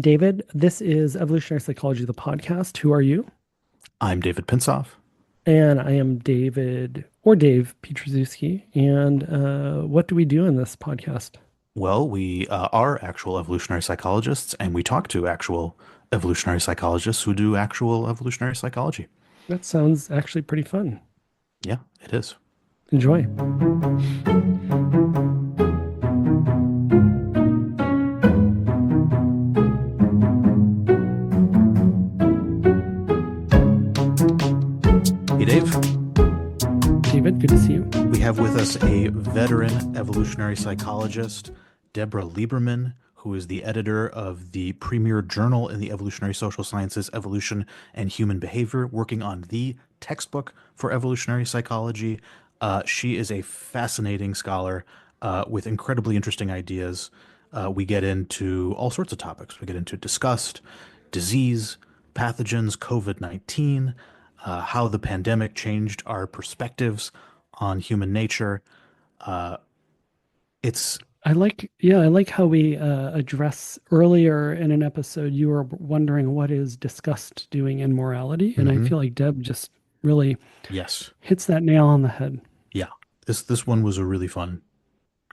David, this is Evolutionary Psychology, the podcast. Who are you? I'm David Pinsof. And I am Dave Pietraszewski. And what do we do in this podcast? Well, we are actual evolutionary psychologists, and we talk to actual evolutionary psychologists who do actual evolutionary psychology. That sounds actually pretty fun. Yeah, it is. Enjoy. Hey, Dave. David, good to see you. We have with us a veteran evolutionary psychologist, Debra Lieberman, who is the editor of the premier journal in the evolutionary social sciences, Evolution and Human Behavior, working on the textbook for evolutionary psychology. She is a fascinating scholar with incredibly interesting ideas. We get into all sorts of topics. We get into disgust, disease, pathogens, COVID-19, how the pandemic changed our perspectives on human nature. Uh, it's I like how we address earlier in an episode, you were wondering what is disgust doing in morality. And I mhm. feel like Deb just really Yes. hits that nail on the head. Yeah. This one was a really fun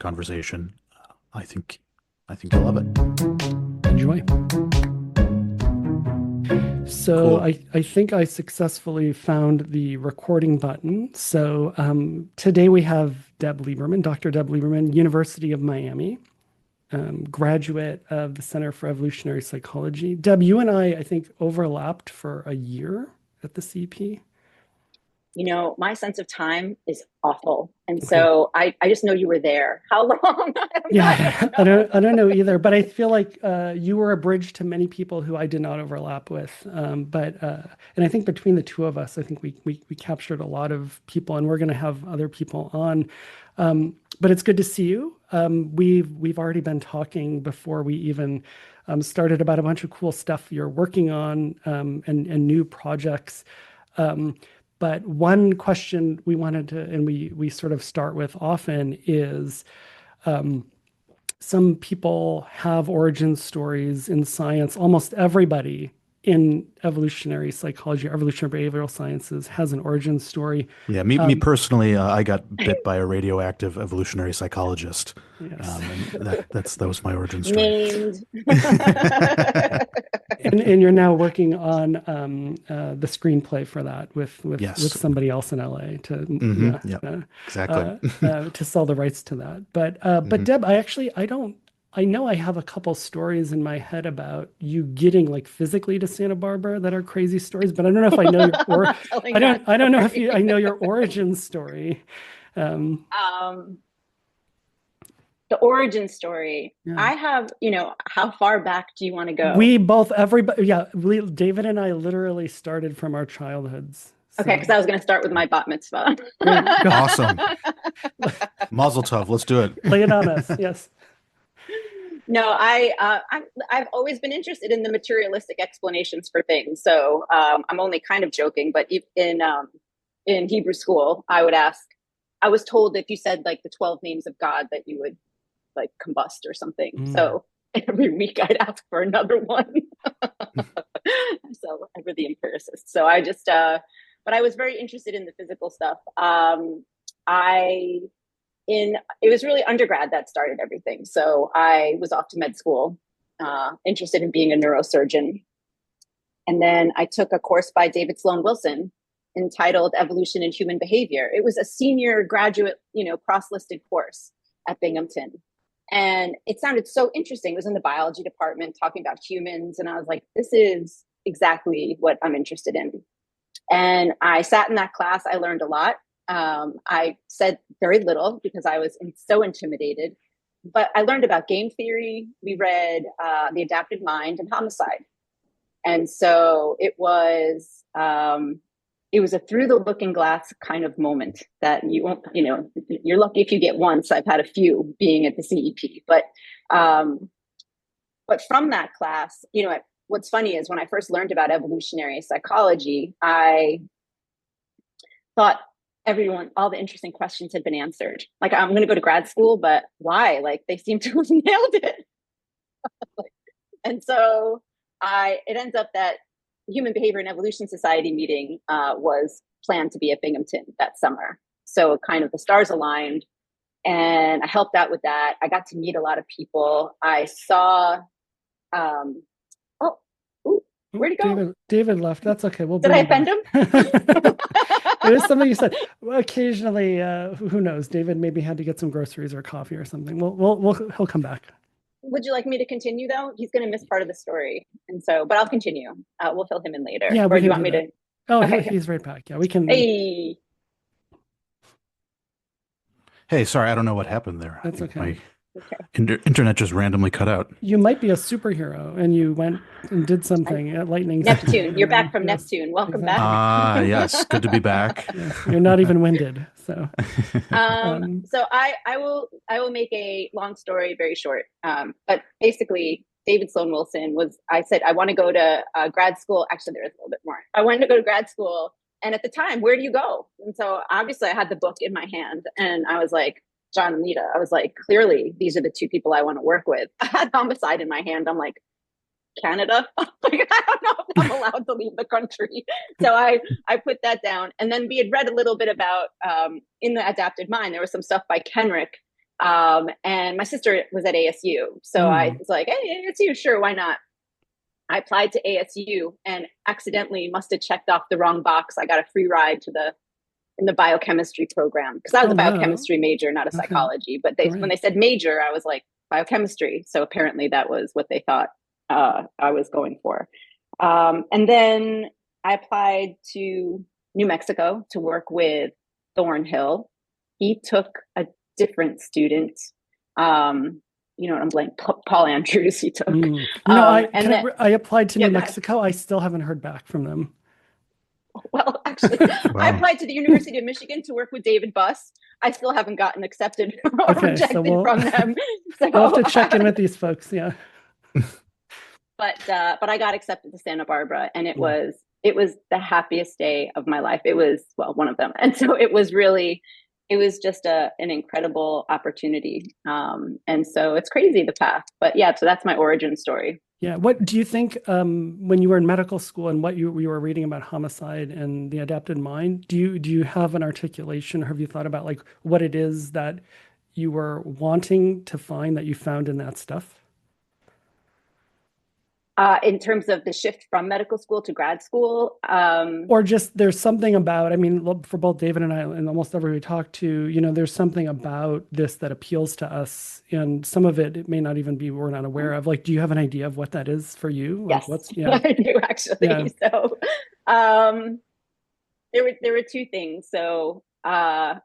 conversation. I think I think you'll love it. Enjoy. So Cool. I think I successfully found the recording button. So today we have Deb Lieberman, Dr. Deb Lieberman, University of Miami, graduate of the Center for Evolutionary Psychology. Deb, you and I think, overlapped for a year at the CP. My sense of time is awful. And Okay. so I just know you were there. How long? Yeah, I don't know either, but I feel like you were a bridge to many people who I did not overlap with. And I think between the two of us, I think we captured a lot of people, and we're going to have other people on. But it's good to see you. We've already been talking before we even started about a bunch of cool stuff you're working on, and new projects. But one question we wanted to, and we sort of start with often, is some people have origin stories in science. Almost everybody in evolutionary psychology, evolutionary behavioral sciences, has an origin story. Yeah, me Um, personally, I got bit by a radioactive evolutionary psychologist, yes. and that was my origin story. Named. And you're now working on the screenplay for that with Yes. somebody else in LA Hmm. Yeah. Exactly. to sell the rights to that. But Hmm. Deb, I know I have a couple stories in my head about you getting like physically to Santa Barbara that are crazy stories, but I don't know if I know I'm not telling that I don't know if story. I know your origin story. Um, um, the origin story. yeah. I have, how far back do you want to go? We both, everybody, yeah, David and I literally started from our childhoods. Okay, So because I was going to start with my bat mitzvah. great, go, Awesome. Mazel tov. Let's do it. lay it on us. Yes. No, I've always been interested in the materialistic explanations for things. So I'm only kind of joking, but in Hebrew school, I was told if you said like the 12 names of God that you would like combust or something. Mm. So every week I'd ask for another one. So I were the empiricist. So but I was very interested in the physical stuff. I it was really undergrad that started everything. So I was off to med school, interested in being a neurosurgeon. And then I took a course by David Sloan Wilson entitled Evolution and Human Behavior. It was a senior graduate, cross-listed course at Binghamton. And it sounded so interesting. It was in the biology department talking about humans. And I was like, this is exactly what I'm interested in. And I sat in that class. I learned a lot. I said very little because I was so intimidated, but I learned about game theory. We read The Adaptive Mind and Homicide. And so it was a through the looking glass kind of moment that you won't, you're lucky if you get once. I've had a few being at the CEP, but from that class, what's funny is when I first learned about evolutionary psychology, I thought all the interesting questions had been answered. Like, I'm going to go to grad school, but why? Like, they seem to have nailed it. And so it ends up that Human Behavior and Evolution Society meeting was planned to be at Binghamton that summer. So kind of the stars aligned, and I helped out with that. I got to meet a lot of people. I saw, where'd he go? David left. That's okay. Did I offend him? It was something you said. Well, occasionally, who knows? David maybe had to get some groceries or coffee or something. He'll come back. Would you like me to continue though? He's going to miss part of the story, and so, but I'll continue. We'll fill him in later. Yeah, or do you want me to? Oh, okay. He's right back. Yeah, we can. Hey. Hey, sorry, I don't know what happened there. That's okay. My internet just randomly cut out. You might be a superhero, and you went and did something at Lightning. Neptune, you're back from Neptune. Welcome back. Yes, good to be back. You're not even winded, so. So I will make a long story very short. But basically, David Sloan Wilson I said I want to go to grad school. Actually, there is a little bit more. I wanted to go to grad school. And at the time, where do you go? And so obviously I had the book in my hand, and I was like, John and Lita, I was like, clearly these are the two people I want to work with. I had homicide in my hand. I'm like, Canada? Like, I don't know if I'm allowed to leave the country. So I put that down. And then we had read a little bit about, in the Adapted Mind, there was some stuff by Kenrick. And my sister was at ASU. So I was like, hey, ASU, sure, why not? I applied to ASU and accidentally must have checked off the wrong box. I got a free ride in the biochemistry program, because I was a biochemistry major, not a psychology. But when they said major, I was like, biochemistry. So apparently that was what they thought I was going for. And then I applied to New Mexico to work with Thornhill. He took a different student. I'm blank. Paul Andrews. He took. I applied to New Mexico. I still haven't heard back from them. Well, actually, I applied to the University of Michigan to work with David Buss. I still haven't gotten accepted or rejected from them. So we'll have to check in with these folks. Yeah. But I got accepted to Santa Barbara, and it was the happiest day of my life. It was, well, one of them, and so it was just an incredible opportunity. And so it's crazy, the path. But yeah, so that's my origin story. Yeah. What do you think when you were in medical school and what you were reading about homicide and the adapted mind, do you have an articulation, or have you thought about like what it is that you were wanting to find that you found in that stuff? In terms of the shift from medical school to grad school? Or just there's something about, I mean, for both David and I and almost everyone we talk to, there's something about this that appeals to us. And some of it may not even be we're not aware of. Like, do you have an idea of what that is for you? Yes, like, I do actually. Yeah. So there were two things. So from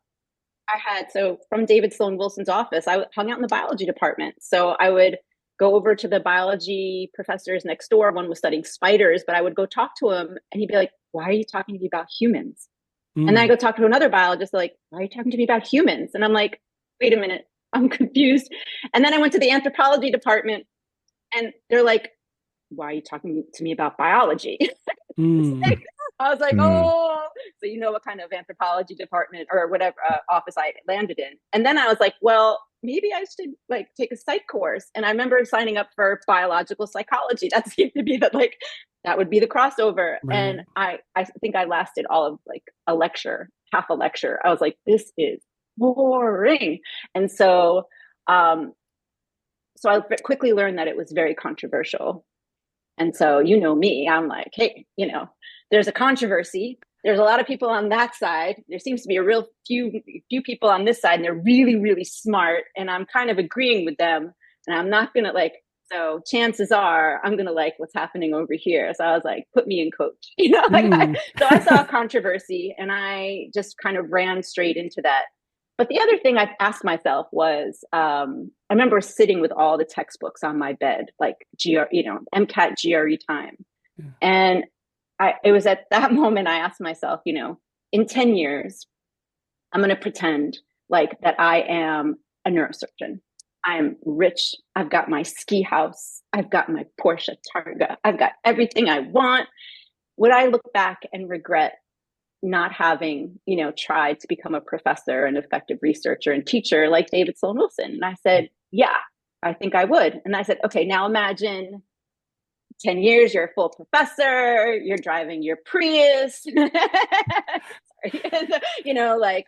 David Sloan Wilson's office, I hung out in the biology department. So I would go over to the biology professors next door. One was studying spiders, but I would go talk to him and he'd be like, why are you talking to me about humans? And then I go talk to another biologist, like, why are you talking to me about humans? And I'm like, wait a minute, I'm confused. And then I went to the anthropology department and they're like, why are you talking to me about biology? I was like, oh, so what kind of anthropology department or whatever office I landed in. And then I was like, well, maybe I should take a psych course. And I remember signing up for biological psychology. That seemed to be that would be the crossover. Right. And I think I lasted all of half a lecture. I was like, this is boring. And so, so I quickly learned that it was very controversial. And so, me, I'm like, hey, there's a controversy. There's a lot of people on that side. There seems to be a real few people on this side, and they're really, really smart. And I'm kind of agreeing with them. And I'm not going to so chances are I'm going to like what's happening over here. So I was like, put me in, coach. So I saw controversy and I just kind of ran straight into that. But the other thing I asked myself was, I remember sitting with all the textbooks on my bed, like MCAT GRE time. Yeah. And it was at that moment I asked myself, in 10 years, I'm going to pretend like that I am a neurosurgeon. I'm rich. I've got my ski house. I've got my Porsche Targa. I've got everything I want. Would I look back and regret not having, tried to become a professor and effective researcher and teacher like David Sloan Wilson? And I said, yeah, I think I would. And I said, okay, now imagine 10 years, you're a full professor, you're driving your Prius. Sorry. You know, like,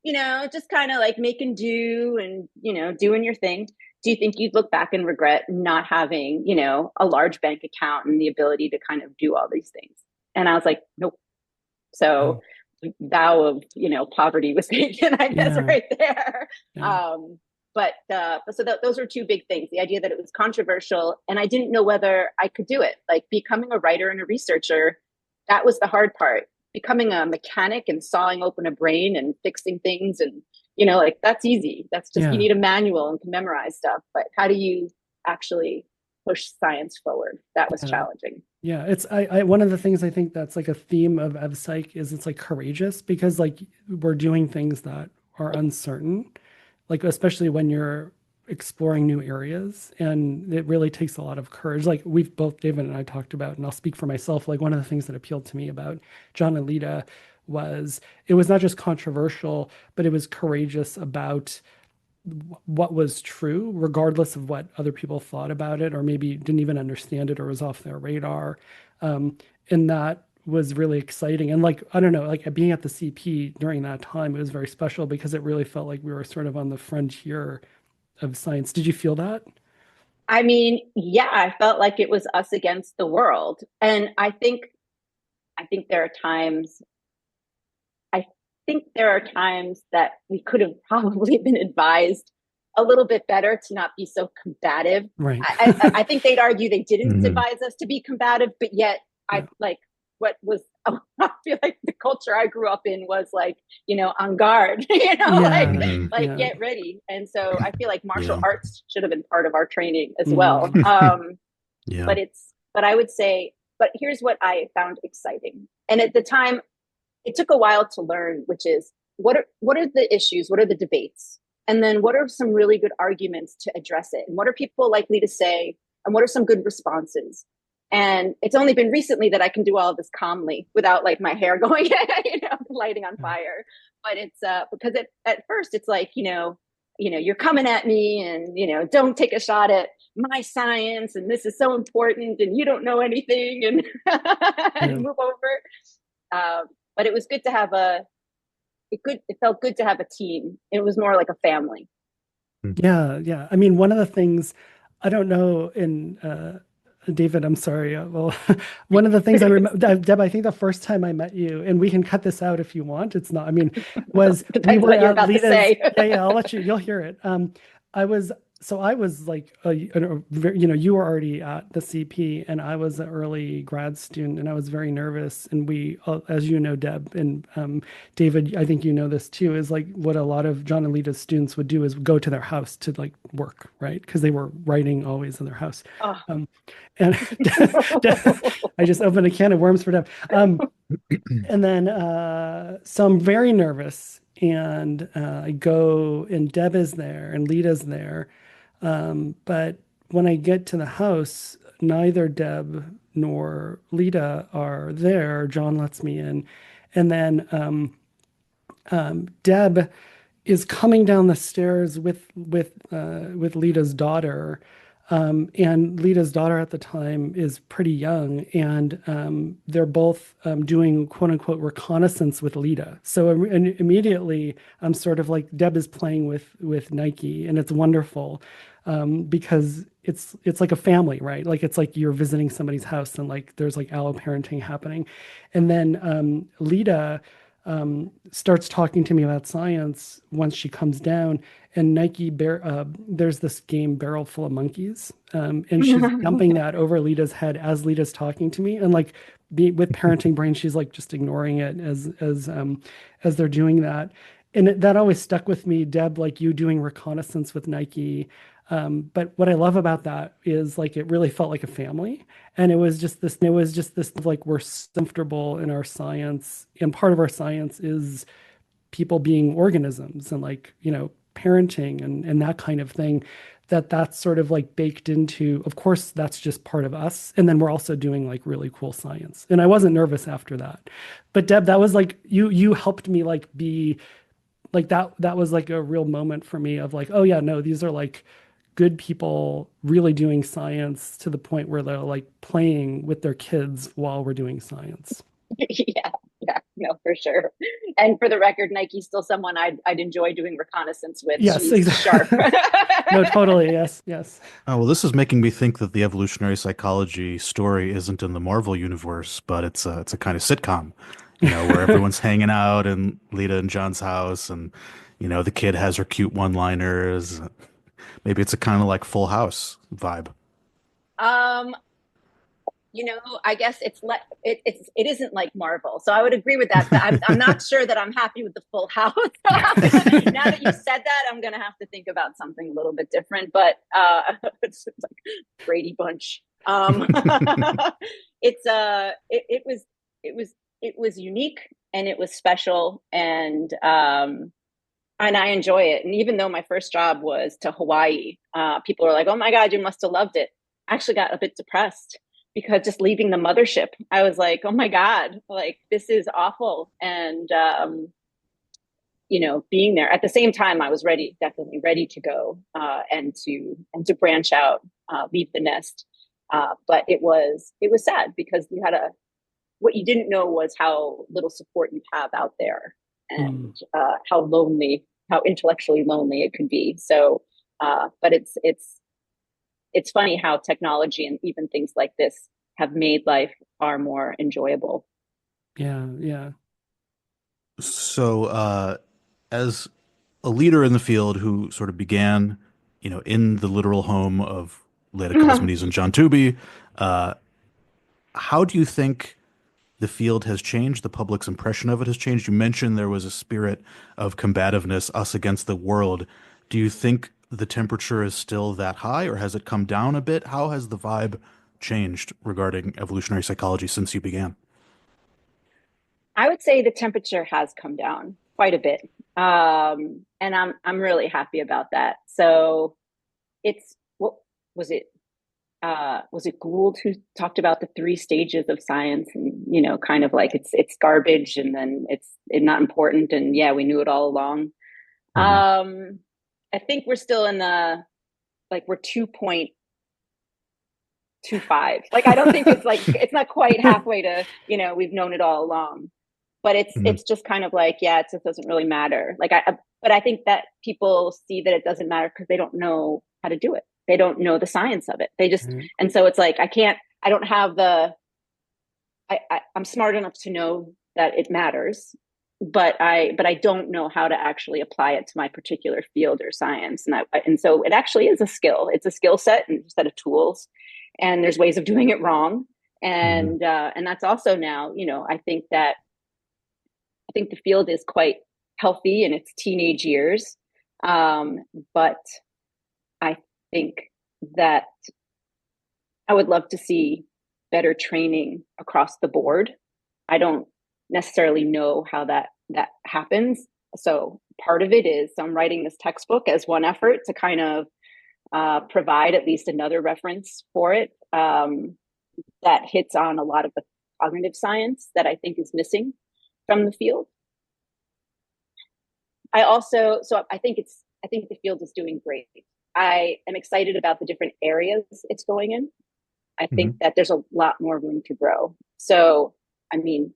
you know, just kind of like making do and, you know, doing your thing. Do you think you'd look back and regret not having, you know, a large bank account and the ability to kind of do all these things? And I was like, nope. So vow of, you know, poverty was taken, I guess, right there. But those are two big things. The idea that it was controversial and I didn't know whether I could do it. Like becoming a writer and a researcher, that was the hard part. Becoming a mechanic and sawing open a brain and fixing things and, you know, like that's easy. That's just, you need a manual and can memorize stuff. But how do you actually push science forward? That was challenging. Yeah, it's one of the things I think that's like a theme of EvPsych is it's like courageous because like we're doing things that are uncertain, like especially when you're exploring new areas, and it really takes a lot of courage. Like we've both, David and I, talked about, and I'll speak for myself, like one of the things that appealed to me about John and Lida was it was not just controversial, but it was courageous about what was true, regardless of what other people thought about it, or maybe didn't even understand it or was off their radar. And that was really exciting. And like, I don't know, like being at the CP during that time, it was very special because it really felt like we were sort of on the frontier of science. Did you feel that? I mean, yeah, I felt like it was us against the world. And I think there are times that we could have probably been advised a little bit better to not be so combative. Right. I think they'd argue they didn't advise us to be combative, but yet I feel like the culture I grew up in was like, you know, on guard, you know, get ready. And so I feel like martial arts should have been part of our training as well. But I would say, but here's what I found exciting. And at the time, it took a while to learn, which is what are the issues? What are the debates? And then what are some really good arguments to address it? And what are people likely to say? And what are some good responses? And it's only been recently that I can do all of this calmly without like my hair going, you know, lighting on fire. But it's because at first it's like, you know, you're coming at me and, you know, don't take a shot at my science. And this is so important and you don't know anything and, and move over. But it was good to have it felt good to have a team. It was more like a family. Yeah. Yeah. I mean, one of the things I don't know David, I'm sorry. Well, one of the things I remember, Deb, I think the first time I met you, and we can cut this out if you want. It's not, I mean, was we were at Lida's. I'll let you'll hear it. I was like, you know, you were already at the CP and I was an early grad student and I was very nervous. And we, as you know, Deb and David, I think you know this too, is like what a lot of John and Lita's students would do is go to their house to like work, right? Because they were writing always in their house. And I just opened a can of worms for Deb. And then, so I'm very nervous and I go and Deb is there and Lita's there. But when I get to the house, neither Deb nor Lita are there. John lets me in. And then Deb is coming down the stairs with Lita's daughter. And Lita's daughter at the time is pretty young, and they're both doing quote unquote reconnaissance with Lita. So immediately I'm sort of like Deb is playing with Nike, and it's wonderful because it's like a family, right? Like it's like you're visiting somebody's house, and like there's like alloparenting happening, and then Lita starts talking to me about science once she comes down. And Nike there's this game Barrel Full of Monkeys, and she's dumping that over Lita's head as Lita's talking to me, and like with parenting brain, she's like just ignoring it as they're doing that, and that always stuck with me. Deb, like you doing reconnaissance with Nike, but what I love about that is like it really felt like a family, and it was just this like we're comfortable in our science, and part of our science is people being organisms and like, you know, parenting and that kind of thing, that's sort of like baked into, of course, that's just part of us. And then we're also doing like really cool science. And I wasn't nervous after that. But Deb, that was like, you helped me like be like that was like a real moment for me of like, oh yeah, no, these are like good people really doing science to the point where they're like playing with their kids while we're doing science. Yeah, yeah, no, for sure. And for the record, Nike's still someone I'd enjoy doing reconnaissance with. Yes, She's sharp. exactly. No, totally. Yes, yes. Oh, well, this is making me think that the evolutionary psychology story isn't in the Marvel universe, but it's a kind of sitcom, where everyone's hanging out in Lita and John's house, and the kid has her cute one-liners. Maybe it's a kind of like Full House vibe. Um, I guess it isn't like Marvel, so I would agree with that. But I'm not sure that I'm happy with the Full House. Now that you said that, I'm gonna have to think about something a little bit different. But it's like Brady Bunch. It was unique and it was special, and I enjoy it. And even though my first job was to Hawaii, people were like, "Oh my God, you must have loved it." I actually got a bit depressed because just leaving the mothership, I was like, "Oh my God, like this is awful." And being there at the same time, I was definitely ready to go and to branch out, leave the nest. But it was sad because what you didn't know was how little support you have out there, and how intellectually lonely it could be. So, but it's funny how technology and even things like this have made life far more enjoyable. Yeah, yeah. So, as a leader in the field who sort of began, in the literal home of Leda Cosmides and John Tooby, how do you think the field has changed? The public's impression of it has changed. You mentioned there was a spirit of combativeness, us against the world. Do you think the temperature is still that high, or has it come down a bit? How has the vibe changed regarding evolutionary psychology since you began? I would say the temperature has come down quite a bit, and I'm really happy about that. So what was it? Was it Gould who talked about the three stages of science, and kind of like it's garbage, and then it's not important, and yeah, we knew it all along. Mhm. I think we're still in we're 2.25. Like I don't think it's not quite halfway to we've known it all along, but Mhm. it's just kind of like, yeah, it just doesn't really matter. But I think that people see that it doesn't matter because they don't know how to do it. They don't know the science of it. Right. And so it's like, I don't have I'm smart enough to know that it matters, but I don't know how to actually apply it to my particular field or science. And so it actually is a skill. It's a skill set and a set of tools, and there's ways of doing it wrong. Mhm. And that's also now, I think the field is quite healthy in its teenage years. But I think that I would love to see better training across the board. I don't necessarily know how that happens. So part of it is I'm writing this textbook as one effort to kind of provide at least another reference for it that hits on a lot of the cognitive science that I think is missing from the field. I think the field is doing great. I am excited about the different areas it's going in. I think Mhm. that there's a lot more room to grow. So, I mean,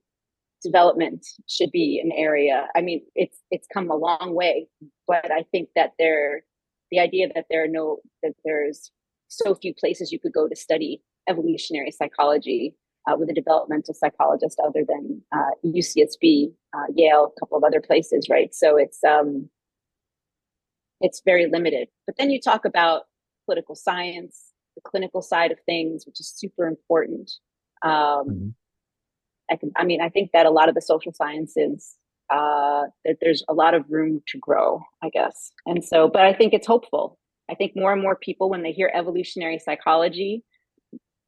development should be an area. I mean, it's come a long way, but I think that the idea that there's so few places you could go to study evolutionary psychology with a developmental psychologist other than UCSB, Yale, a couple of other places, right? So it's very limited. But then you talk about political science, the clinical side of things, which is super important. Um, Mhm. I think that a lot of the social sciences, that there's a lot of room to grow, I guess. And so, but I think it's hopeful. I think more and more people, when they hear evolutionary psychology,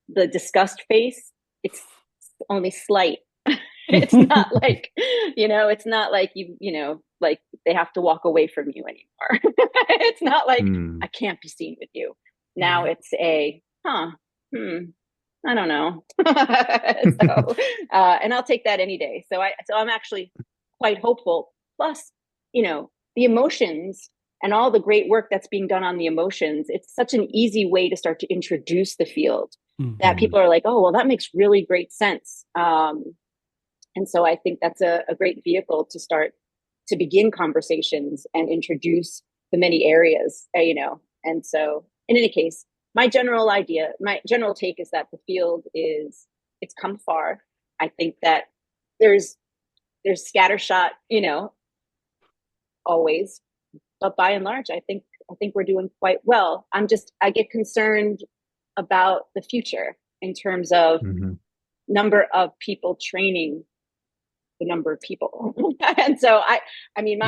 the disgust face, it's only slight. It's not like, it's not like like they have to walk away from you anymore. It's not like Mm. I can't be seen with you. Now Right. it's I don't know. So, and I'll take that any day. So I'm actually quite hopeful. Plus, the emotions and all the great work that's being done on the emotions, it's such an easy way to start to introduce the field that people are like, oh, well, that makes really great sense. And so I think that's a great vehicle to start to begin conversations and introduce the many areas, And so in any case, my general take is that the field it's come far. I think that there's scattershot, always, but by and large, I think we're doing quite well. I get concerned about the future in terms of number of people training the number of people. And so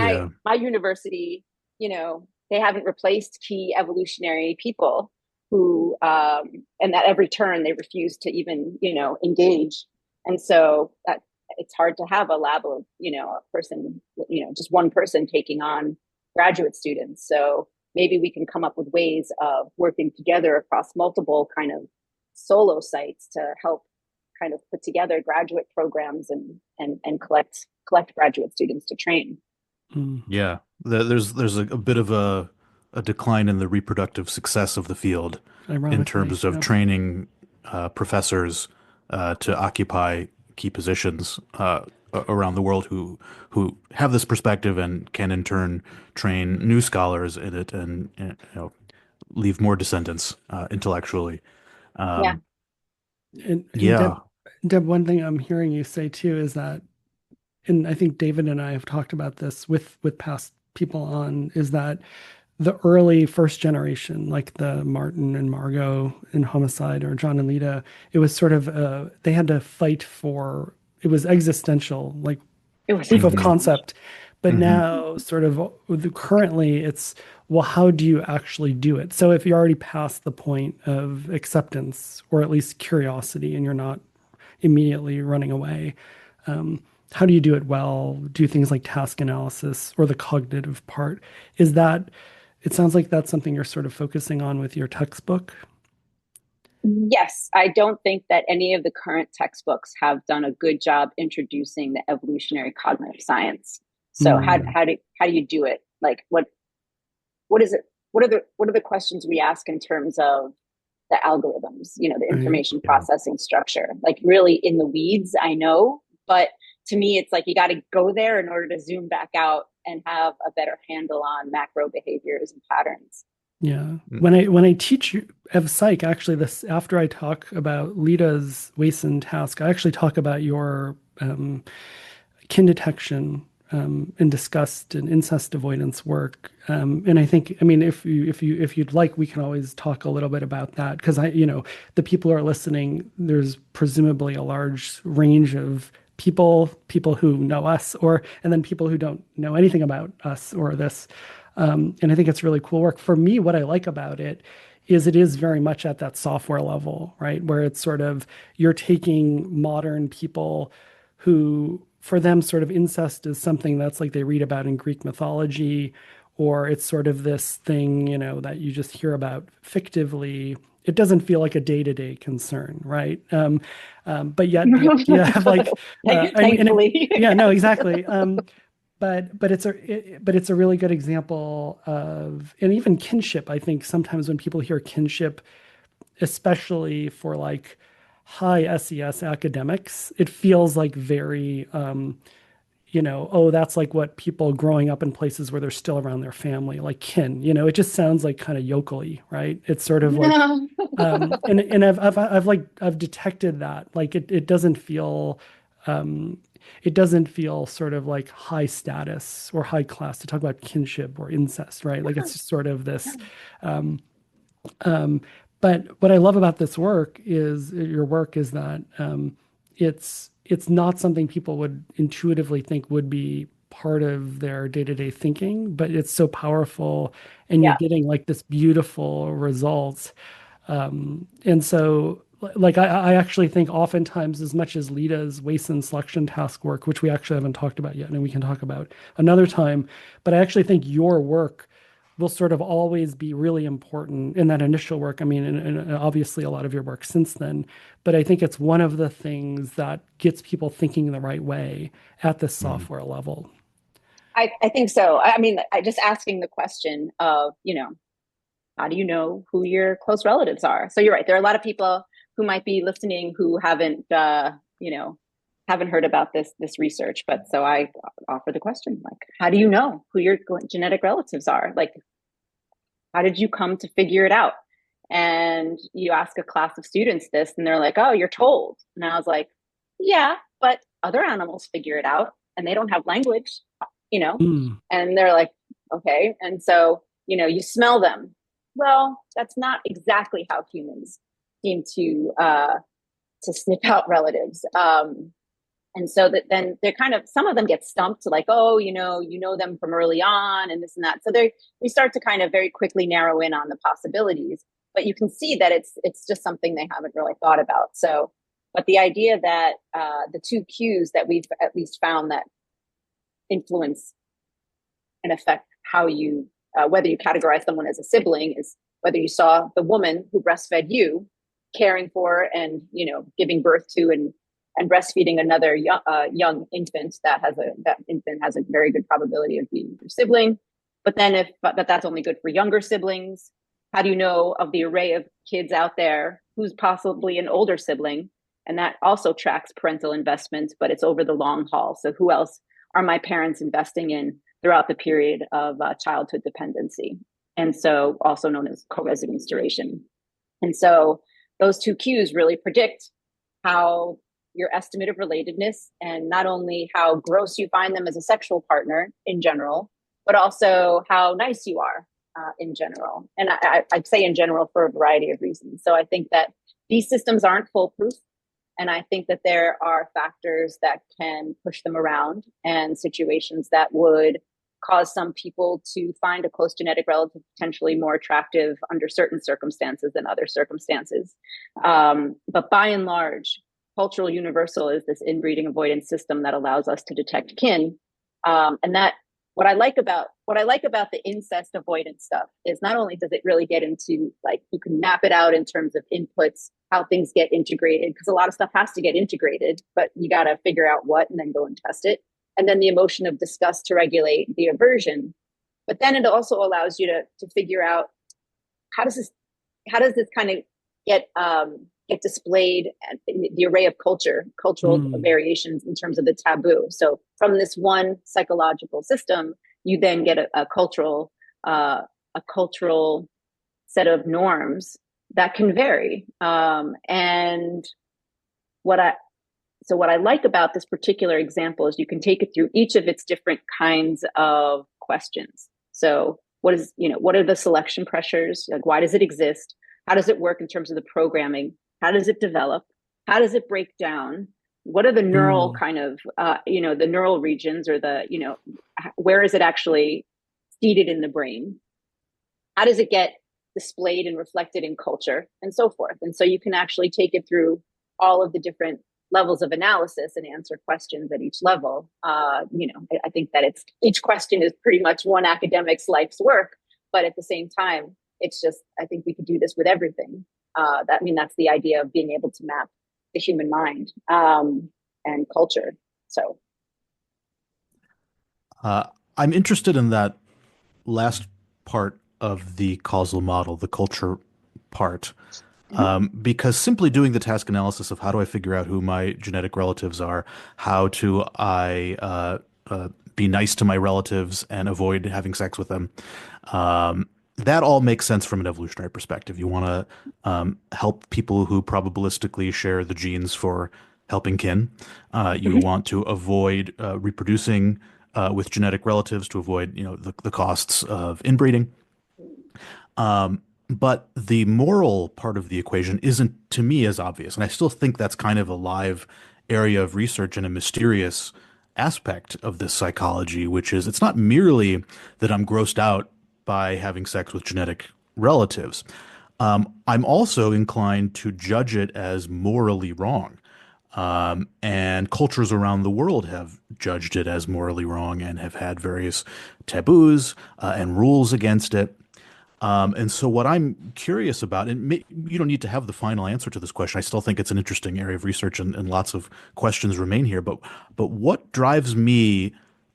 my university, they haven't replaced key evolutionary people who, and at every turn they refuse to even, engage. And so that it's hard to have a lab of, a person, just one person taking on graduate students. So maybe we can come up with ways of working together across multiple kind of solo sites to help kind of put together graduate programs and collect graduate students to train. Yeah, there's a bit of a decline in the reproductive success of the field in terms of training professors to occupy key positions around the world who have this perspective and can in turn train new scholars in it and leave more descendants intellectually. And Deb, one thing I'm hearing you say too is that, and I think David and I have talked about this with past people on, is that the early first generation, like the Martin and Margot in Homicide or John and Lita, it was sort of they had to fight for, it was existential, like it was proof of concept. But now sort of currently it's, well, how do you actually do it? So if you're already past the point of acceptance or at least curiosity and you're not immediately running away, how do you do it well? Do things like task analysis or the cognitive part? It sounds like that's something you're sort of focusing on with your textbook. Yes, I don't think that any of the current textbooks have done a good job introducing the evolutionary cognitive science. So how do you do it? Like what is it? What are the questions we ask in terms of the algorithms, the information processing structure? Like really in the weeds, I know, but to me, it's like you got to go there in order to zoom back out and have a better handle on macro behaviors and patterns. Yeah. When I teach Ev Psych, actually, this after I talk about Lita's Wason task, I actually talk about your kin detection and disgust and incest avoidance work. And I think, if you'd like, we can always talk a little bit about that because the people who are listening, there's presumably a large range of people who know us and then people who don't know anything about us or this. And I think it's really cool work. For me, what I like about it is very much at that software level, right? Where it's sort of, you're taking modern people who, for them, sort of incest is something that's like they read about in Greek mythology, or it's sort of this thing, that you just hear about fictively. It doesn't feel like a day-to-day concern, right? But yet you have like, thankfully. no, exactly. But it's a really good example of, and even kinship. I think sometimes when people hear kinship, especially for like high SES academics, it feels like very, that's like what people growing up in places where they're still around their family, like kin. It just sounds like kind of yokely, right? It's sort of like, and I've detected that, like it doesn't feel. It doesn't feel sort of like high status or high class to talk about kinship or incest, right? Like it's just sort of this. But what I love about this work is your work is that it's not something people would intuitively think would be part of their day-to-day thinking, but it's so powerful and you're getting like this beautiful results. And so like I actually think oftentimes, as much as Lita's Wason selection task work, which we actually haven't talked about yet, and we can talk about another time, but I actually think your work will sort of always be really important in that initial work. And obviously a lot of your work since then, but I think it's one of the things that gets people thinking the right way at the software level. I think so. I mean, I just asking the question of, how do you know who your close relatives are? So you're right. There are a lot of people who might be listening who haven't heard about this research. But so I offer the question, like, how do you know who your genetic relatives are? Like, how did you come to figure it out? And you ask a class of students this, and they're like, oh, you're told. And I was like, yeah, but other animals figure it out and they don't have language, Mm. and they're like, okay. And so, you smell them. Well, that's not exactly how humans seem to sniff out relatives. And so that then they're kind of, some of them get stumped, like, oh, you know them from early on and this and that. So we start to kind of very quickly narrow in on the possibilities, but you can see that it's just something they haven't really thought about. So, but the idea that the two cues that we've at least found that influence and affect how you, whether you categorize someone as a sibling, is whether you saw the woman who breastfed you caring for and, giving birth to and breastfeeding another young infant, that infant has a very good probability of being your sibling. But then but that's only good for younger siblings. How do you know of the array of kids out there who's possibly an older sibling? And that also tracks parental investment, but it's over the long haul. So who else are my parents investing in throughout the period of childhood dependency? And so also known as co-residence duration. And so those two cues really predict how your estimate of relatedness, and not only how gross you find them as a sexual partner in general, but also how nice you are in general. And I'd say in general for a variety of reasons. So I think that these systems aren't foolproof. And I think that there are factors that can push them around, and situations that would cause some people to find a close genetic relative potentially more attractive under certain circumstances than other circumstances. But by and large, cultural universal is this inbreeding avoidance system that allows us to detect kin. And that what I like about the incest avoidance stuff is not only does it really get into, like, you can map it out in terms of inputs, how things get integrated, because a lot of stuff has to get integrated, but you got to figure out what and then go and test it. And then the emotion of disgust to regulate the aversion. But then it also allows you to figure out how does this kind of get displayed in the array of cultural variations in terms of the taboo. So from this one psychological system, you then get a cultural set of norms that can vary. And what I like about this particular example is you can take it through each of its different kinds of questions. So what are the selection pressures? Like, why does it exist? How does it work in terms of the programming? How does it develop? How does it break down? What are the neural kind of, the neural regions, or where is it actually seated in the brain? How does it get displayed and reflected in culture, and so forth? And so you can actually take it through all of the different levels of analysis and answer questions at each level. I think that each question is pretty much one academic's life's work, but at the same time, it's just, I think we could do this with everything. That's the idea of being able to map the human mind and culture. So I'm interested in that last part of the causal model, the culture part, because simply doing the task analysis of how do I figure out who my genetic relatives are, how do I be nice to my relatives and avoid having sex with them, that all makes sense from an evolutionary perspective. You want to help people who probabilistically share the genes for helping kin. You want to avoid reproducing with genetic relatives to avoid, the costs of inbreeding. But the moral part of the equation isn't, to me, as obvious. And I still think that's kind of a live area of research and a mysterious aspect of this psychology, which is it's not merely that I'm grossed out by having sex with genetic relatives. I'm also inclined to judge it as morally wrong. And cultures around the world have judged it as morally wrong and have had various taboos and rules against it. And so what I'm curious about, and you don't need to have the final answer to this question. I still think it's an interesting area of research, and lots of questions remain here. But what drives me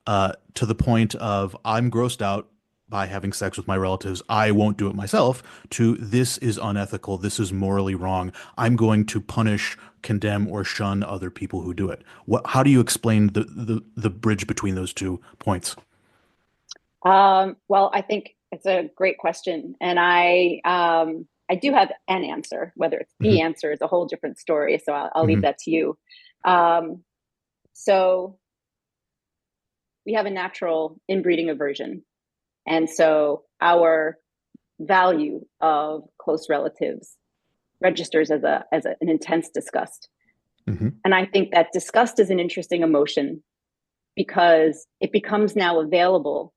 to the point of I'm grossed out by having sex with my relatives. I won't do it myself, to this is unethical. This is morally wrong. I'm going to punish, condemn, or shun other people who do it. How do you explain the bridge between those 2 points? Well, I think it's a great question, and I do have an answer. Whether it's the Mhm. answer is a whole different story. So I'll leave Mhm. that to you. Um, so we have a natural inbreeding aversion, and so our value of close relatives registers as an intense disgust. Mhm. And I think that disgust is an interesting emotion because it becomes now available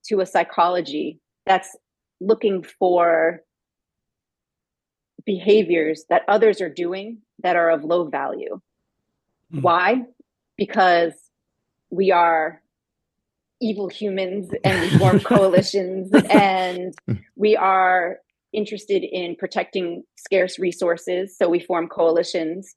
to a psychology that's looking for behaviors that others are doing that are of low value. Mm. Why? Because we are evil humans and we form coalitions and we are interested in protecting scarce resources. So we form coalitions,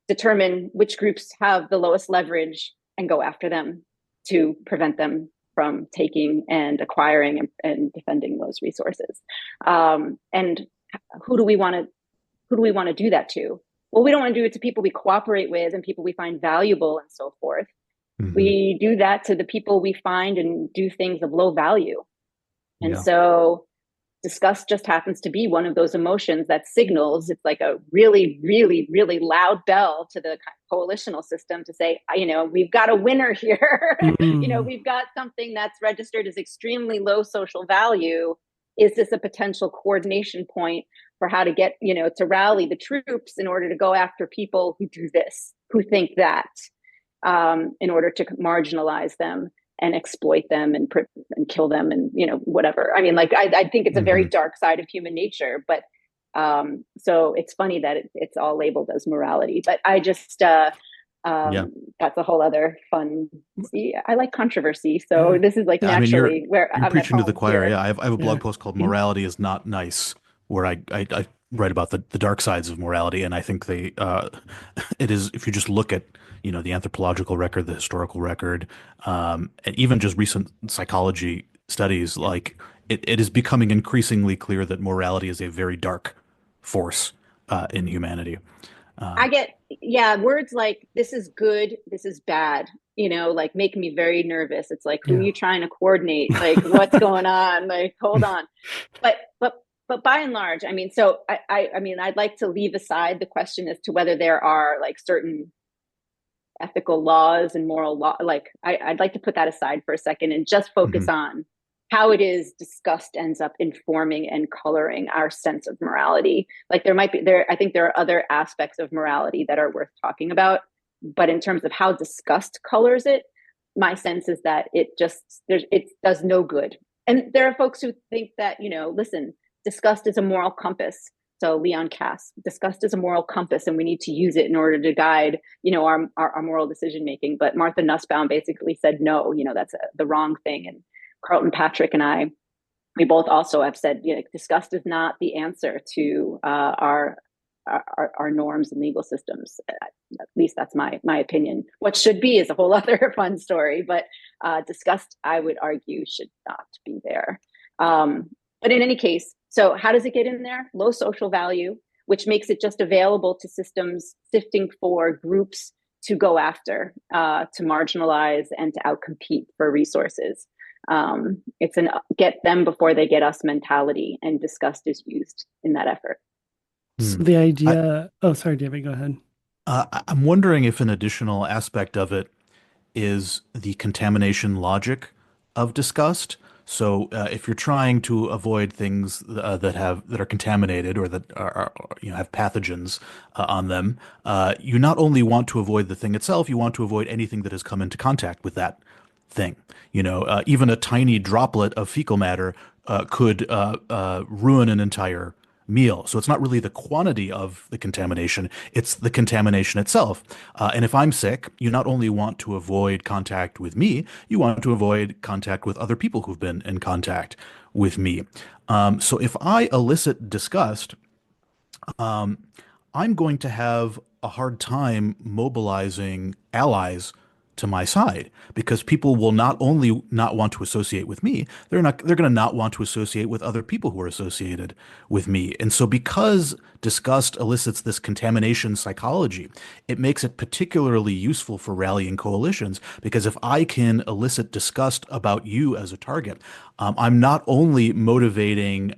determine which groups have the lowest leverage and go after them to prevent them from taking and acquiring and defending those resources. And who do we want to do that to? Well, we don't want to do it to people we cooperate with and people we find valuable and so forth. Mhm. We do that to the people we find and do things of low value. And Yeah. so disgust just happens to be one of those emotions that signals. It's like a really, really, really loud bell to the coalitional system to say, we've got a winner here. Mm. We've got something that's registered as extremely low social value. Is this a potential coordination point for how to get, to rally the troops in order to go after people who do this, who think that, in order to marginalize them and exploit them and kill them and whatever. I mean, like I think it's a very Mhm. dark side of human nature, but so it's funny that it's all labeled as morality. But I just Yeah. that's a whole other fun. See, I like controversy, so Yeah. this is like Yeah, I mean, naturally where you're I'm at preaching to the home choir. here. Yeah, I have a Yeah. blog post called In- "Morality is Not Nice," where I write about the dark sides of morality, and I think it is, if you just look at the anthropological record, the historical record, and even just recent psychology studies, like it is becoming increasingly clear that morality is a very dark force in humanity. I get, yeah, words like this is good, this is bad, like make me very nervous. It's like, who are yeah. you trying to coordinate? Like, what's going on? Like, hold on. But, but, but by and large, I mean, so I mean, I'd like to leave aside the question as to whether there are like certain ethical laws and moral law. Like, I'd like to put that aside for a second and just focus Mhm. on how it is disgust ends up informing and coloring our sense of morality. Like I think there are other aspects of morality that are worth talking about, but in terms of how disgust colors it, my sense is that it does no good. And there are folks who think that, listen, disgust is a moral compass. So Leon Cass, disgust is a moral compass, and we need to use it in order to guide, our moral decision making. But Martha Nussbaum basically said, no, that's the wrong thing. And Carlton Patrick and I, we both also have said, disgust is not the answer to our norms and legal systems. At least that's my opinion. What should be is a whole other fun story, but disgust, I would argue, should not be there. But in any case, so how does it get in there? Low social value, which makes it just available to systems sifting for groups to go after, to marginalize and to outcompete for resources. It's an get them before they get us mentality, and disgust is used in that effort. Hmm. So the I, idea, oh, sorry, David, go ahead. I'm wondering if an additional aspect of it is the contamination logic of disgust. So, if you're trying to avoid things that are contaminated or that have pathogens on them, you not only want to avoid the thing itself, you want to avoid anything that has come into contact with that thing. Even a tiny droplet of fecal matter could ruin an entire meal. So it's not really the quantity of the contamination, it's the contamination itself. And if I'm sick, you not only want to avoid contact with me, you want to avoid contact with other people who've been in contact with me. So if I elicit disgust, I'm going to have a hard time mobilizing allies to my side, because people will not only not want to associate with me, they're going to not want to associate with other people who are associated with me. And so because disgust elicits this contamination psychology, it makes it particularly useful for rallying coalitions, because if I can elicit disgust about you as a target, I'm not only motivating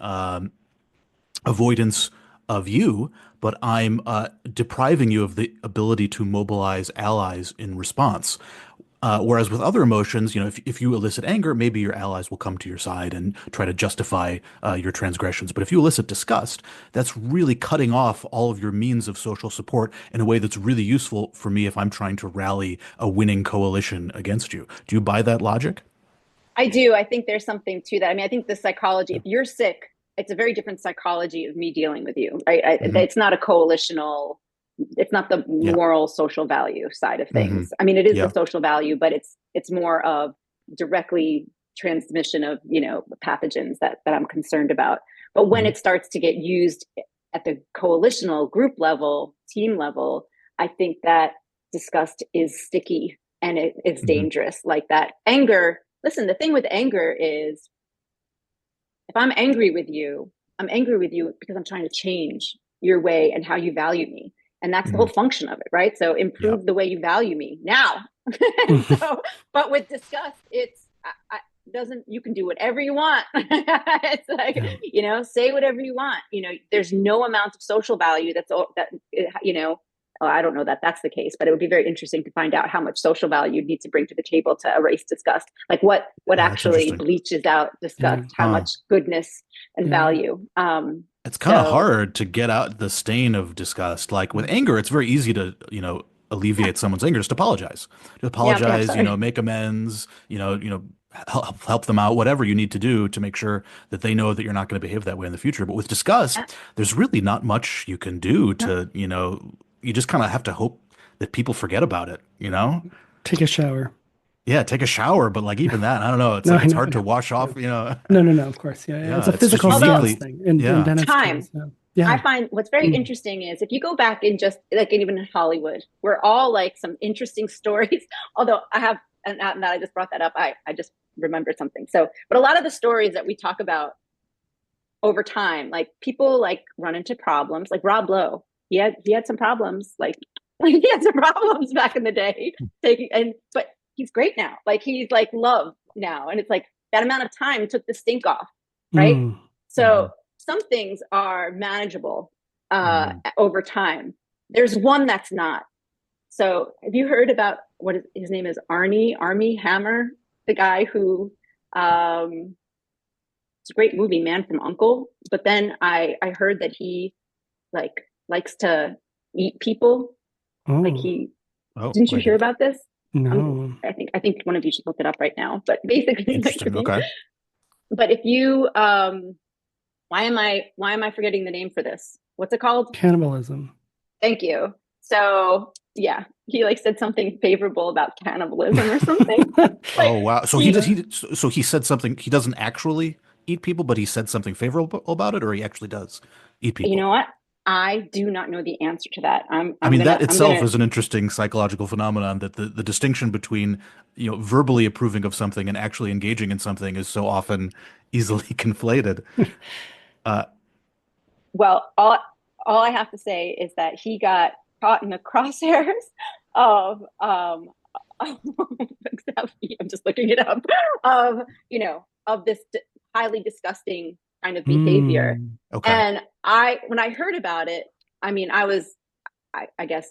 avoidance of you, but I'm depriving you of the ability to mobilize allies in response. Whereas with other emotions, if you elicit anger, maybe your allies will come to your side and try to justify your transgressions. But if you elicit disgust, that's really cutting off all of your means of social support in a way that's really useful for me if I'm trying to rally a winning coalition against you. Do you buy that logic? I do. I think there's something to that. I mean, I think the psychology, if you're sick, it's a very different psychology of me dealing with you, right? It's not a coalitional, it's not the moral social value side of things. I mean, it is the social value, but it's more of directly transmission of, pathogens that I'm concerned about. But when it starts to get used at the coalitional group level, team level, I think that disgust is sticky and it's dangerous. Like that anger. Listen, the thing with anger is, if I'm angry with you because I'm trying to change your way and how you value me. And that's the whole function of it, right? So improve the way you value me now. But with disgust, it's you can do whatever you want. It's like, say whatever you want. There's no amount of social value I don't know that that's the case, but it would be very interesting to find out how much social value you need to bring to the table to erase disgust. Like what actually bleaches out disgust, how much goodness and value. It's kind of hard to get out the stain of disgust. Like with anger, it's very easy to, alleviate someone's anger, just apologize. Just apologize, make amends, help them out, whatever you need to do to make sure that they know that you're not going to behave that way in the future. But with disgust, there's really not much you can do to, you just kind of have to hope that people forget about it, Take a shower. Yeah, take a shower, but like even that, I don't know. It's it's hard to wash off, No, of course. Yeah. It's a physical stance thing. And then time. I find what's very interesting is if you go back in just like even in Hollywood, we're all like some interesting stories. Although and now that I just brought that up, I just remembered something. So, but a lot of the stories that we talk about over time, like people like run into problems, like Rob Lowe. He had some problems, he had some problems back in the day. But he's great now. Like he's like loved now. And it's like that amount of time took the stink off. Right. So some things are manageable over time. There's one that's not. So have you heard about his name is Armie Hammer, the guy who it's a great movie, Man from U.N.C.L.E. But then I heard that he likes to eat people. Didn't you hear about this? No. I think one of you should look it up right now. But basically, interesting. Okay. But if you, why am I forgetting the name for this? What's it called? Cannibalism. Thank you. So yeah, he said something favorable about cannibalism or something. Oh wow! So he said something. He doesn't actually eat people, but he said something favorable about it, or he actually does eat people. You know what? I do not know the answer to that. That itself is an interesting psychological phenomenon, that the distinction between, verbally approving of something and actually engaging in something is so often easily conflated. Well, all I have to say is that he got caught in the crosshairs of exactly, I'm just looking it up, of this highly disgusting kind of behavior. Okay. And when I heard about it, I guess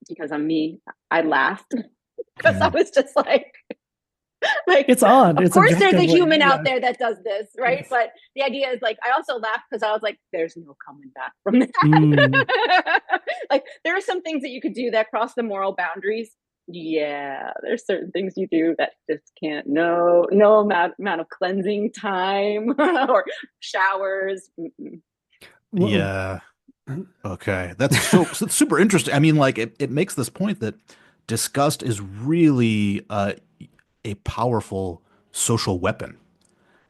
because I'm me, I laughed because I was just like it's odd. Of course there's a human out there that does this, right? Yes. But the idea is I also laughed because I was like, there's no coming back from that. There are some things that you could do that cross the moral boundaries. Yeah, there's certain things you do that just can't. No amount of cleansing time or showers. Yeah. Okay, that's super interesting. I mean, it makes this point that disgust is really a powerful social weapon.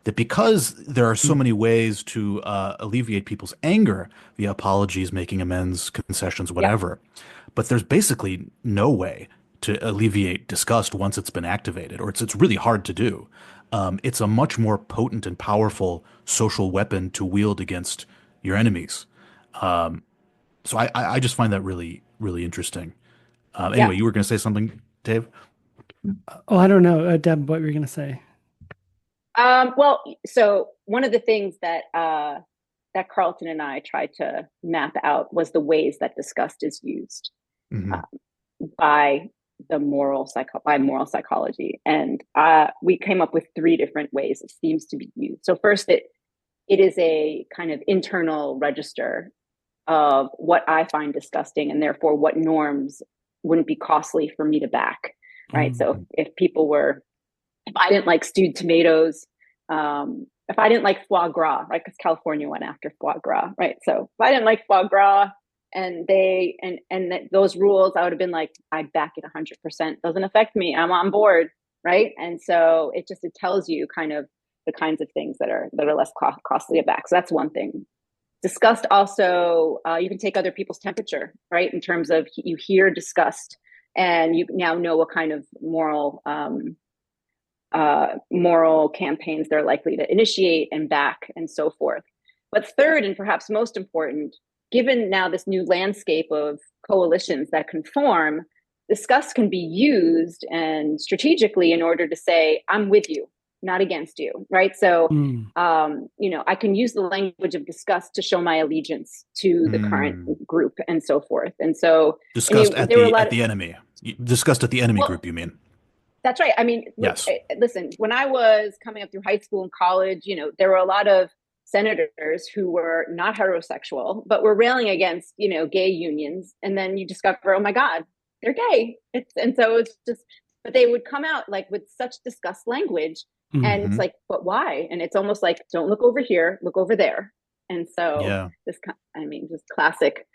That because there are so many ways to alleviate people's anger via apologies, making amends, concessions, whatever, but there's basically no way to alleviate disgust once it's been activated, or it's really hard to do. It's a much more potent and powerful social weapon to wield against your enemies. So I just find that really, really interesting. Yeah. Anyway, you were going to say something, Dave? Oh, I don't know, Deb, what were you going to say? Well, so one of the things that that Carlton and I tried to map out was the ways that disgust is used Hmm. uh, by moral psychology, and we came up with three different ways it seems to be used. So first, it is a kind of internal register of what I find disgusting, and therefore what norms wouldn't be costly for me to back. Right. So Mm. if I didn't like stewed tomatoes, if I didn't like foie gras, right? Because California went after foie gras, right? So if I didn't like foie gras and those rules, I would have been like, I back it 100%. Doesn't affect me. I'm on board, right? And so it tells you kind of the kinds of things that are less costly to back. So that's one thing. Disgust also, you can take other people's temperature, right? In terms of you hear disgust, and you now know what kind of moral campaigns they're likely to initiate and back and so forth. But third, and perhaps most important, given now this new landscape of coalitions that can form, disgust can be used and strategically in order to say, I'm with you, not against you, right? So, Mm. I can use the language of disgust to show my allegiance to the current Mm. group and so forth. And so, Disgust there were a lot at of, the enemy. Disgust at the enemy well, group, you mean? that's right. I mean, look, Yes. listen, when I was coming up through high school and college, there were a lot of senators who were not heterosexual, but were railing against, gay unions. And then you discover, oh my God, they're gay. And so it's just, but they would come out like with such disgust language. And it's Hmm. like, but why? And it's almost like, don't look over here, look over there. And so Yeah. just classic,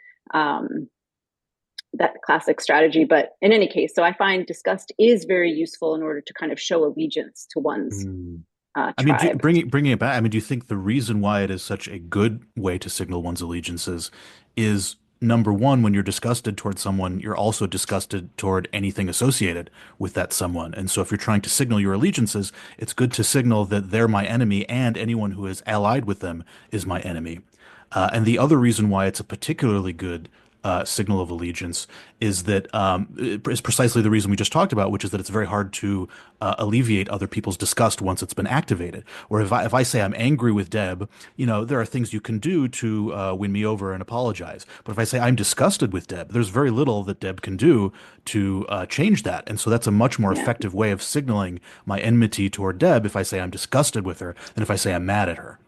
that classic strategy. But in any case, so I find disgust is very useful in order to kind of show allegiance to one's Mm. I mean, tribe. bringing it back, I mean, do you think the reason why it is such a good way to signal one's allegiances is number one, when you're disgusted toward someone, you're also disgusted toward anything associated with that someone. And so if you're trying to signal your allegiances, it's good to signal that they're my enemy and anyone who is allied with them is my enemy. And the other reason why it's a particularly good signal of allegiance is that is precisely the reason we just talked about, which is that it's very hard to alleviate other people's disgust once it's been activated. Or if I say I'm angry with Deb, there are things you can do to win me over and apologize. But if I say I'm disgusted with Deb, there's very little that Deb can do to change that. And so that's a much more Yeah, effective way of signaling my enmity toward Deb if I say I'm disgusted with her than if I say I'm mad at her.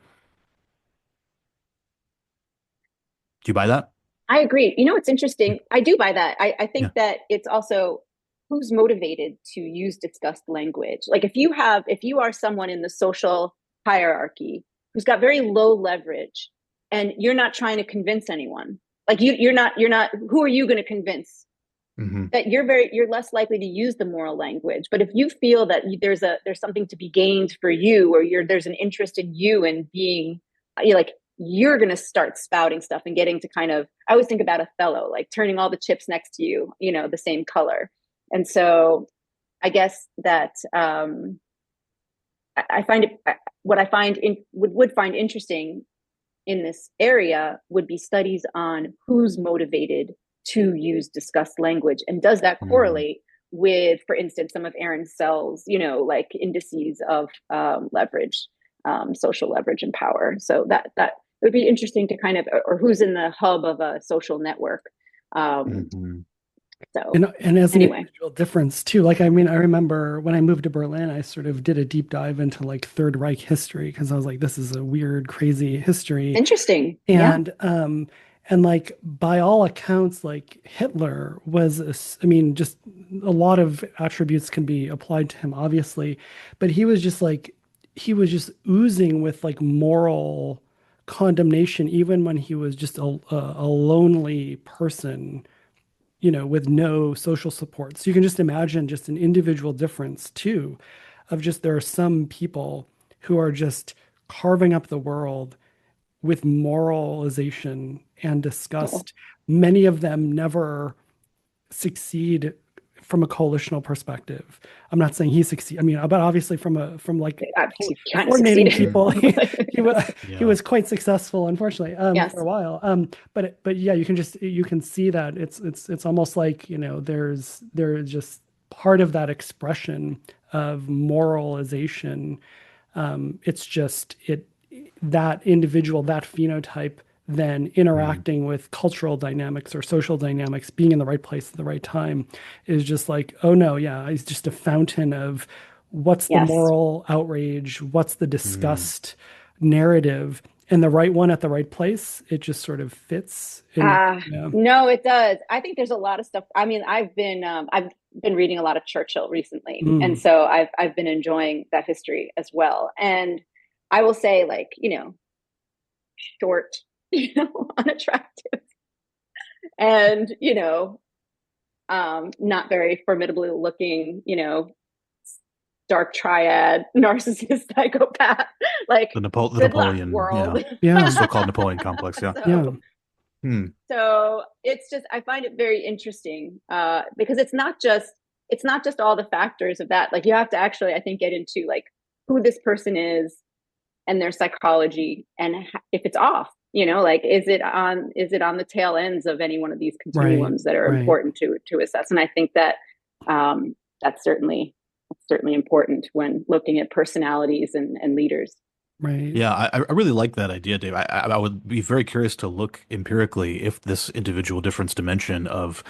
Do you buy that? I agree. It's interesting. I do buy that. I Yeah. think that it's also who's motivated to use disgust language. Like if you are someone in the social hierarchy who's got very low leverage and you're not trying to convince anyone, like you're not, who are you going to convince? Hmm. That you're less likely to use the moral language. But if you feel that there's something to be gained for you, or there's an interest in you and being, you're going to start spouting stuff and getting to kind of, I always think about Othello, like turning all the chips next to you, the same color. And so I guess that I find it, what I find would find interesting in this area would be studies on who's motivated to use discussed language, and does that Hmm. correlate with, for instance, some of Aaron Sell's, like indices of leverage, social leverage and power. So that would be interesting to kind of, or who's in the hub of a social network. Um, Hmm. so And as an anyway, individual difference too, like I mean, I remember when I moved to Berlin, I sort of did a deep dive into like Third Reich history because I was like, this is a weird, crazy history. interesting. Yeah. And like by all accounts, like Hitler was, I mean, just a lot of attributes can be applied to him, obviously, but he was just oozing with like moral condemnation, even when he was just a lonely person, with no social support. So you can just imagine just an individual difference too, of just there are some people who are just carving up the world with moralization and Oh, disgust. Many of them never succeed from a coalitional perspective. I'm not saying he succeeded. I mean, but obviously from like He kind of coordinating succeeded. people, he Yeah. was quite successful, unfortunately, Yes. for a while. But yeah, you can see that it's almost like, there's just part of that expression of moralization. It's just that individual, that phenotype, then interacting with cultural dynamics or social dynamics, being in the right place at the right time, is just like, oh no, yeah, it's just a fountain of what's the Yes. moral outrage, what's the Mm. disgust narrative, and the right one at the right place. It just sort of fits. And yeah. No, it does. I think there's a lot of stuff. I mean, I've been reading a lot of Churchill recently, and Mm, so I've been enjoying that history as well. And I will say, like, short, unattractive, and not very formidably looking, dark triad, narcissist, psychopath. Like, The good luck, Napoleon, yeah, world. yeah, so-called Napoleon complex. Yeah. yeah, So Hmm. so it's just, I find it very interesting, because it's not just all the factors of that. Like, you have to actually, I think, get into like who this person is and their psychology, and if it's off, like, is it on the tail ends of any one of these right, continuums that are right, important to assess. And I think that, that's certainly important when looking at personalities and leaders. right. Yeah, I really like that idea, Dave. I would be very curious to look empirically if this individual difference dimension of,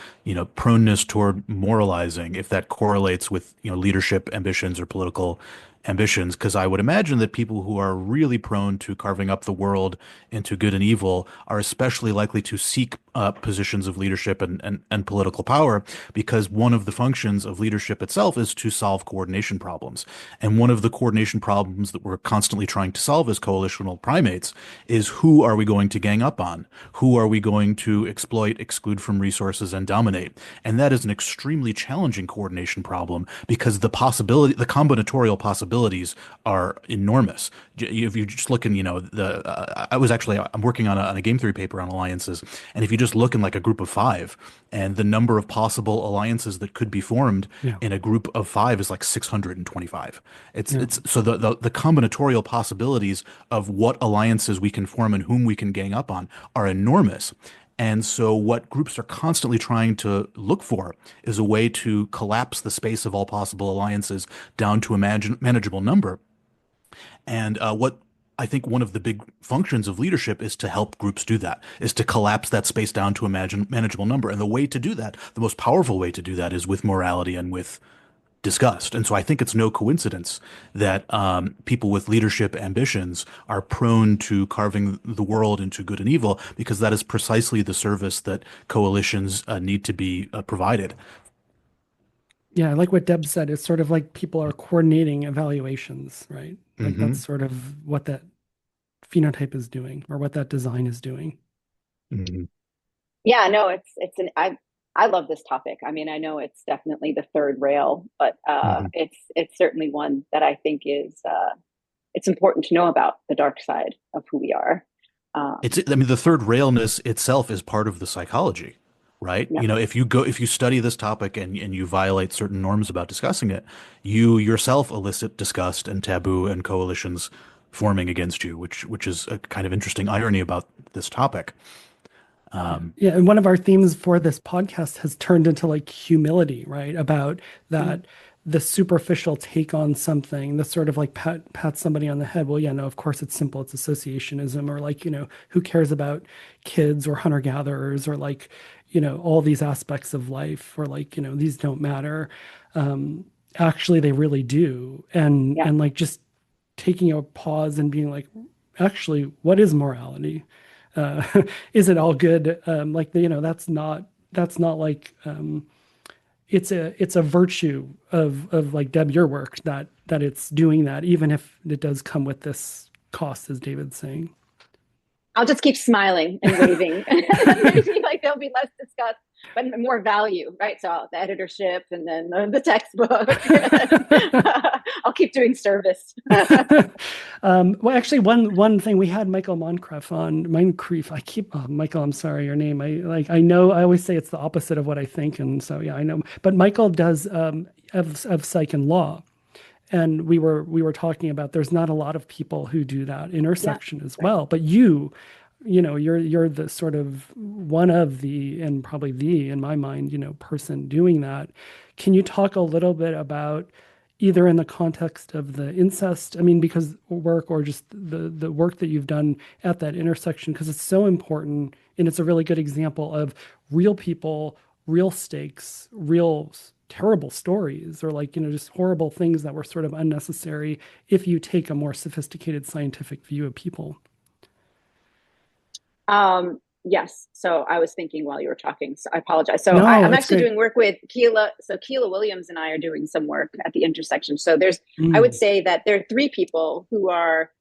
proneness toward moralizing, if that correlates with, leadership ambitions or political ambitions, because I would imagine that people who are really prone to carving up the world into good and evil are especially likely to seek positions of leadership and political power, because one of the functions of leadership itself is to solve coordination problems. And one of the coordination problems that we're constantly trying to solve as coalitional primates is, who are we going to gang up on? Who are we going to exploit, exclude from resources, and dominate? And that is an extremely challenging coordination problem, because the combinatorial possibilities are enormous. If you just look in, I'm working on a game theory paper on alliances, and if you just look in like a group of five, and the number of possible alliances that could be formed Yeah, in a group of five is like 625. It's yeah, it's so the combinatorial possibilities of what alliances we can form and whom we can gang up on are enormous. And so what groups are constantly trying to look for is a way to collapse the space of all possible alliances down to a manageable number. And what I think one of the big functions of leadership is to help groups do that, is to collapse that space down to a manageable number. And the way to do that, the most powerful way to do that, is with morality and with disgust. And so I think it's no coincidence that people with leadership ambitions are prone to carving the world into good and evil, because that is precisely the service that coalitions need to be provided. yeah. Like what Deb said, it's sort of like people are coordinating evaluations, right? Like that's Hmm. sort of what that phenotype is doing, or what that design is doing. Hmm. Yeah, no, I love this topic. I mean, I know it's definitely the third rail, but Hmm. it's certainly one that I think is, it's important to know about the dark side of who we are. It's, I mean, the third railness itself is part of the psychology, right? Yeah, If you study this topic and you violate certain norms about discussing it, you yourself elicit disgust and taboo and coalitions forming against you, which is a kind of interesting irony about this topic. Um, Yeah, and one of our themes for this podcast has turned into like humility, right? About mm, that, the superficial take on something, the sort of like pat somebody on the head. Well, yeah, no, of course it's simple. It's associationism, or like, who cares about kids or hunter gatherers, or like, all these aspects of life, or like, these don't matter. Um, Actually, they really do. yeah. And like just taking a pause and being like, actually, what is morality? uh, is it all good? Like, that's not like, it's a virtue of like, Deb, your work, that it's doing that, even if it does come with this cost, as David's saying. I'll just keep smiling and waving. Maybe like there'll be less disgust, but more value, right? So the editorship and then the textbook. I'll keep doing service. Well, actually, one thing we had Michael Moncrief on. Moncrief. Michael. I'm sorry, your name. I know. I always say it's the opposite of what I think, and so yeah, I know. But Michael does of psych and law. And we were talking about there's not a lot of people who do that intersection as well. But you're the sort of one of the, and probably the, in my mind, person doing that. Can you talk a little bit about either in the context of the incest, because work, or just the work that you've done at that intersection, because it's so important, and it's a really good example of real people, real stakes, real terrible stories, or just horrible things that were sort of unnecessary if you take a more sophisticated scientific view of people. Yes. So I was thinking while you were talking, so I apologize. So No, I'm it's actually great. doing work with Keela. So Keela Williams and I are doing some work at the intersection. So I would say that there are three people who are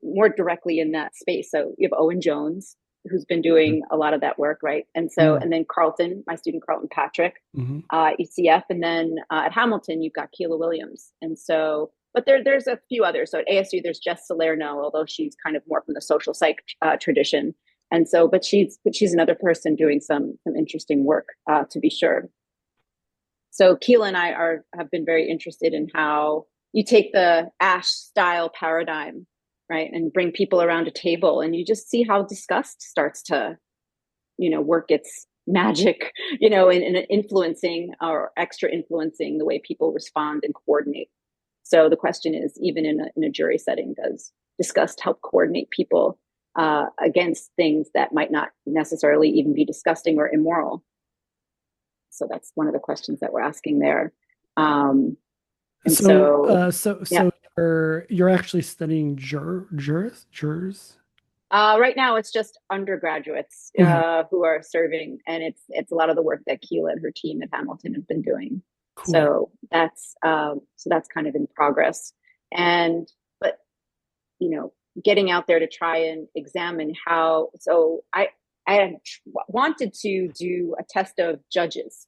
more directly in that space. So you have Owen Jones, who's been doing a lot of that work, right? And so, and then Carlton, my student Carlton Patrick, ECF, and then at Hamilton, you've got Keela Williams. And so, but there's a few others. So at ASU, there's Jess Salerno, although she's kind of more from the social psych tradition. And so, but she's another person doing some interesting work, to be sure. So Keela and I have been very interested in how you take the Ash style paradigm, right, and bring people around a table, and you just see how disgust starts to, work its magic, in influencing or extra influencing the way people respond and coordinate. So the question is, even in a jury setting, does disgust help coordinate people against things that might not necessarily even be disgusting or immoral? So that's one of the questions that we're asking there. So you're actually studying jurors? Right now, it's just undergraduates who are serving, and it's a lot of the work that Keela and her team at Hamilton have been doing. Cool. So that's kind of in progress, but getting out there to try and examine how. So I wanted to do a test of judges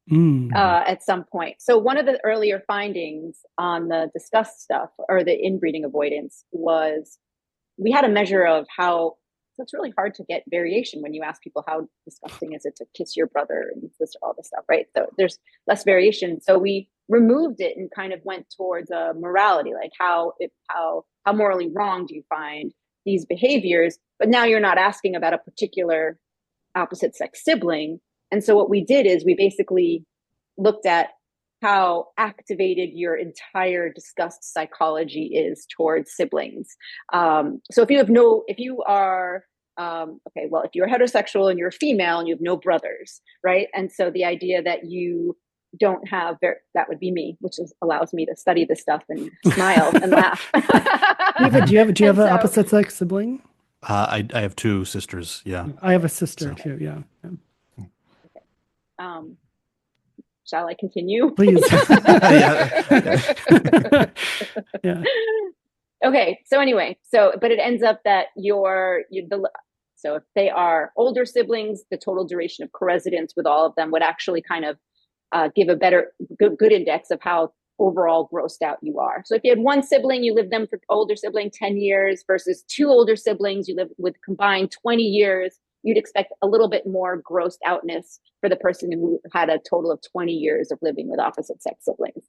at some point. So one of the earlier findings on the disgust stuff, or the inbreeding avoidance, was we had a measure of how. So it's really hard to get variation when you ask people how disgusting is it to kiss your brother and all this stuff, right? So there's less variation. So we removed it and kind of went towards a morality, like how morally wrong do you find these behaviors? But now you're not asking about a particular opposite sex sibling. And so what we did is we basically looked at how activated your entire disgust psychology is towards siblings. So if you're heterosexual and you're female and you have no brothers, right? And so the idea that you don't have, that would be me, which allows me to study this stuff and smile and laugh. Do you have an opposite sex sibling? I have two sisters. Yeah. I have a sister too. Yeah. Okay. Shall I continue? Please. Yeah. Okay. So anyway, but it ends up that so if they are older siblings, the total duration of co-residence with all of them would actually kind of give a better, good index of how overall grossed out you are. So if you had one sibling, you lived them for older sibling 10 years versus two older siblings, you live with combined 20 years, you'd expect a little bit more grossed outness for the person who had a total of 20 years of living with opposite sex siblings.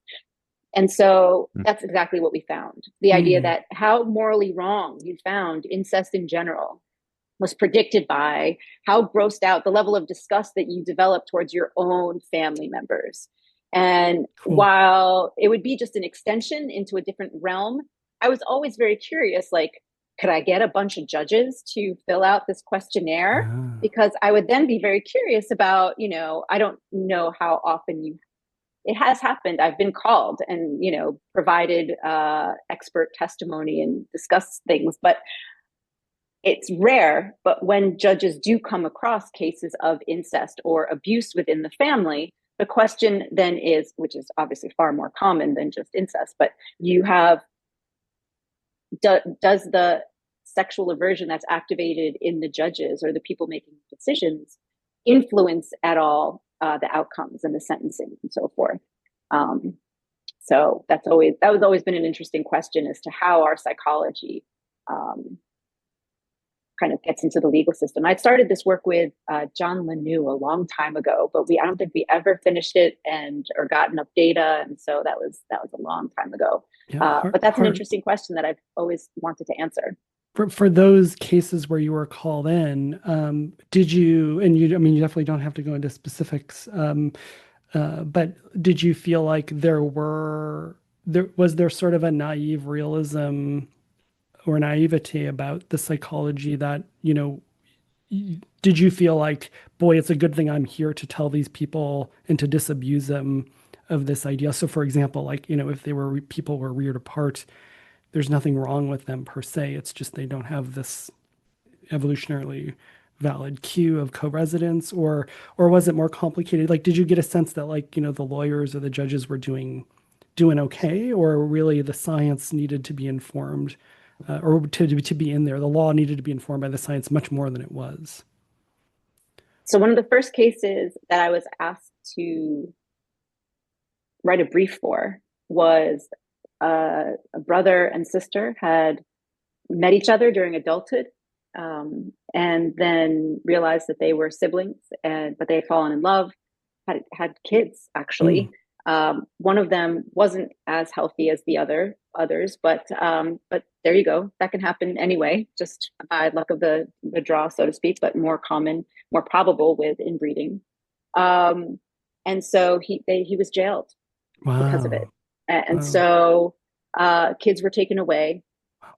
And so that's exactly what we found. The idea that how morally wrong you found incest in general was predicted by how grossed out, the level of disgust that you develop towards your own family members. And while it would be just an extension into a different realm, I was always very curious, like, could I get a bunch of judges to fill out this questionnaire? Because I would then be very curious about, I don't know how often it has happened. I've been called and, provided expert testimony and discussed things, but it's rare. But when judges do come across cases of incest or abuse within the family, the question then is, which is obviously far more common than just incest, but you have, does the sexual aversion that's activated in the judges or the people making decisions influence at all the outcomes and the sentencing and so forth. So that was always been an interesting question as to how our psychology kind of gets into the legal system. I started this work with John Lanu a long time ago, but I don't think we ever finished it or got enough data, and so that was a long time ago. Yeah, but that's an interesting question that I've always wanted to answer. For those cases where you were called in, did you? And you, I mean, you definitely don't have to go into specifics, but did you feel like was there sort of a naive realism or naivety about the psychology that, did you feel like, boy, it's a good thing I'm here to tell these people and to disabuse them of this idea? So for example, like, if people were reared apart, there's nothing wrong with them per se. It's just they don't have this evolutionarily valid cue of co-residence, or was it more complicated? Like, did you get a sense that, like, the lawyers or the judges were doing okay, or really the science needed to be informed, or to be in there, the law needed to be informed by the science much more than it was? So one of the first cases that I was asked to write a brief for was a brother and sister had met each other during adulthood, and then realized that they were siblings, but they had fallen in love, had kids actually. One of them wasn't as healthy as the others, but there you go. That can happen anyway, just by luck of the draw, so to speak, but more common, more probable with inbreeding. And so he was jailed because of it. And so kids were taken away.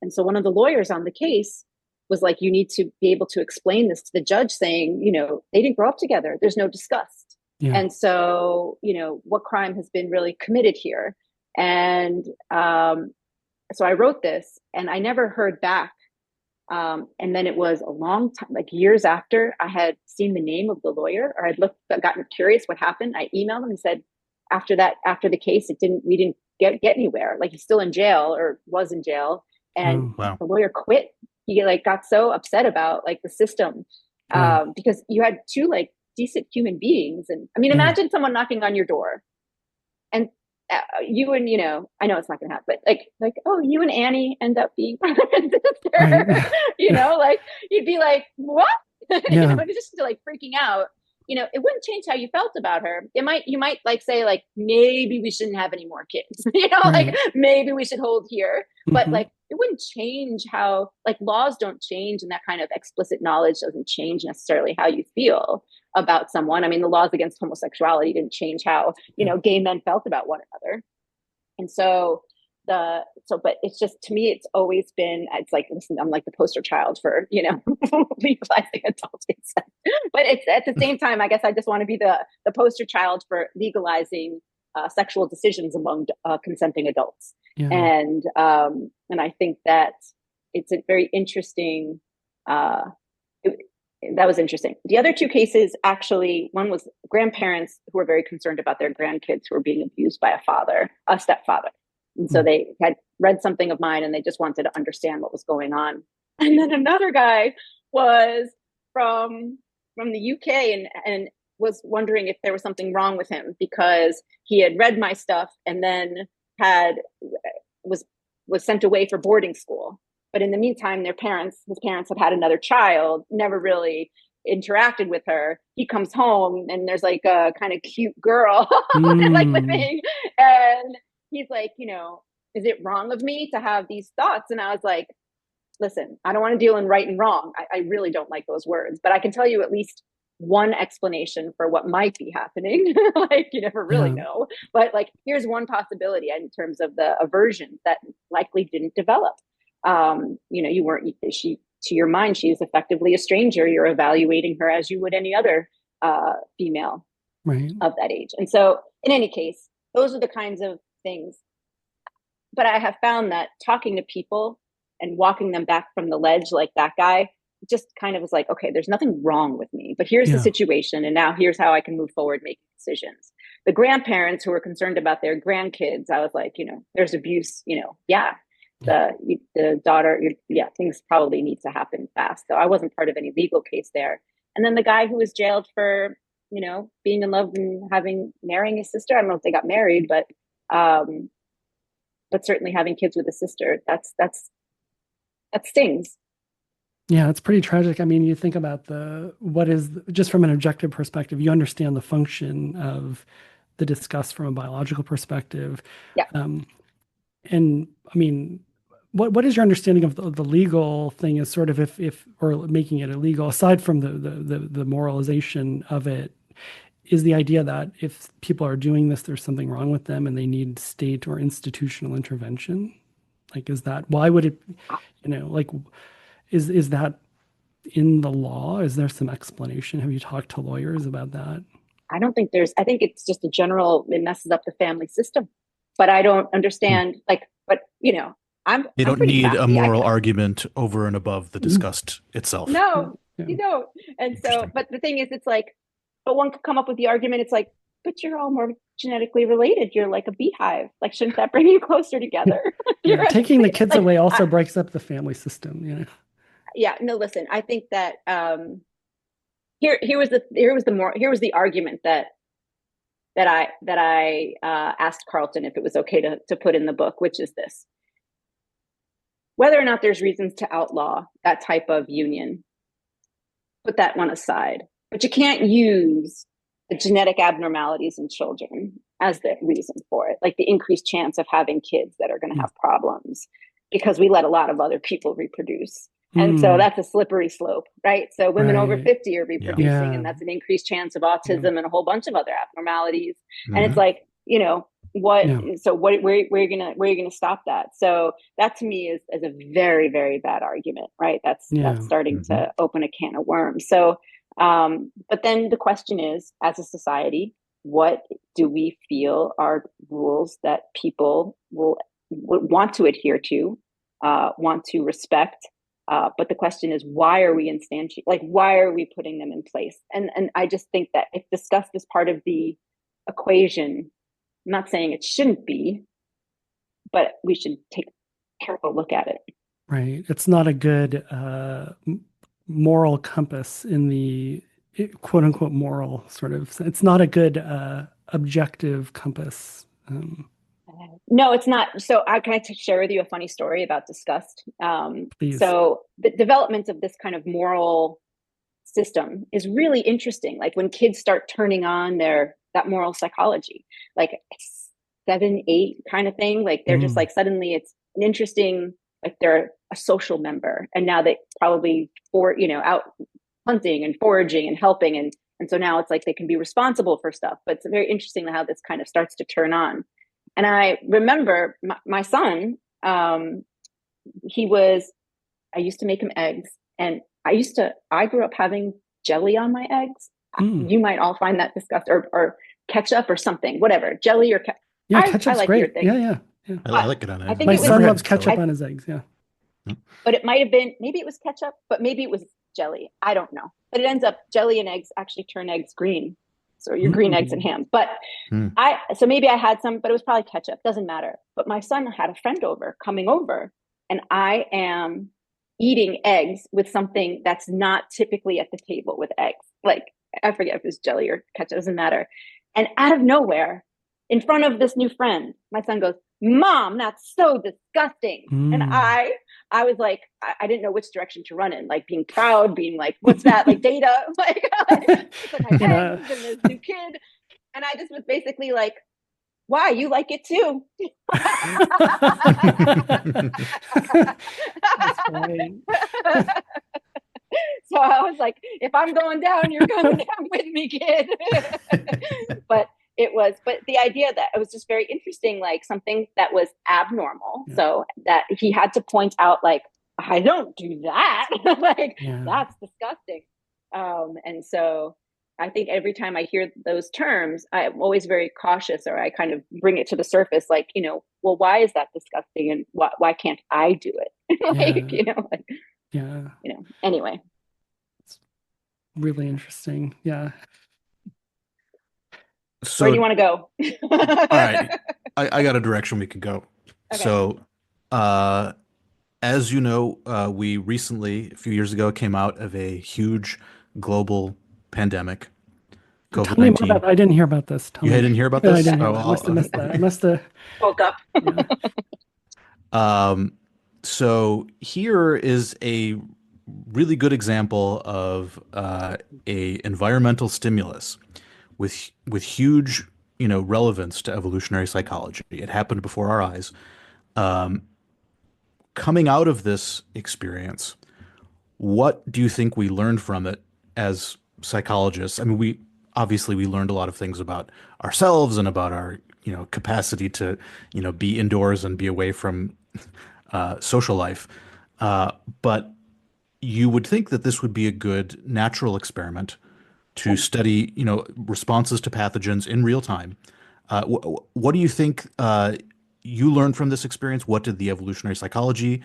And so one of the lawyers on the case was like, you need to be able to explain this to the judge, saying, they didn't grow up together. There's no disgust. Yeah. And so, what crime has been really committed here? And so I wrote this, and I never heard back. And then it was a long time, like years after I had seen the name of the lawyer, or I'd gotten curious what happened. I emailed him and said, after the case, we didn't get anywhere. Like, he's still in jail, or was in jail. And the lawyer quit. He got so upset about the system, because you had two decent human beings. And I mean, imagine someone knocking on your door, and you and I know it's not gonna happen, but oh, you and Annie end up being brother and sister. You'd be like, what? Just freaking out. It wouldn't change how you felt about her. You might say maybe we shouldn't have any more kids. Maybe we should hold here. But it wouldn't change how laws don't change, and that kind of explicit knowledge doesn't change necessarily how you feel about someone. I mean, the laws against homosexuality didn't change how gay men felt about one another. And but it's just, to me, it's always been, it's like, listen, I'm like the poster child for, legalizing adult consent. But it's at the same time, I guess I just want to be the poster child for legalizing sexual decisions among consenting adults. Yeah. And I think that it's a very interesting, that was interesting. The other two cases, actually, one was grandparents who were very concerned about their grandkids who were being abused by a stepfather. And so they had read something of mine, and they just wanted to understand what was going on. And then another guy was from the UK and was wondering if there was something wrong with him, because he had read my stuff and then was sent away for boarding school. But in the meantime, his parents had had another child, never really interacted with her. He comes home, and there's a kind of cute girl living, and he's like, is it wrong of me to have these thoughts? And I was like, listen, I don't want to deal in right and wrong. I really don't like those words, but I can tell you at least one explanation for what might be happening. You never really know, but here's one possibility in terms of the aversion that likely didn't develop. You weren't, to your mind, she is effectively a stranger. You're evaluating her as you would any other female of that age. And so in any case, those are the kinds of things. But I have found that talking to people and walking them back from the ledge, like that guy, just kind of was like, okay, there's nothing wrong with me, but here's the situation. And now here's how I can move forward making decisions. The grandparents who were concerned about their grandkids, I was like, there's abuse, the daughter, things probably need to happen fast. So I wasn't part of any legal case there. And then the guy who was jailed for, being in love and marrying his sister. I don't know if they got married, but certainly having kids with a sister, that stings. Yeah, it's pretty tragic. I mean, you think about just from an objective perspective, you understand the function of the disgust from a biological perspective. Yeah. And I mean, what is your understanding of the legal thing is sort of if or making it illegal, aside from the moralization of it, is the idea that if people are doing this, there's something wrong with them and they need state or institutional intervention? Like, why would it, is that in the law? Is there some explanation? Have you talked to lawyers about that? I don't think I think it's just it messes up the family system, but I don't understand, They don't need a moral argument over and above the disgust itself. No, you don't. And so, but the thing is, it's like, but one could come up with the argument. It's like, but you're all more genetically related. You're like a beehive. Like, shouldn't that bring you closer together? Taking the kids away also breaks up the family system. Yeah. No, listen. I think that here was the argument that I asked Carlton if it was okay to put in the book, which is this: whether or not there's reasons to outlaw that type of union, put that one aside. But you can't use the genetic abnormalities in children as the reason for it, like the increased chance of having kids that are going to have problems because we let a lot of other people reproduce. And so that's a slippery slope, right? So women over 50 are reproducing, and that's an increased chance of autism and a whole bunch of other abnormalities. And it's like, where are you gonna stop that? So that to me is a very, very bad argument, right? That's starting to open a can of worms. So but then the question is, as a society, what do we feel are rules that people will want to adhere to, want to respect? But the question is, why are we why are we putting them in place? And I just think that if disgust is part of the equation, I'm not saying it shouldn't be, but we should take a careful look at it. Right. It's not a good moral compass in the quote unquote moral sort of. It's not a good objective compass. No, it's not. So can I share with you a funny story about disgust? Please. So the development of this kind of moral system is really interesting. Like when kids start turning on that moral psychology, like 7, 8 kind of thing. Like they're just like, suddenly it's an interesting, like they're a social member, and now they probably out hunting and foraging and helping, and so now it's like they can be responsible for stuff. But it's very interesting how this kind of starts to turn on. And I remember my son, I used to make him eggs, and I grew up having jelly on my eggs. You might all find that disgusting, or ketchup or something, whatever, jelly or ketchup. Yeah, ketchup's great. Yeah. I like it on eggs. My son loves ketchup on his eggs. Yeah. But it might have been, maybe it was ketchup, but maybe it was jelly. I don't know. But it ends up, jelly and eggs actually turn eggs green. So your green eggs and ham. But so maybe I had some, but it was probably ketchup. Doesn't matter. But my son had a friend coming over, and I am eating eggs with something that's not typically at the table with eggs. Like, I forget if it was jelly or ketchup, doesn't matter. And out of nowhere, in front of this new friend, my son goes, "Mom, that's so disgusting." And I was like, I didn't know which direction to run in, like being proud, being like, what's that? Like data, like my eggs and this new kid. And I just was basically like, why? You like it too. That's funny. So I was like, if I'm going down, you're going down with me, kid. But the idea that it was just very interesting, like something that was abnormal. Yeah. So that he had to point out, like, I don't do that. That's disgusting. And so I think every time I hear those terms, I'm always very cautious, or I kind of bring it to the surface, like, well, why is that disgusting? And why can't I do it? Anyway. It's really interesting. Yeah. So, where do you want to go? All right. I got a direction we could go. Okay. So As you know, we recently, a few years ago, came out of a huge global pandemic, Tell me more about COVID-19. that. I didn't hear about this. Tell You me. didn't hear about No, I this? didn't hear Oh, about it. I must have missed that. I must have, Woke up. yeah. um, so here is a really good example of a environmental stimulus with huge, relevance to evolutionary psychology. It happened before our eyes. Um, Coming out of this experience, what do you think we learned from it as psychologists? I mean, we learned a lot of things about ourselves and about our, capacity to, be indoors and be away from social life. But you would think that this would be a good natural experiment to study, responses to pathogens in real time. What do you think you learned from this experience? What did the evolutionary psychology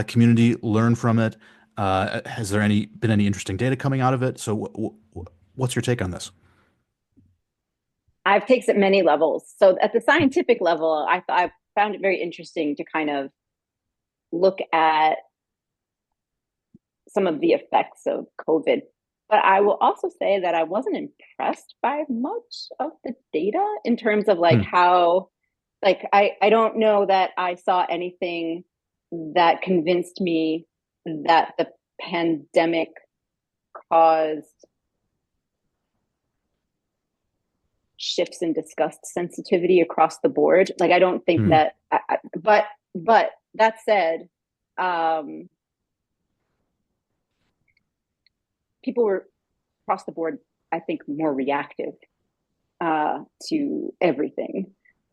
community learn from it? Has there been any interesting data coming out of it? So, what's your take on this? I've taken it many levels. So at the scientific level, I found it very interesting to kind of look at some of the effects of COVID. But I will also say that I wasn't impressed by much of the data in terms of like Hmm. how, like, I don't know that I saw anything that convinced me that the pandemic caused shifts in disgust sensitivity across the board. Like, I don't think Hmm. that, but that said, um, people were across the board, I think, more reactive to everything,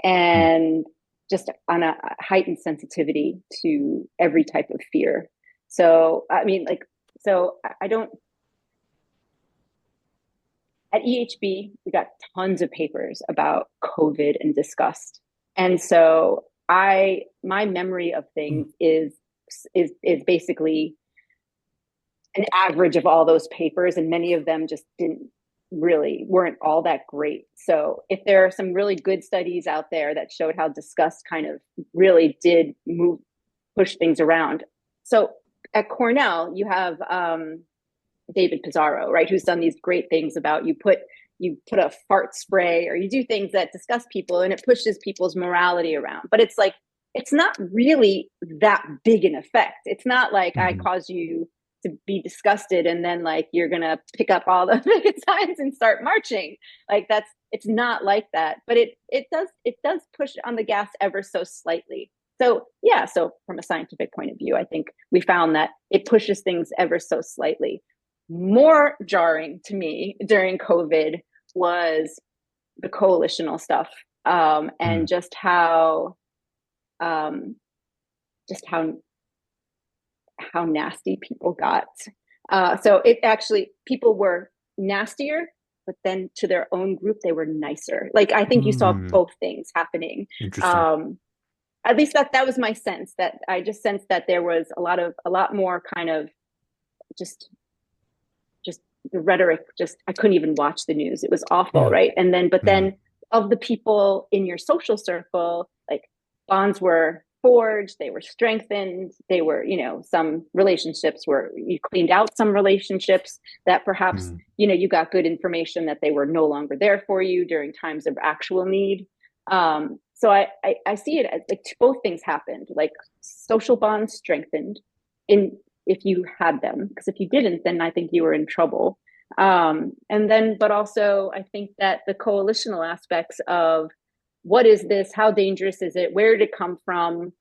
Hmm. and just on a heightened sensitivity to every type of fear. So, I mean, like, so I don't, at EHB, we got tons of papers about COVID and disgust. And so my memory of Hmm. things is basically an average of all those papers, and many of them just weren't all that great. So if there are some really good studies out there that showed how disgust kind of really did push things around. So at Cornell, you have David Pizarro, right, who's done these great things about you put a fart spray or you do things that disgust people and it pushes people's morality around. But it's like, it's not really that big an effect. It's not like I Hmm. cause you to be disgusted and then like you're gonna pick up all the picket signs and start marching. Like, it's not like that. But it does push on the gas ever so slightly. So yeah, so from a scientific point of view, I think we found that it pushes things ever so slightly. More jarring to me during COVID was the coalitional stuff, Hmm. and um, just how nasty people got. So it actually, people were nastier, but then to their own group they were nicer. Like, I think you saw Hmm. both things happening. Interesting. Um, at least that was my sense. That I just sensed that there was a lot more kind of just just the rhetoric. Just, I couldn't even watch the news. It was awful, Yeah. right? And then, but Hmm. then, of the people in your social circle, like, bonds were forged, they were strengthened, they were, some relationships were, you cleaned out some relationships that perhaps, Hmm. you got good information that they were no longer there for you during times of actual need. So I see it as like both things happened, like social bonds strengthened in, if you had them, because if you didn't, then I think you were in trouble. And then, but also, I think that the coalitional aspects of what is this, how dangerous is it, where did it come from,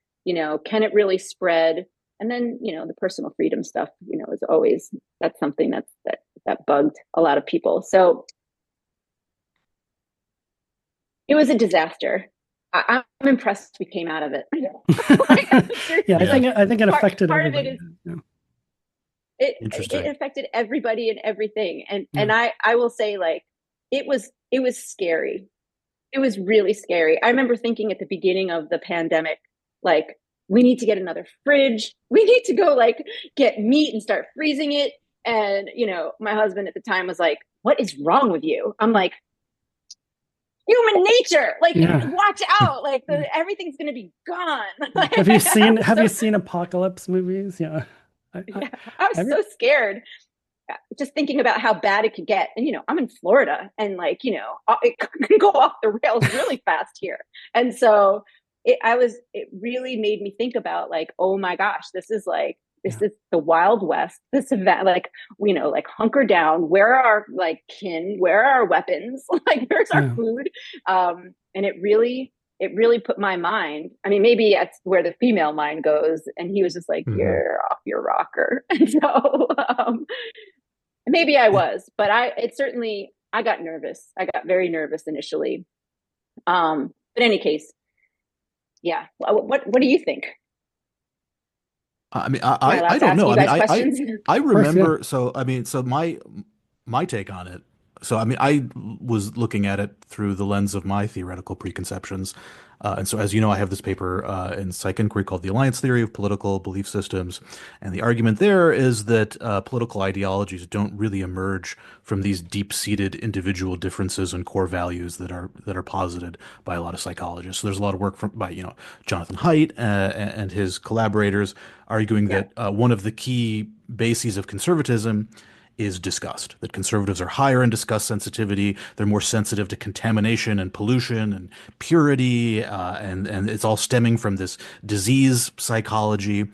can it really spread? And then, the personal freedom stuff, is always, that's something that bugged a lot of people. So it was a disaster. I'm impressed we came out of it. Yeah, Yeah. I think it affected Part of it everybody. is, Yeah. it Interesting. affected everybody and everything. And Yeah. I will say, like, it was scary. It was really scary. I remember thinking at the beginning of the pandemic, like, we need to get another fridge. We need to go, like, get meat and start freezing it. And, my husband at the time was like, what is wrong with you? I'm like, human teacher, like Yeah. watch out, like everything's gonna be gone. Like, Have you seen apocalypse movies? Yeah. yeah, I was have you? so scared just thinking about how bad it could get. And I'm in Florida, and like it can go off the rails really fast here. And so it really made me think about like, oh my gosh, this is the Wild West. This event, like, like hunker down. Where are our like kin? Where are our weapons? Like, where's our food? And it really put my mind. I mean, maybe that's where the female mind goes. And he was just like, you're off your rocker. And so maybe I was, but I got nervous. I got very nervous initially. But in any case, yeah. What do you think? I mean, I don't know. I mean, I remember. So I mean, so my take on it. So I mean, I was looking at it through the lens of my theoretical preconceptions, and so as you know, I have this paper in Psych Inquiry called "The Alliance Theory of Political Belief Systems," and the argument there is that political ideologies don't really emerge from these deep-seated individual differences and core values that are posited by a lot of psychologists. So there's a lot of work by Jonathan Haidt and his collaborators arguing that one of the key bases of conservatism is disgust, that conservatives are higher in disgust sensitivity. They're more sensitive to contamination and pollution and purity, and it's all stemming from this disease psychology.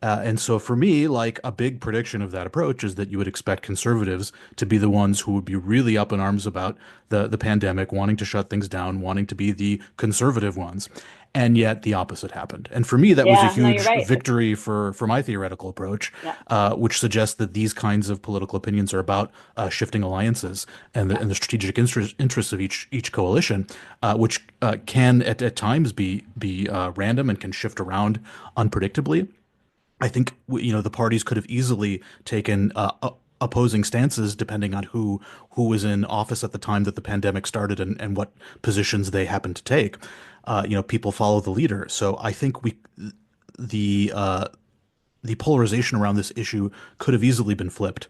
And so for me, like a big prediction of that approach is that you would expect conservatives to be the ones who would be really up in arms about the pandemic, wanting to shut things down, wanting to be the conservative ones. And yet the opposite happened. And for me, that was a huge victory for my theoretical approach, which suggests that these kinds of political opinions are about shifting alliances and the strategic interests of each coalition, which can at times be random and can shift around unpredictably. I think the parties could have easily taken opposing stances depending on who was in office at the time that the pandemic started and what positions they happened to take. People follow the leader. So I think the polarization around this issue could have easily been flipped.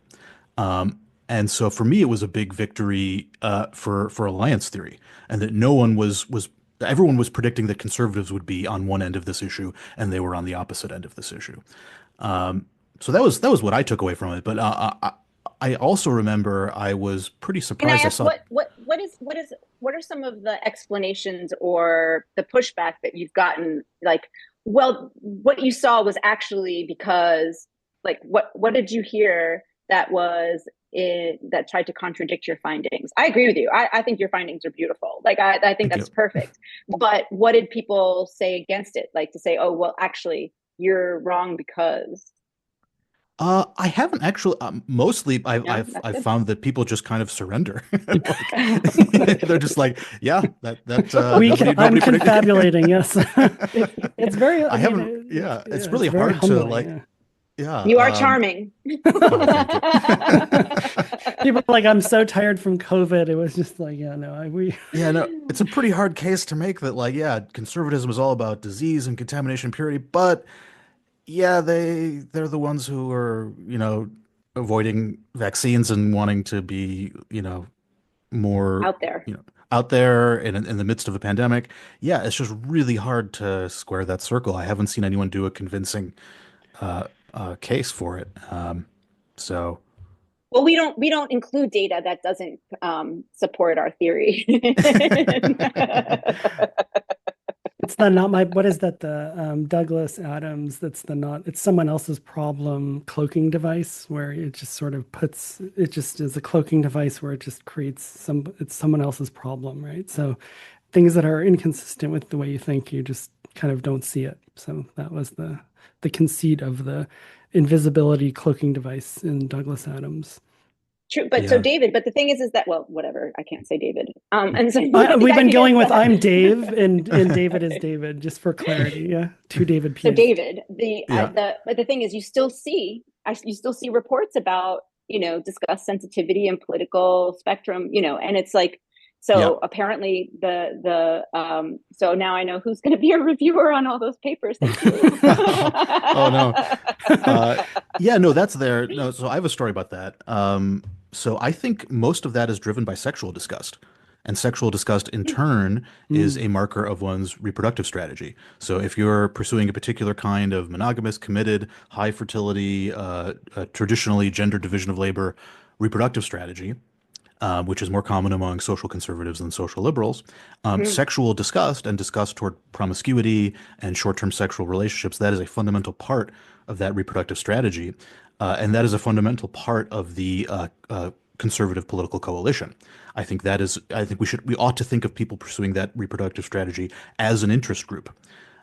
And so for me, it was a big victory for alliance theory, and that everyone was predicting that conservatives would be on one end of this issue, and they were on the opposite end of this issue. So that was what I took away from it. But I also remember I was pretty surprised. Can I ask what are some of the explanations or the pushback that you've gotten? Like, well, what you saw was actually because, like, what did you hear that tried to contradict your findings? I agree with you. I think your findings are beautiful. Like, I think that's perfect. But what did people say against it? Like to say, oh, well, actually, you're wrong because. I haven't actually. Mostly, I've found that people just kind of surrender. They're just like, yeah, I'm confabulating. Yes, it's very. It's really hard humbling, to like. Yeah, you are charming. People are like, I'm so tired from COVID. It was just like, it's a pretty hard case to make that, like, conservatism is all about disease and contamination, purity, but they're the ones who are, avoiding vaccines and wanting to be, more out there in the midst of a pandemic. Yeah, it's just really hard to square that circle. I haven't seen anyone do a convincing case for it. So. Well, we don't include data that doesn't support our theory. It's what is that? The Douglas Adams. It's someone else's problem cloaking device where it just sort of it just is a cloaking device where it just creates it's someone else's problem, right? So things that are inconsistent with the way you think, you just kind of don't see it. So that was the conceit of the invisibility cloaking device in Douglas Adams. True, but so David, but the thing is that, well, whatever, I can't say David. And so we've been going with I'm Dave and David is David, just for clarity. Yeah, to David P. So David, but the thing is, you still see reports about discuss sensitivity and political spectrum, and it's like. So apparently so now I know who's going to be a reviewer on all those papers. Thank you. Oh no. No, that's there. No, so I have a story about that. So I think most of that is driven by sexual disgust. And sexual disgust, in turn, is a marker of one's reproductive strategy. So if you're pursuing a particular kind of monogamous, committed, high fertility, traditionally gender division of labor reproductive strategy, which is more common among social conservatives than social liberals, sexual disgust and disgust toward promiscuity and short-term sexual relationships, that is a fundamental part of that reproductive strategy. And that is a fundamental part of the conservative political coalition. I think we ought to think of people pursuing that reproductive strategy as an interest group,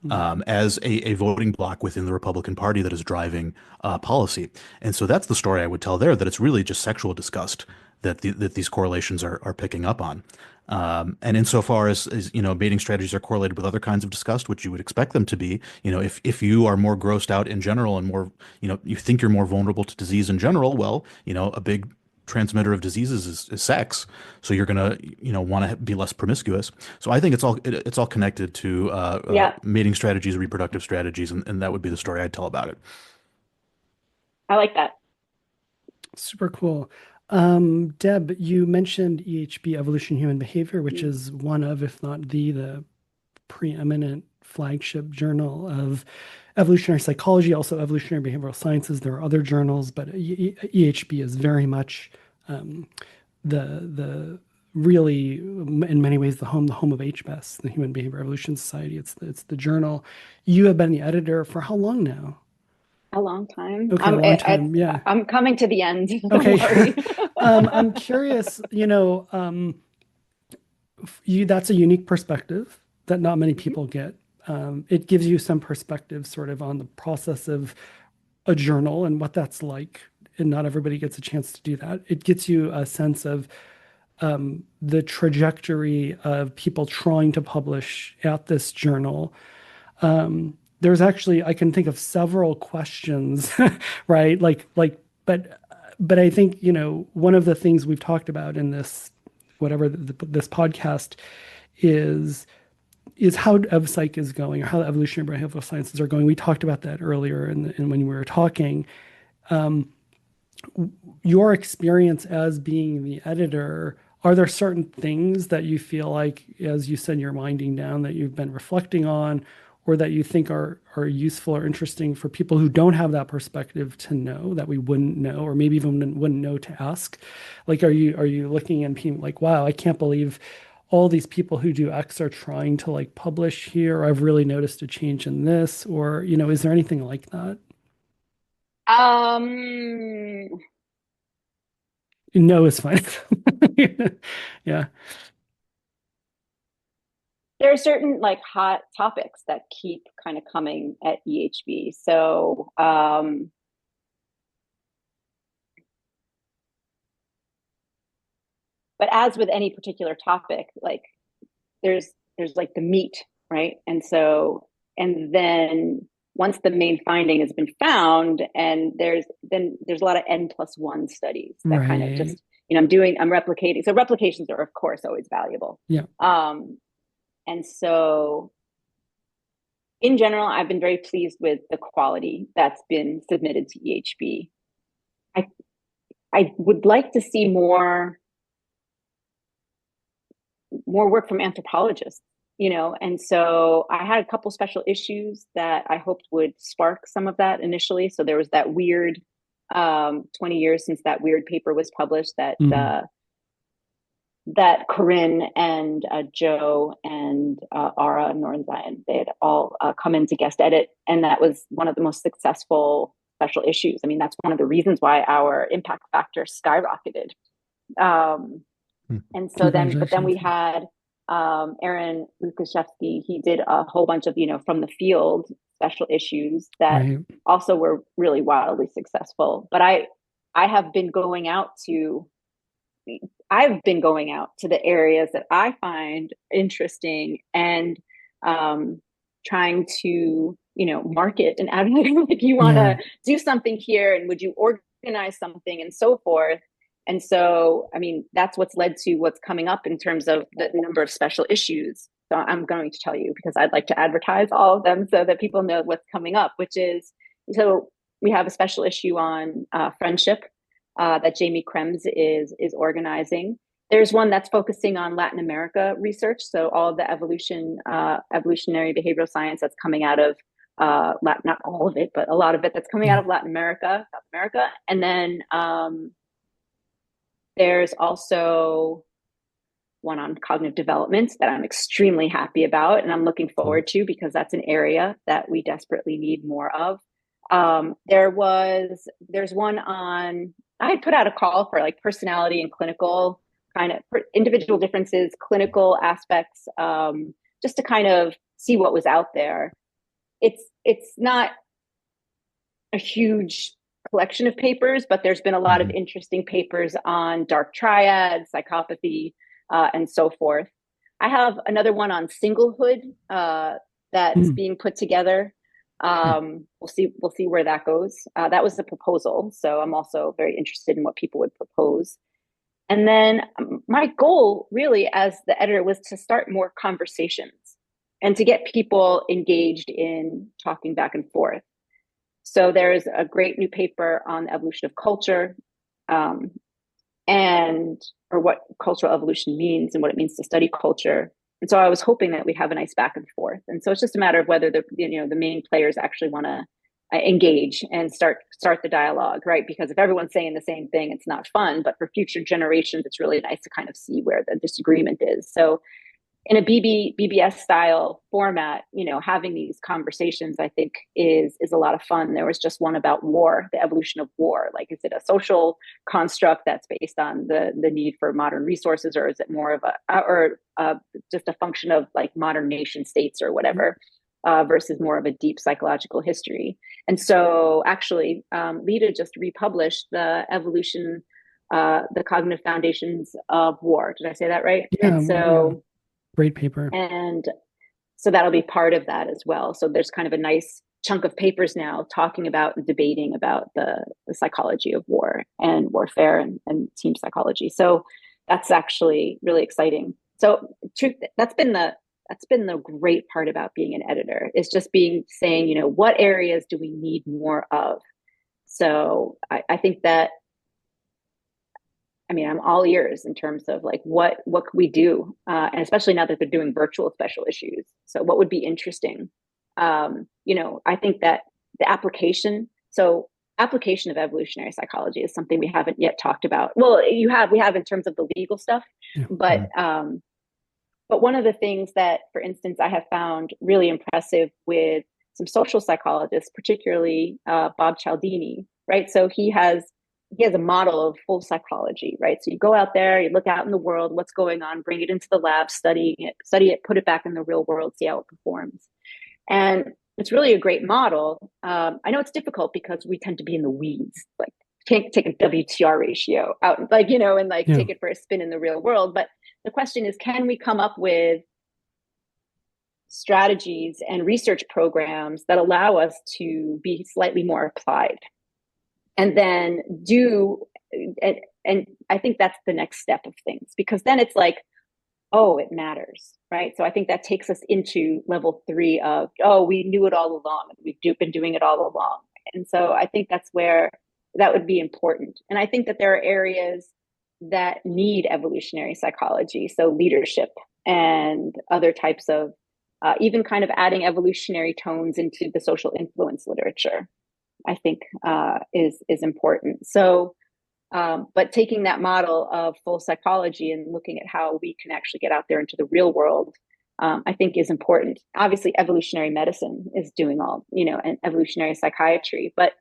as a voting bloc within the Republican Party that is driving policy. And so that's the story I would tell there, that it's really just sexual disgust that these correlations are picking up on. And insofar as mating strategies are correlated with other kinds of disgust, which you would expect them to be, if you are more grossed out in general and more, you think you're more vulnerable to disease in general, well, a big transmitter of diseases is sex. So you're going to, want to be less promiscuous. So I think it's all connected to mating strategies, reproductive strategies, and that would be the story I'd tell about it. I like that. Super cool. Deb, you mentioned EHB, Evolution Human Behavior, which is one of, if not the preeminent flagship journal of evolutionary psychology, also evolutionary behavioral sciences. There are other journals, but EHB is very much the really, in many ways, the home of HBES, the Human Behavior Evolution Society. It's the journal. You have been the editor for how long now? A long time. Okay, a long time. Yeah. I'm coming to the end. Okay. I'm curious, that's a unique perspective that not many people get. It gives you some perspective sort of on the process of a journal and what that's like. And not everybody gets a chance to do that. It gets you a sense of the trajectory of people trying to publish at this journal. There's actually, I can think of several questions, right? But I think, one of the things we've talked about in this, this podcast is how EvPsych is going, or how the evolutionary behavioral sciences are going. We talked about that earlier and when we were talking. Your experience as being the editor, are there certain things that you feel like, as you said, you're winding down, that you've been reflecting on, or that you think are useful or interesting for people who don't have that perspective to know, that we wouldn't know, or maybe even wouldn't know to ask? Like, are you looking and being like, wow, I can't believe all these people who do X are trying to publish here. I've really noticed a change in this, or, is there anything like that? No, it's fine. Yeah. There are certain hot topics that keep kind of coming at EHB. So, but as with any particular topic, there's the meat, right? And then once the main finding has been found, and there's a lot of N+1 studies that kind of just, I'm replicating. So replications are of course always valuable. Yeah. And so in general, I've been very pleased with the quality that's been submitted to EHB. I would like to see more work from anthropologists, and so I had a couple special issues that I hoped would spark some of that initially. So there was that weird 20 years since that weird paper was published that that Corinne and Joe and Ara Nornzion, they had all come in to guest edit. And that was one of the most successful special issues. I mean, that's one of the reasons why our impact factor skyrocketed. And so but then we had Aaron Lukaszewski. He did a whole bunch of, from the field special issues that also were really wildly successful. But I've been going out to the areas that I find interesting and trying to, market and advocate, you want to do something here, and would you organize something, and so forth. And so, I mean, that's what's led to what's coming up in terms of the number of special issues. So I'm going to tell you, because I'd like to advertise all of them so that people know what's coming up, which is, so we have a special issue on friendship that Jamie Krems is organizing. There's one that's focusing on Latin America research. So all of the evolutionary behavioral science that's coming out of not all of it, but a lot of it that's coming out of Latin America, South America. And then there's also one on cognitive development that I'm extremely happy about and I'm looking forward to, because that's an area that we desperately need more of. There's one on, I had put out a call for like personality and clinical kind of individual differences, clinical aspects, just to kind of see what was out there. It's not a huge collection of papers, but there's been a lot of interesting papers on dark triad, psychopathy, and so forth. I have another one on singlehood that's being put together. We'll see where that goes. That was the proposal, so I'm also very interested in what people would propose. And then my goal, really, as the editor, was to start more conversations and to get people engaged in talking back and forth. So there's a great new paper on the evolution of culture, or what cultural evolution means and what it means to study culture. And so I was hoping that we'd have a nice back and forth. And so it's just a matter of whether the main players actually want to engage and start the dialogue, right? Because if everyone's saying the same thing, it's not fun. But for future generations, it's really nice to kind of see where the disagreement is. So in a BBS style format, having these conversations, I think is a lot of fun. There was just one about war, the evolution of war. Like, is it a social construct that's based on the need for modern resources, or is it more of just a function of like modern nation states or whatever, versus more of a deep psychological history? And so actually, Lita just republished the evolution, the cognitive foundations of war. Did I say that right? Yeah. And so. Great paper. And so that'll be part of that as well. So there's kind of a nice chunk of papers now talking about and debating about the psychology of war and warfare and team psychology. So that's actually really exciting. So that's been the great part about being an editor, is just saying, what areas do we need more of? So I think that, I'm all ears in terms of like what could we do, and especially now that they're doing virtual special issues. So what would be interesting? I think that the application of evolutionary psychology is something we haven't yet talked about. Well, we have in terms of the legal stuff, but one of the things that, for instance, I have found really impressive with some social psychologists, particularly Bob Cialdini, right? So he has a model of full psychology, right? So you go out there, you look out in the world, what's going on, bring it into the lab, study it, put it back in the real world, see how it performs. And it's really a great model. I know it's difficult because we tend to be in the weeds, like can't take a WTR ratio out, and take it for a spin in the real world. But the question is, can we come up with strategies and research programs that allow us to be slightly more applied? And then and I think that's the next step of things, because then it's like, oh, it matters, right? So I think that takes us into level 3 of, oh, we knew it all along. We've been doing it all along. And so I think that's where that would be important. And I think that there are areas that need evolutionary psychology. So leadership and other types of, even kind of adding evolutionary tones into the social influence literature, I think is important. So, but taking that model of full psychology and looking at how we can actually get out there into the real world, I think is important. Obviously, evolutionary medicine is doing all, and evolutionary psychiatry, but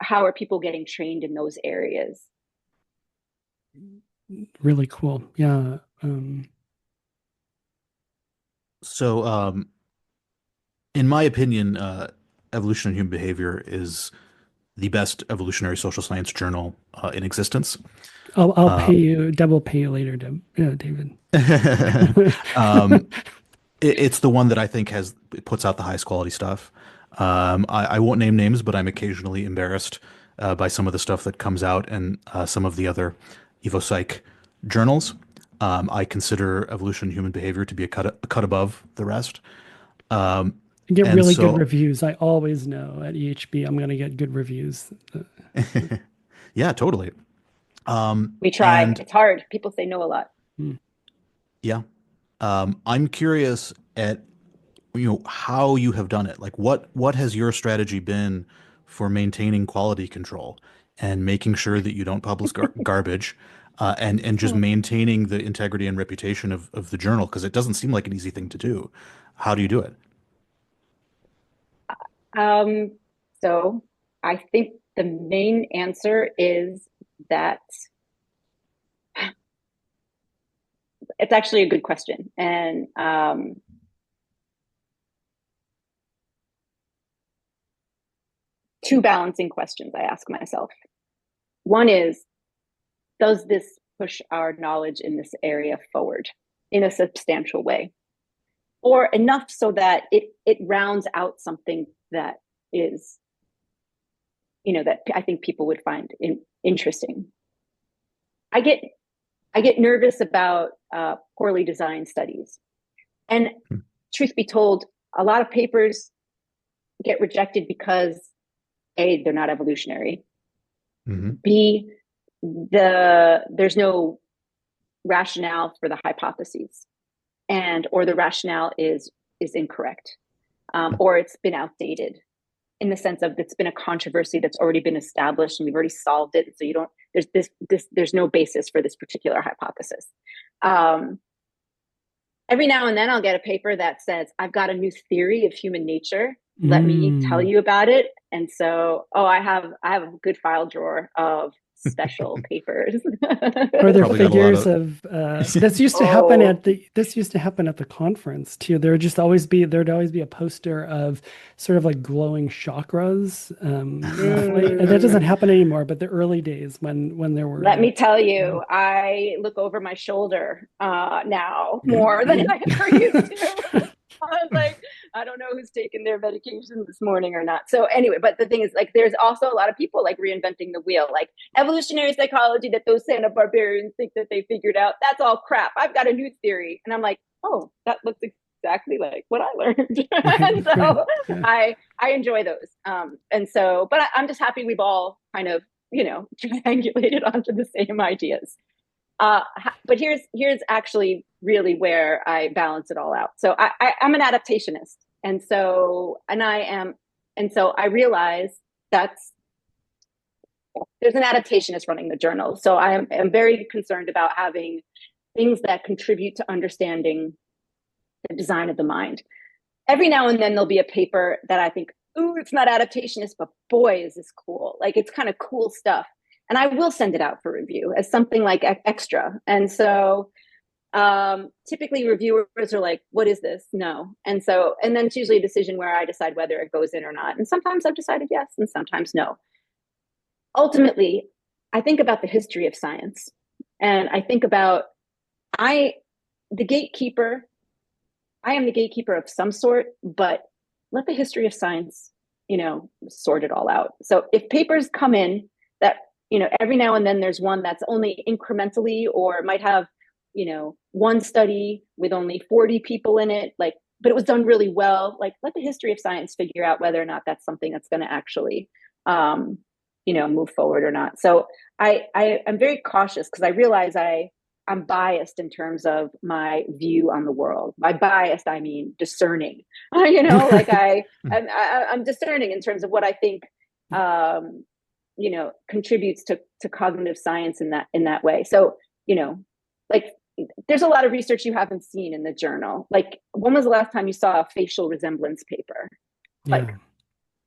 how are people getting trained in those areas? Really cool. Yeah. So, in my opinion, Evolution and Human Behavior is the best evolutionary social science journal in existence. I'll pay you. Deb will pay you later, David. It's the one that I think puts out the highest quality stuff. I won't name names, but I'm occasionally embarrassed by some of the stuff that comes out and some of the other EvoPsych journals. I consider Evolution and Human Behavior to be a cut above the rest. Get really good reviews. I always know at EHB I'm going to get good reviews. Yeah, totally. We try. And It's hard. People say no a lot. yeah, I'm curious at how you have done it. Like what has your strategy been for maintaining quality control and making sure that you don't publish garbage, and just maintaining the integrity and reputation of the journal, because it doesn't seem like an easy thing to do. How do you do it? So I think the main answer is that it's actually a good question. And two balancing questions I ask myself. One is, does this push our knowledge in this area forward in a substantial way? Or enough so that it rounds out something that is, that I think people would find interesting. I get nervous about poorly designed studies. And truth be told, a lot of papers get rejected because A, they're not evolutionary. B, there's no rationale for the hypotheses, or the rationale is incorrect, or it's been outdated in the sense of it's been a controversy that's already been established and we've already solved it. So there's no basis for this particular hypothesis. Every now and then I'll get a paper that says, I've got a new theory of human nature. Let me tell you about it. And so, I have a good file drawer of special papers. Or there are figures of this used to happen at the conference too. There'd always be a poster of sort of like glowing chakras. And that doesn't happen anymore, but the early days when there were. Let me tell you, I look over my shoulder now more than I ever used to. I was like, I don't know who's taking their medication this morning or not. So anyway, but the thing is, like, there's also a lot of people like reinventing the wheel, like evolutionary psychology that those Santa barbarians think that they figured out. That's all crap. I've got a new theory. And I'm like, oh, that looks exactly like what I learned. And so I enjoy those. And so, but I'm just happy we've all kind of, triangulated onto the same ideas. But here's actually really where I balance it all out. So I'm an adaptationist, and so I realize there's an adaptationist running the journal. So I'm very concerned about having things that contribute to understanding the design of the mind. Every now and then there'll be a paper that I think, ooh, it's not adaptationist, but boy, is this cool. Like, it's kind of cool stuff. And I will send it out for review as something like extra. And so typically reviewers are like, what is this? No. And then it's usually a decision where I decide whether it goes in or not. And sometimes I've decided yes, and sometimes no. Ultimately, I think about the history of science. And I think about, I am the gatekeeper of some sort, but let the history of science, sort it all out. So if papers come in that, every now and then there's one that's only incrementally, or might have, one study with only 40 people in it, like, but it was done really well. Like, let the history of science figure out whether or not that's something that's going to actually, move forward or not. So I'm very cautious because I realize I'm biased in terms of my view on the world. By biased, I mean discerning. Like I'm discerning in terms of what I think, contributes to cognitive science in that way. So, like, there's a lot of research you haven't seen in the journal. Like, when was the last time you saw a facial resemblance paper?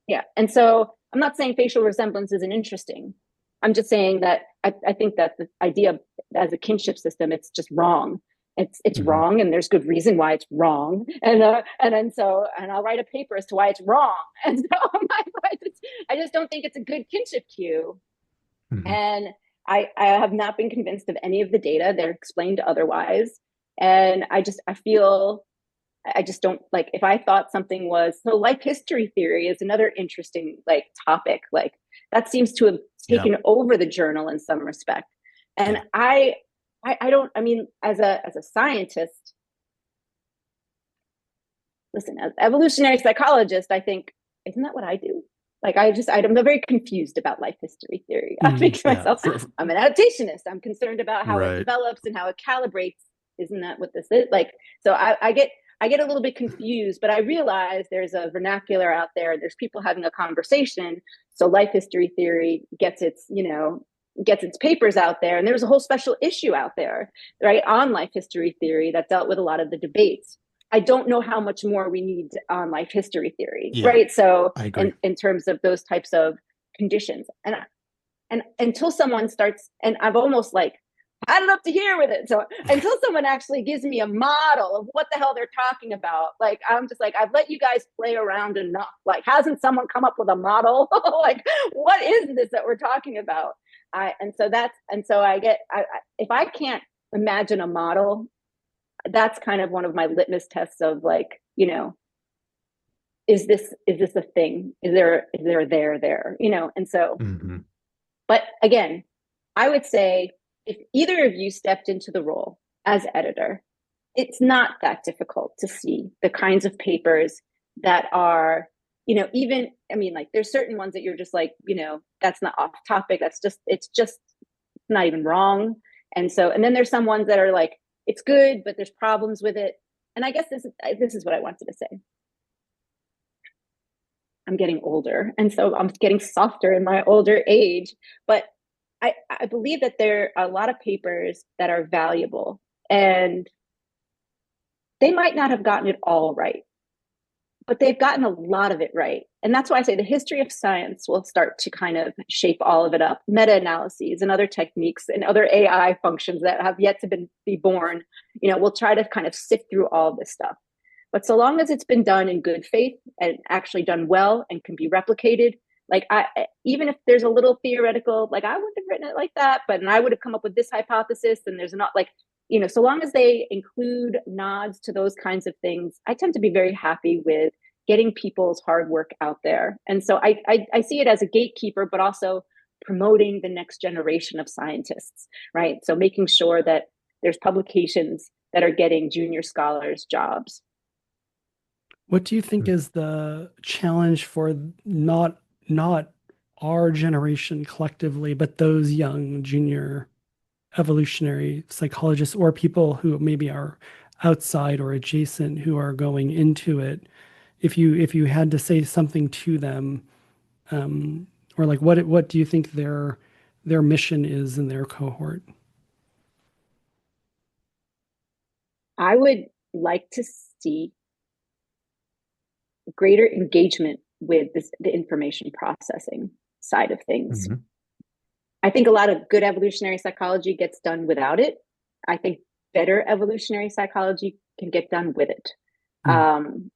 Yeah. And so I'm not saying facial resemblance isn't interesting. I'm just saying that I think that the idea as a kinship system, it's just wrong. It's wrong, and there's good reason why it's wrong. And I'll write a paper as to why it's wrong. And so I just don't think it's a good kinship cue. And I have not been convinced of any of the data. They're explained otherwise. And I just don't, like, if I thought something was, so life history theory is another interesting, like, topic, like, that seems to have taken over the journal in some respect. And I mean, as a scientist, listen, as evolutionary psychologist, I think, isn't that what I do? I'm very confused about life history theory. I think to myself, I'm an adaptationist. I'm concerned about how it develops and how it calibrates. Isn't that what this is? Like, so I get a little bit confused, but I realize there's a vernacular out there. There's people having a conversation. So life history theory gets its papers out there. And there's a whole special issue out there, right, on life history theory that dealt with a lot of the debates. I don't know how much more we need on life history theory, right? So in terms of those types of conditions. And until someone starts, and I've almost like had it up to here with it. So until someone actually gives me a model of what the hell they're talking about, like, I'm just like, I've let you guys play around enough. Like, hasn't someone come up with a model? Like, what is this that we're talking about? If I can't imagine a model, that's kind of one of my litmus tests of like, is this a thing? Is there there? And so, but again, I would say if either of you stepped into the role as editor, it's not that difficult to see the kinds of papers that are, there's certain ones that you're just like, that's not off topic. It's just not even wrong. And then there's some ones that are like, it's good, but there's problems with it. And I guess this is what I wanted to say. I'm getting older, and so I'm getting softer in my older age. But I believe that there are a lot of papers that are valuable, and they might not have gotten it all right, but they've gotten a lot of it right. And that's why I say the history of science will start to kind of shape all of it up. Meta-analyses and other techniques and other AI functions that have yet to be born, we'll try to kind of sift through all this stuff. But so long as it's been done in good faith and actually done well and can be replicated, like even if there's a little theoretical, like I wouldn't have written it like that, but I would have come up with this hypothesis, and there's not like, so long as they include nods to those kinds of things, I tend to be very happy with getting people's hard work out there. And so I see it as a gatekeeper, but also promoting the next generation of scientists, right? So making sure that there's publications that are getting junior scholars jobs. What do you think is the challenge for not our generation collectively, but those young junior evolutionary psychologists or people who maybe are outside or adjacent who are going into it? If you had to say something to them, or like what do you think their mission is in their cohort? I would like to see greater engagement with the information processing side of things. Mm-hmm. I think a lot of good evolutionary psychology gets done without it. I think better evolutionary psychology can get done with it. Mm.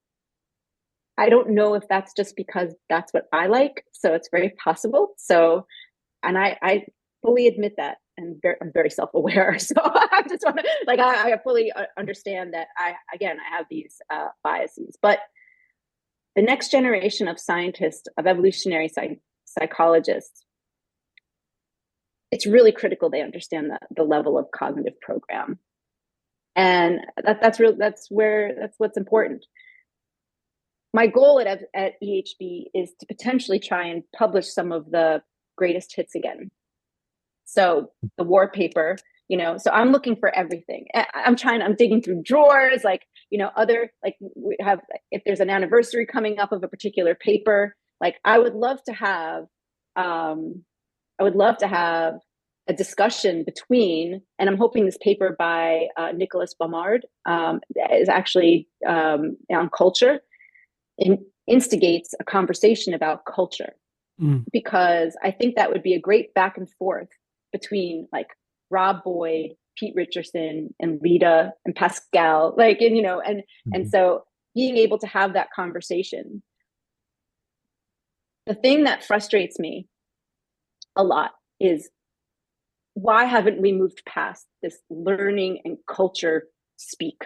I don't know if that's just because that's what I like. So it's very possible. So, and I fully admit that, and I'm very self-aware. So I just want to, like, I fully understand that I have these biases, but the next generation of scientists, of evolutionary psychologists, it's really critical they understand the level of cognitive program. And that's what's important. My goal at EHB is to potentially try and publish some of the greatest hits again. So the war paper, so I'm looking for everything. I'm digging through drawers, like, we have, if there's an anniversary coming up of a particular paper, like I would love to have a discussion between, and I'm hoping this paper by Nicholas Baumard is actually on culture, instigates a conversation about culture, because I think that would be a great back and forth between like Rob Boyd, Pete Richardson, and Lita and Pascal, and so being able to have that conversation. The thing that frustrates me a lot is, why haven't we moved past this learning and culture speak?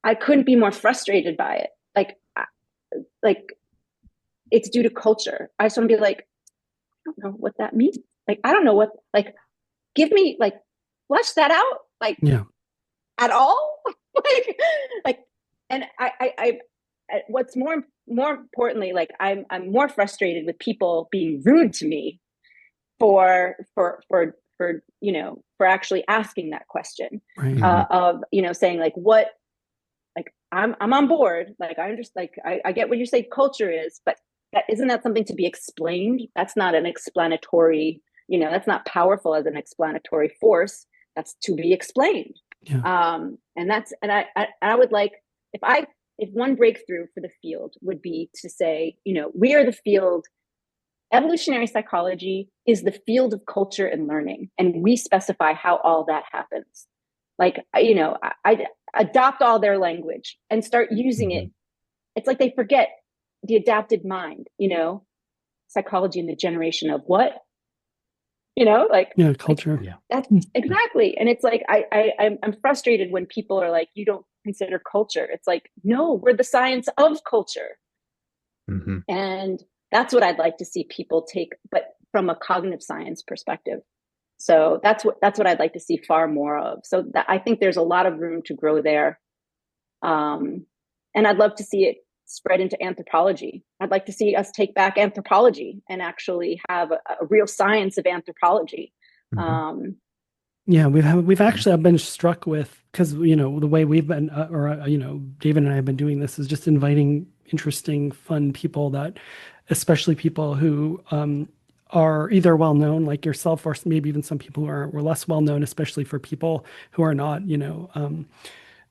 I couldn't be more frustrated by it. Like it's due to culture. I just want to be like, I don't know what that means. Like, I don't know what, like, give me, like, flesh that out, like, yeah, at all. like, and I what's more, more importantly, like I'm more frustrated with people being rude to me for for actually asking that question, Right. of saying like, what, like I'm on board, like I understand, like I get what you say culture is, but that something to be explained? That's not an explanatory, that's not powerful as an explanatory force. That's to be explained. Yeah. And I would like, if one breakthrough for the field would be to say, we are the field. Evolutionary psychology is the field of culture and learning, and we specify how all that happens. Like, I adopt all their language and start using it. It's like they forget the adapted mind, psychology and the generation of what, like, Yeah. Culture. Yeah. that's exactly. And it's like, I'm frustrated when people are like, you don't consider culture. It's like, no, we're the science of culture. And that's what I'd like to see people take, but from a cognitive science perspective. So that's what I'd like to see far more of. So I think there's a lot of room to grow there. And I'd love to see it spread into anthropology. I'd like to see us take back anthropology and actually have a real science of anthropology. Yeah, we've actually, I've been struck with, because the way we've been, David and I have been doing this is just inviting interesting, fun people, that, especially people who are either well known, like yourself, or maybe even some people who were less well known, especially for people who are not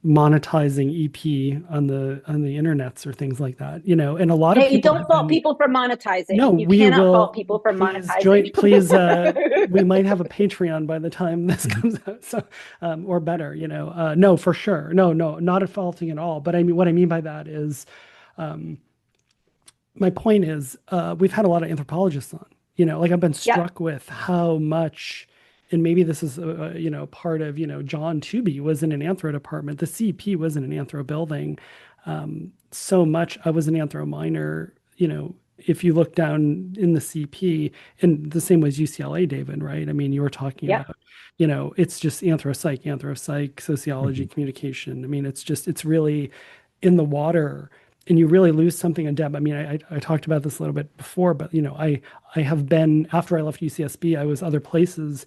monetizing EP on the internets or things like that. And a lot of Hey, people don't fault people for monetizing. No, you we cannot will. fault people for Please monetizing. please, we might have a Patreon by the time this comes out, so or better, no, for sure, no, not at faulting at all. But I mean, what I mean by that is, my point is, we've had a lot of anthropologists on. Like I've been struck with how much, and maybe this is part of, John Tooby was in an anthro department. The CP was in an anthro building. So much. I was an anthro minor. If you look down in the CP, in the same way as UCLA, David, right? I mean, you were talking about, it's just anthro-psych, sociology, communication. I mean, it's really in the water, and you really lose something. And Deb, I mean, I talked about this a little bit before, but I have been, after I left UCSB, I was other places,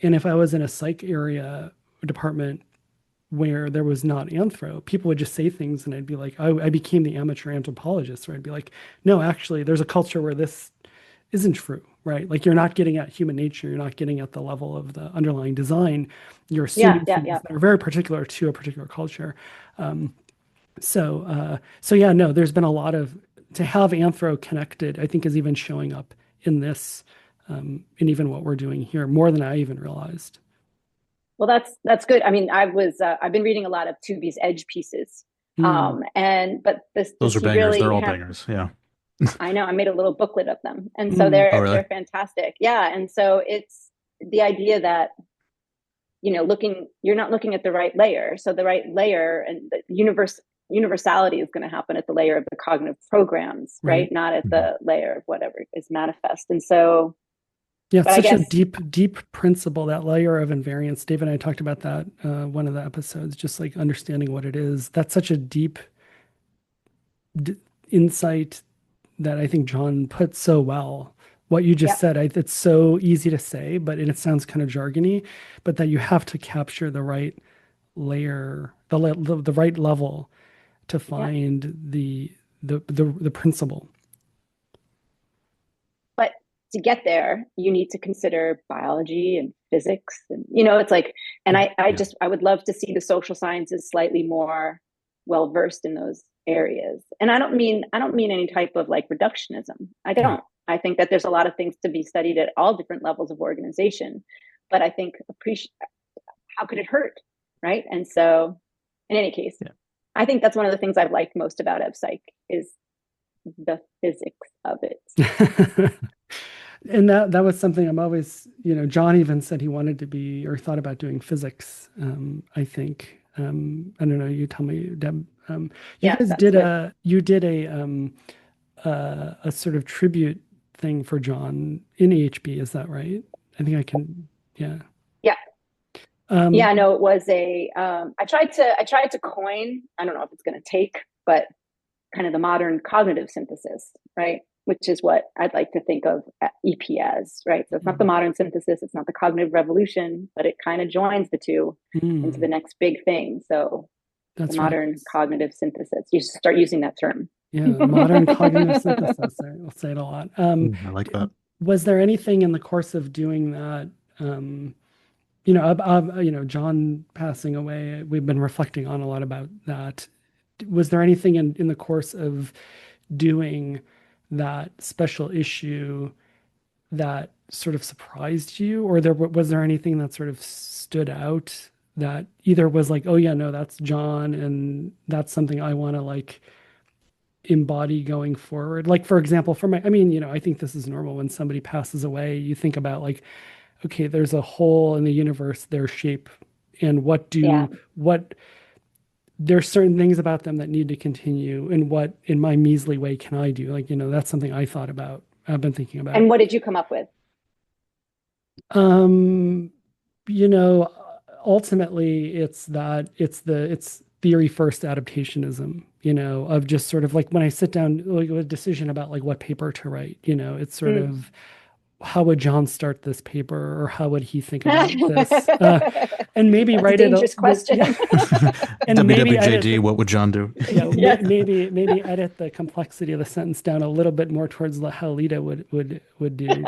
and if I was in a psych area department where there was not anthro, people would just say things, and I'd be like, I became the amateur anthropologist, or I'd be like, no, actually, there's a culture where this isn't true, right? Like, you're not getting at human nature, you're not getting at the level of the underlying design. You're assuming things that are very particular to a particular culture. So yeah, no, there's been a lot of, to have anthro connected, I think, is even showing up in this, and even what we're doing here, more than I even realized. Well, that's good. I mean, I've been reading a lot of Tubi's edge pieces, but those are bangers. Really, they're all bangers. Yeah, I know. I made a little booklet of them, and so they're fantastic. Yeah, and so it's the idea that you're not looking at the right layer. So the right layer and the universality is going to happen at the layer of the cognitive programs, right? Not at the layer of whatever is manifest. And so. Yeah, it's such a deep principle, that layer of invariance. Dave and I talked about that one of the episodes, just like understanding what it is. That's such a deep insight that I think John put so well. What you just said, it's so easy to say, but it sounds kind of jargony, but that you have to capture the right layer, the right level to find the principle. But to get there, you need to consider biology and physics, and it's like, and I would love to see the social sciences slightly more well versed in those areas. And I don't mean any type of like reductionism. I don't. I think that there's a lot of things to be studied at all different levels of organization, but I think how could it hurt, right? And so, in any case, I think that's one of the things I've liked most about EvPsych is the physics of it. And that was something I'm always, John even said he wanted to be, or thought about doing physics. I think, I don't know, you tell me, Deb. You guys did a sort of tribute thing for John in EHB. Is that right? I think I can. Yeah. Yeah. No, it was I tried to coin. I don't know if it's going to take, but kind of the modern cognitive synthesis, right? Which is what I'd like to think of EP as, right? So it's not the modern synthesis, it's not the cognitive revolution, but it kind of joins the two into the next big thing. So That's the modern right. cognitive synthesis, you should start using that term. Yeah, modern cognitive synthesis. I'll say it a lot. I like that. Was there anything in the course of doing that, you know, John passing away, we've been reflecting on a lot about that. Was there anything in the course of doing that special issue that sort of surprised you, or was there anything that sort of stood out that either was like, oh yeah, no, that's John, and that's something I want to like embody going forward? Like, for example, I mean, you know, I think this is normal when somebody passes away, you think about like, okay, there's a hole in the universe, their shape, and what there's certain things about them that need to continue, and what in my measly way can I do? Like, you know, that's something I've been thinking about. And what did you come up with? You know, ultimately it's theory first adaptationism, you know, of just sort of like when I sit down like with a decision about like what paper to write, you know, it's sort of how would John start this paper, or how would he think about this? And maybe That's write a dangerous question. And maybe WWJD, what would John do? Yeah, maybe edit the complexity of the sentence down a little bit more towards how Lita would do.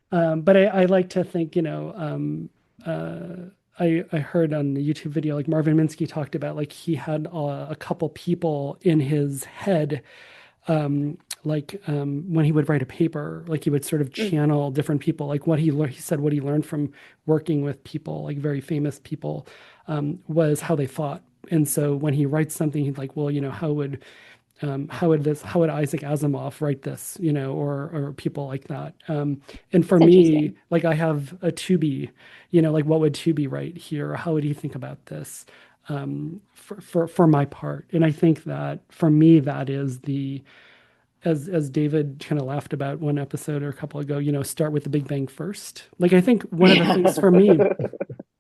But I like to think, you know, I heard on the YouTube video, like Marvin Minsky talked about, like he had a couple people in his head, when he would write a paper, like he would sort of channel different people, like what he learned. He said what he learned from working with people, like very famous people, was how they thought. And so when he writes something, he's like, well, you know, how would Isaac Asimov write this, you know, or people like that. And for me, like I have a Tubi, you know, like what would Tubi write here? Or how would he think about this, for my part? And I think that for me, that is as David kind of laughed about one episode or a couple ago, you know, start with the Big Bang first. Like I think one of the things for me,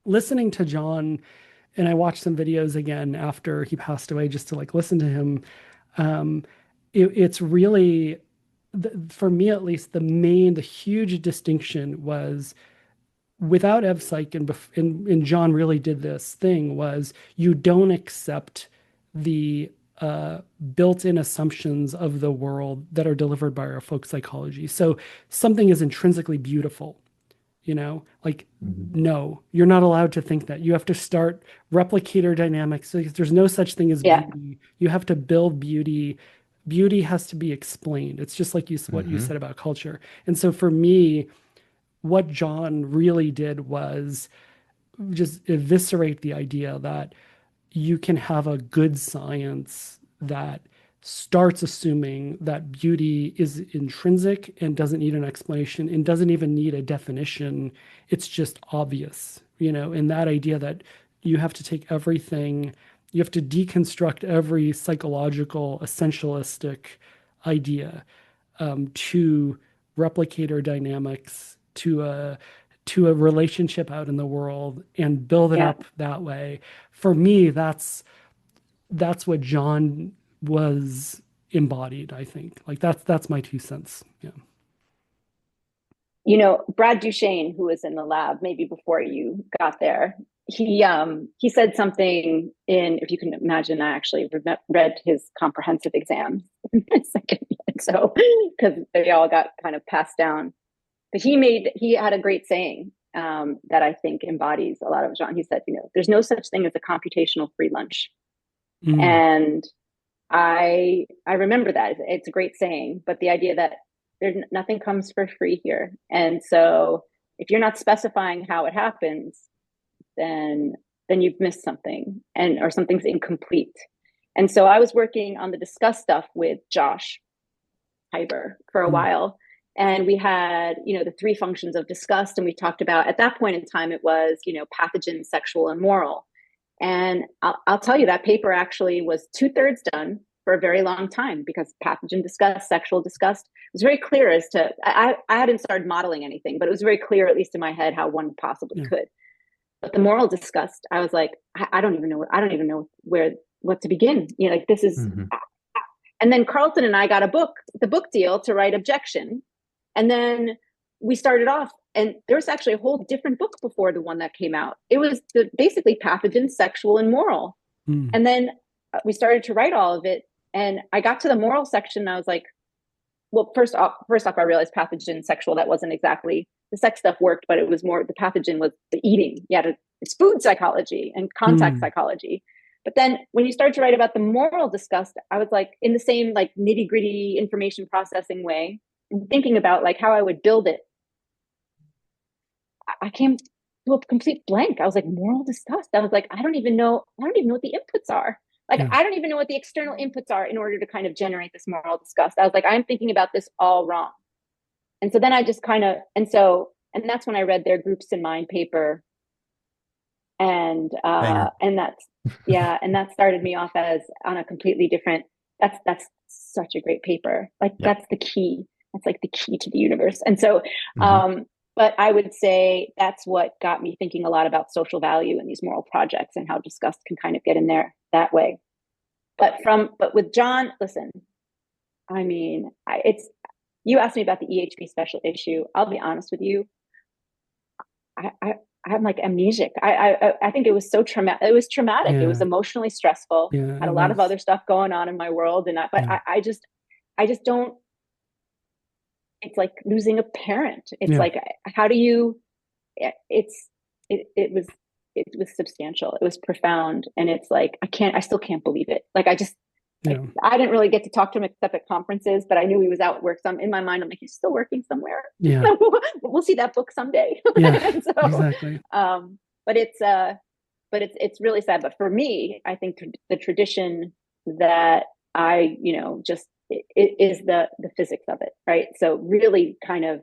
listening to John, and I watched some videos again after he passed away just to like listen to him. It's really, for me at least, the huge distinction was without EvPsych, and John really did this thing, was you don't accept the built-in assumptions of the world that are delivered by our folk psychology. So something is intrinsically beautiful, you know, like, no, you're not allowed to think that. You have to start replicator dynamics. So there's no such thing as beauty. You have to build beauty. Beauty has to be explained. It's just like what you said about culture. And so for me, what John really did was just eviscerate the idea that you can have a good science that starts assuming that beauty is intrinsic and doesn't need an explanation and doesn't even need a definition. It's just obvious, you know, and that idea that you have to take everything, you have to deconstruct every psychological essentialistic idea, to replicator dynamics, to a relationship out in the world, and build it up that way. For me, that's what John was embodied, I think. Like that's my 2 cents. Yeah. You know, Brad Duchesne, who was in the lab maybe before you got there, he said something if you can imagine, I actually read his comprehensive exams in my second year, so because they all got kind of passed down. But he had a great saying that I think embodies a lot of John. He said, you know, there's no such thing as a computational free lunch. And I remember that. It's a great saying, but the idea that nothing comes for free here. And so if you're not specifying how it happens, then you've missed something, or something's incomplete. And so I was working on the Disgust stuff with Josh Hyber for a while. And we had, you know, the 3 functions of disgust. And we talked about, at that point in time, it was, you know, pathogen, sexual, and moral. And I'll tell you, that paper actually was 2/3 done for a very long time, because pathogen disgust, sexual disgust, was very clear as to, I hadn't started modeling anything, but it was very clear, at least in my head, how one possibly could. But the moral disgust, I was like, I don't even know what to begin. You know, like this is, And then Carlton and I got the book deal to write Objection. And then we started off, and there was actually a whole different book before the one that came out. It was basically Pathogen, Sexual, and Moral. And then we started to write all of it. And I got to the moral section and I was like, well, first off, I realized Pathogen, Sexual, that wasn't exactly, the sex stuff worked, but it was more, the pathogen was the eating. It's food psychology and contact psychology. But then when you start to write about the moral disgust, I was like, in the same like nitty gritty information processing way, thinking about like how I would build it. I came to a complete blank. I was like, moral disgust. I was like, I don't even know what the inputs are. Like, I don't even know what the external inputs are in order to kind of generate this moral disgust. I was like, I'm thinking about this all wrong. And so then I just kind of, and that's when I read their Groups in Mind paper. And that's, and that started me off as on a completely different, that's such a great paper. Like, that's the key. That's like the key to the universe. And so, but I would say that's what got me thinking a lot about social value in these moral projects and how disgust can kind of get in there that way. But with John, listen, I mean, you asked me about the EHP special issue. I'll be honest with you. I'm like amnesic. I think it was so traumatic. It was traumatic. It was emotionally stressful. Had a lot of other stuff going on in my world. And I just don't, it's like losing a parent. It's like, how do you, it was substantial. It was profound. And it's like, I still can't believe it. Like, I didn't really get to talk to him except at conferences, but I knew he was out at work. So in my mind, I'm like, he's still working somewhere. Yeah. We'll see that book someday. Yeah, exactly. But it's really sad. But for me, I think the tradition that I, it is the physics of it, right? So really kind of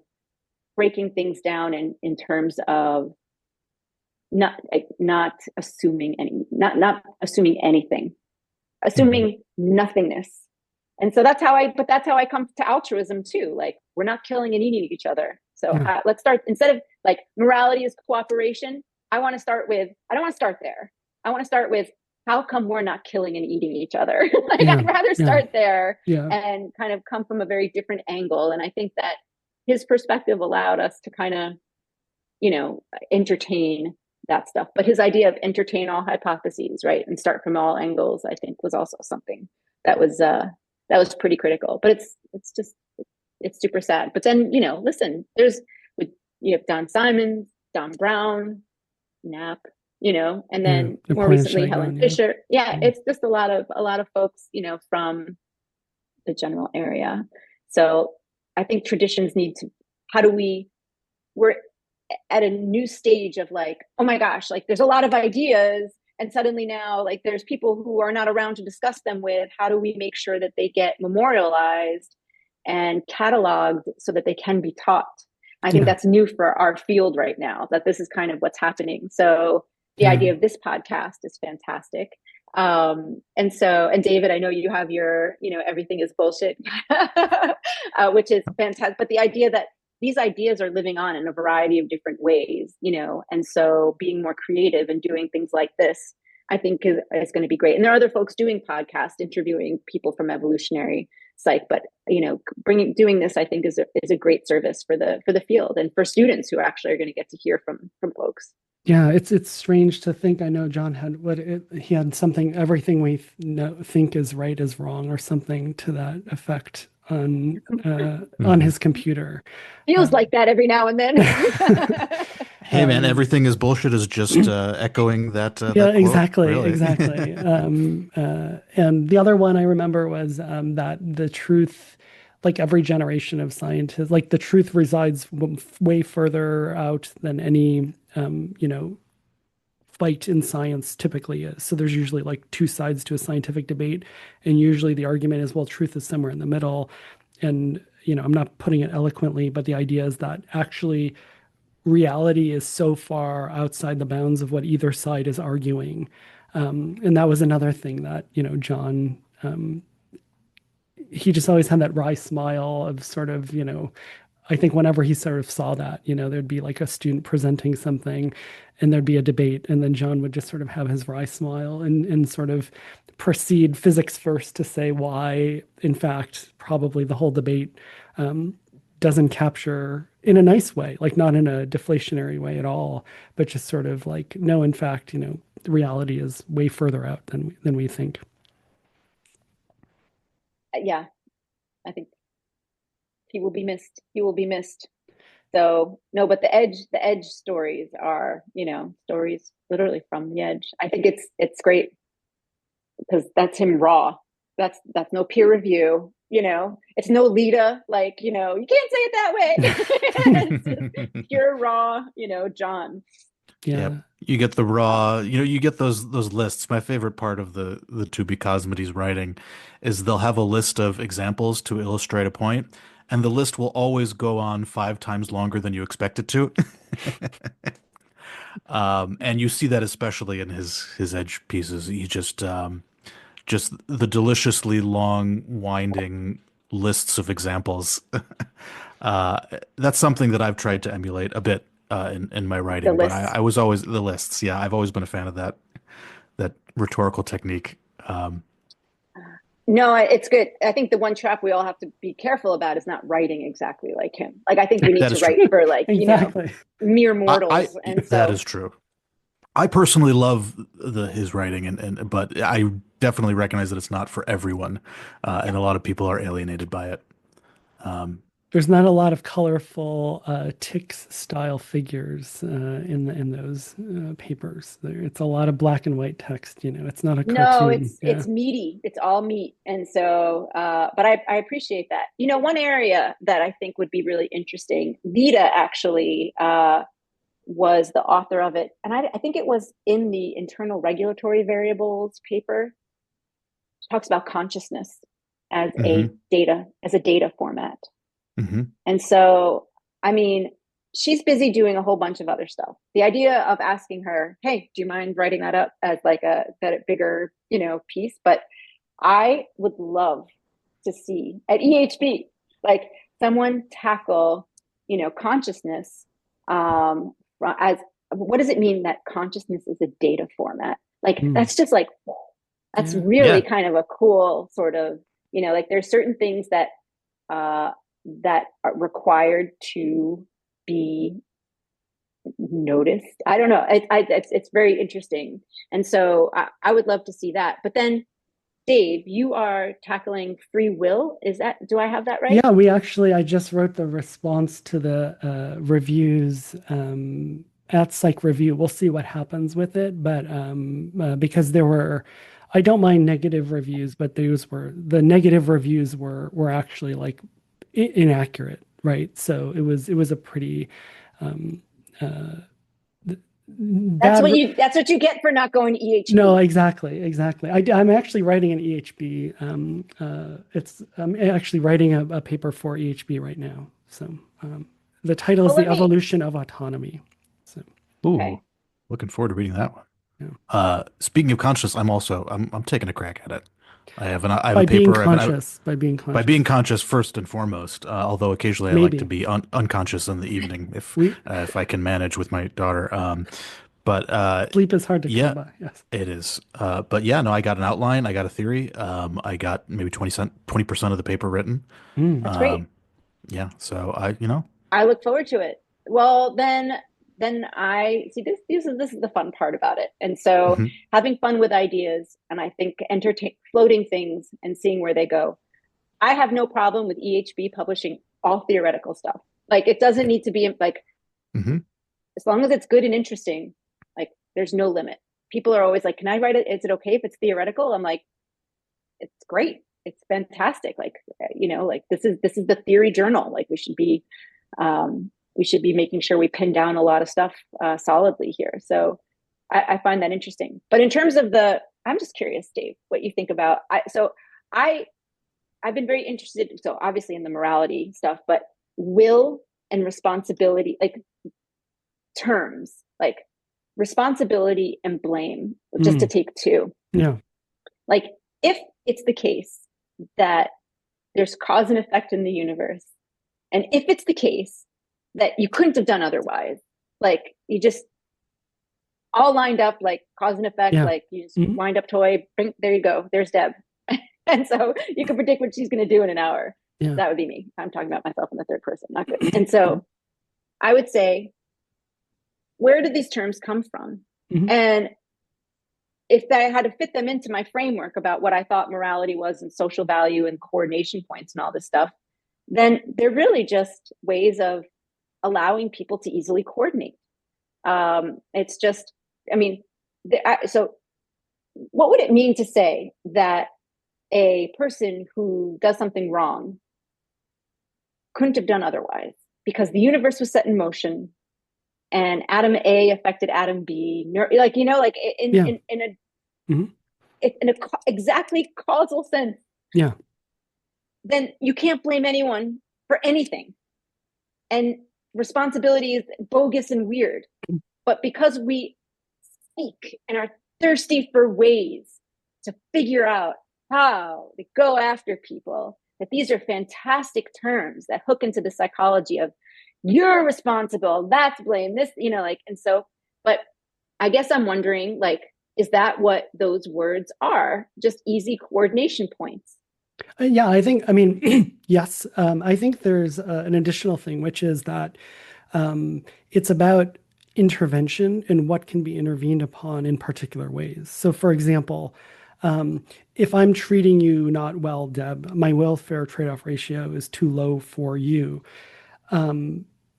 breaking things down in terms of not assuming anything, assuming nothingness. And so that's how I come to altruism too. Like, we're not killing and eating each other. So let's start, instead of like morality is cooperation. I don't want to start there. I want to start with, how come we're not killing and eating each other? I'd rather start there and kind of come from a very different angle. And I think that his perspective allowed us to kind of, entertain that stuff. But his idea of entertain all hypotheses, right, and start from all angles, I think was also something that was pretty critical. But it's super sad. But then, listen, you have Don Simons, Don Brown, Knapp, and then more recently Helen Fisher. It's just a lot of folks, from the general area. So I think traditions need to, we're at a new stage of like, oh my gosh, like there's a lot of ideas, and suddenly now like there's people who are not around to discuss them with. How do we make sure that they get memorialized and cataloged so that they can be taught? I think that's new for our field right now, that this is kind of what's happening. So the idea of this podcast is fantastic. And David, I know you have your, everything is bullshit, which is fantastic. But the idea that these ideas are living on in a variety of different ways, and so being more creative and doing things like this, I think is going to be great. And there are other folks doing podcasts, interviewing people from evolutionary psych, but doing this, I think is a great service for the field and for students who actually are going to get to hear from folks. Yeah, it's strange to think. I know John had he had something. Everything we think is right is wrong, or something to that effect on his computer. Feels like that every now and then. Hey man, everything is bullshit is just echoing that. That quote, exactly, really. Exactly. And the other one I remember was that the truth. Like every generation of scientists, like the truth resides way further out than any, fight in science typically is. So there's usually like two sides to a scientific debate. And usually the argument is, well, truth is somewhere in the middle. And, I'm not putting it eloquently, but the idea is that actually reality is so far outside the bounds of what either side is arguing. And that was another thing that, John, he just always had that wry smile of sort of, I think whenever he sort of saw that, there'd be like a student presenting something and there'd be a debate, and then John would just sort of have his wry smile and sort of proceed physics first to say why, in fact, probably the whole debate doesn't capture in a nice way, like not in a deflationary way at all, but just sort of like, no, in fact, the reality is way further out than we think. Yeah, I think he will be missed. He will be missed. So no, but the edge stories are, stories literally from the edge. I think it's great because that's him raw. That's no peer review. It's no Lita, like, you can't say it that way. It's just pure raw, John. Yeah. Yep. You get the raw, you get those lists. My favorite part of the To Be Cosmades writing is they'll have a list of examples to illustrate a point, and the list will always go on 5 times longer than you expect it to. And you see that especially in his edge pieces. He just the deliciously long, winding lists of examples. That's something that I've tried to emulate a bit in my writing, but I was always the lists. Yeah, I've always been a fan of that rhetorical technique. No, it's good. I think the one trap we all have to be careful about is not writing exactly like him. Like, I think we need to write for like, exactly. Mere mortals. And so that is true. I personally love his writing, but I definitely recognize that it's not for everyone, and a lot of people are alienated by it. There's not a lot of colorful Tix style figures in those papers. It's a lot of black and white text. It's not a cartoon. No, it's meaty. It's all meat, and so. But I appreciate that. One area that I think would be really interesting. Vita actually was the author of it, and I think it was in the internal regulatory variables paper. It talks about consciousness as a data format. Mm-hmm. And so, I mean, she's busy doing a whole bunch of other stuff. The idea of asking her, hey, do you mind writing that up as like a bigger, piece? But I would love to see at EHB, like someone tackle, consciousness as what does it mean that consciousness is a data format? Like, that's just like, that's really kind of a cool sort of, like there's certain things that that are required to be noticed. I don't know. It's very interesting. And so I would love to see that. But then, Dave, you are tackling free will. Do I have that right? Yeah, I just wrote the response to the reviews at Psych Review. We'll see what happens with it. But because I don't mind negative reviews, but the negative reviews were actually like inaccurate, right? So it was a pretty that's what you get for not going to EHB. No, exactly. I'm actually writing an EHB. I'm actually writing a paper for EHB right now. So the title is The Evolution of Autonomy. So looking forward to reading that one. Yeah. Speaking of conscious, I'm taking a crack at it. I have a by paper. By being being conscious first and foremost. Although occasionally I like to be unconscious in the evening if I can manage with my daughter. But sleep is hard to come by. Yes, it is. But yeah, no, I got an outline. I got a theory. I got maybe 20% of the paper written. That's great. Yeah. So I look forward to it. Well, then I see this is the fun part about it. And so having fun with ideas, and I think floating things and seeing where they go. I have no problem with EHB publishing all theoretical stuff. Like, it doesn't need to be like, as long as it's good and interesting, like there's no limit. People are always like, can I write it? Is it okay if it's theoretical? I'm like, it's great. It's fantastic. Like, like this is the theory journal. Like we should be making sure we pin down a lot of stuff solidly here. So I find that interesting. But in terms of I'm just curious, Dave, what you think about. I've been very interested. So obviously in the morality stuff, but will and responsibility, like terms like responsibility and blame, just to take two. Yeah. Like, if it's the case that there's cause and effect in the universe, And if it's the case that you couldn't have done otherwise, like you just all lined up, like cause and effect, like you just wind up toy, there you go, there's Deb. And so you can predict what she's going to do in an hour. Yeah. That would be me. I'm talking about myself in the third person, not good. And so I would say, where did these terms come from? And if I had to fit them into my framework about what I thought morality was and social value and coordination points and all this stuff, then they're really just ways of allowing people to easily coordinate. It's just, I mean, so what would it mean to say that a person who does something wrong couldn't have done otherwise because the universe was set in motion and atom A affected atom B, like, you know, like in a exactly causal sense. Yeah. Then you can't blame anyone for anything. And responsibility is bogus and weird. But because we seek and are thirsty for ways to figure out how to go after people, that these are fantastic terms that hook into the psychology of you're responsible, that's blame, this, you know, like, and so, but I guess I'm wondering, like, is that what those words are? Just easy coordination points? Yeah, I think, I mean, yes, I think there's an additional thing, which is that it's about intervention and what can be intervened upon in particular ways. So, for example, if I'm treating you not well, Deb, my welfare trade-off ratio is too low for you.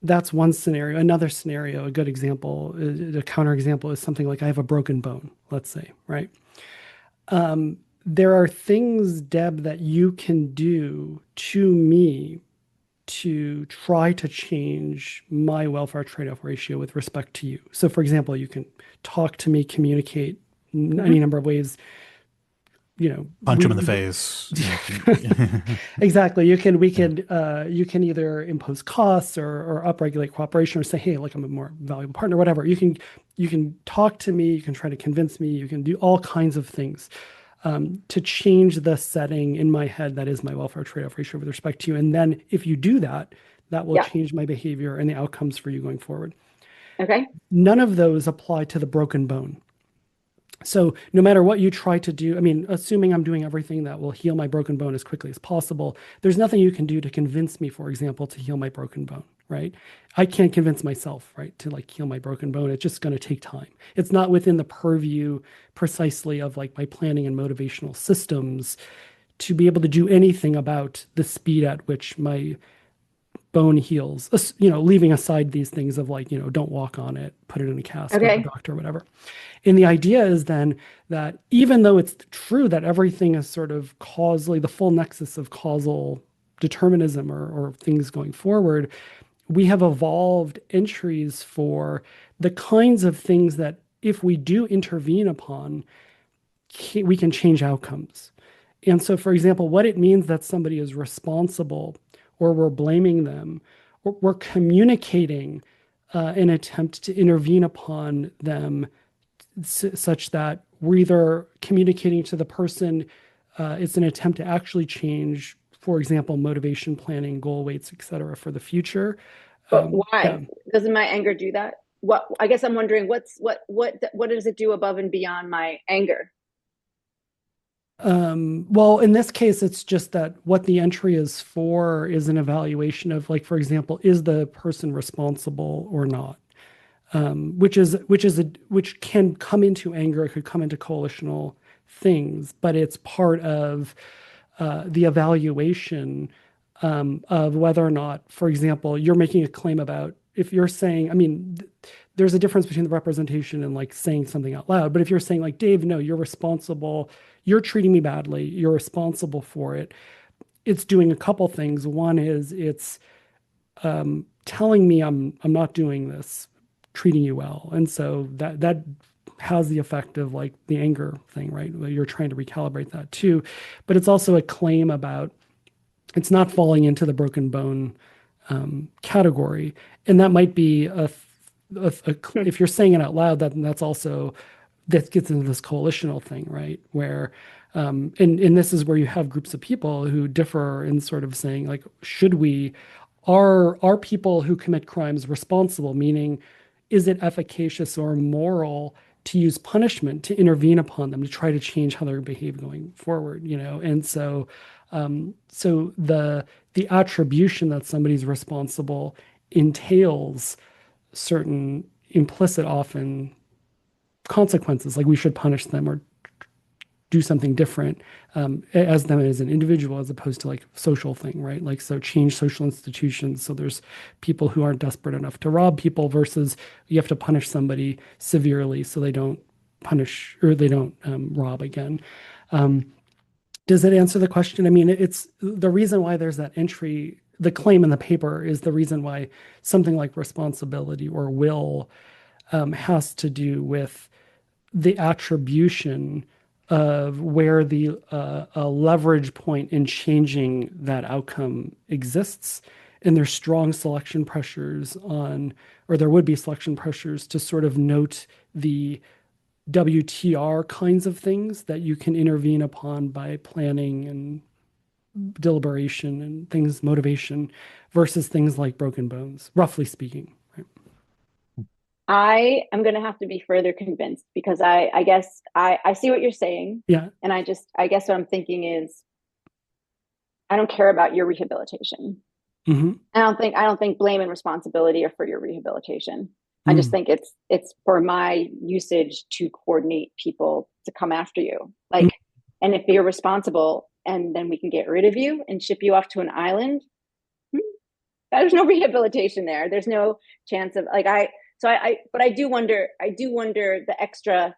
That's one scenario. Another scenario, a good example, a counterexample is something like I have a broken bone, let's say, right? There are things, Deb, that you can do to me to try to change my welfare trade-off ratio with respect to you. So, for example, you can talk to me, communicate any number of ways. You know, punch him in the face. Exactly. You can either impose costs or upregulate cooperation or say, hey, like I'm a more valuable partner, whatever. You can talk to me, you can try to convince me, you can do all kinds of things to change the setting in my head that is my welfare trade-off ratio with respect to you. And then if you do that, that will change my behavior and the outcomes for you going forward. Okay. None of those apply to the broken bone. So no matter what you try to do, I mean, assuming I'm doing everything that will heal my broken bone as quickly as possible, there's nothing you can do to convince me, for example, to heal my broken bone, right? I can't convince myself, right, to like heal my broken bone. It's just going to take time. It's not within the purview precisely of like my planning and motivational systems to be able to do anything about the speed at which my bone heals, you know, leaving aside these things of like, you know, don't walk on it, put it in a cast, go to the doctor, whatever. And the idea is then that even though it's true that everything is sort of causally, the full nexus of causal determinism or things going forward, we have evolved entries for the kinds of things that if we do intervene upon, we can change outcomes. And so, for example, what it means that somebody is responsible or we're blaming them, or we're communicating an attempt to intervene upon them such that we're either communicating to the person, it's an attempt to actually change, for example, motivation planning, goal weights, et cetera, for the future. But why? Doesn't my anger do that? What, I guess I'm wondering what does it do above and beyond my anger? Well, in this case, it's just that what the entry is for is an evaluation of, like, for example, is the person responsible or not? Which can come into anger, it could come into coalitional things, but it's part of the evaluation of whether or not, for example, you're making a claim about, if you're saying, I mean, there's a difference between the representation and like saying something out loud. But if you're saying like, Dave, no, you're responsible, you're treating me badly, you're responsible for it, it's doing a couple things. One is it's telling me I'm not doing this, treating you well. And so that has the effect of like the anger thing, right? You're trying to recalibrate that too. But it's also a claim about, it's not falling into the broken bone category. And that might be if you're saying it out loud, that's also, that gets into this coalitional thing, right? Where, and this is where you have groups of people who differ in sort of saying like, should we are people who commit crimes responsible? Meaning, is it efficacious or moral to use punishment to intervene upon them to try to change how they behave going forward? And so, so the attribution that somebody's responsible entails certain implicit, often consequences, like we should punish them or do something different as them as an individual, as opposed to like social thing, right? Like, so change social institutions. So there's people who aren't desperate enough to rob people versus you have to punish somebody severely so they don't punish or they don't rob again. Does it answer the question? I mean, it's the reason why there's that entry, the claim in the paper is the reason why something like responsibility or will has to do with the attribution of where the a leverage point in changing that outcome exists. And there's strong selection pressures on, or there would be selection pressures to sort of note the WTR kinds of things that you can intervene upon by planning and deliberation and things, motivation, versus things like broken bones, roughly speaking. Right? I am going to have to be further convinced, because I guess I see what you're saying. Yeah. And I guess what I'm thinking is, I don't care about your rehabilitation. Mm-hmm. I don't think blame and responsibility are for your rehabilitation. I just think it's for my usage to coordinate people to come after you. Like, and if you're responsible, and then we can get rid of you and ship you off to an island, there's no rehabilitation there. There's no chance of like but I do wonder the extra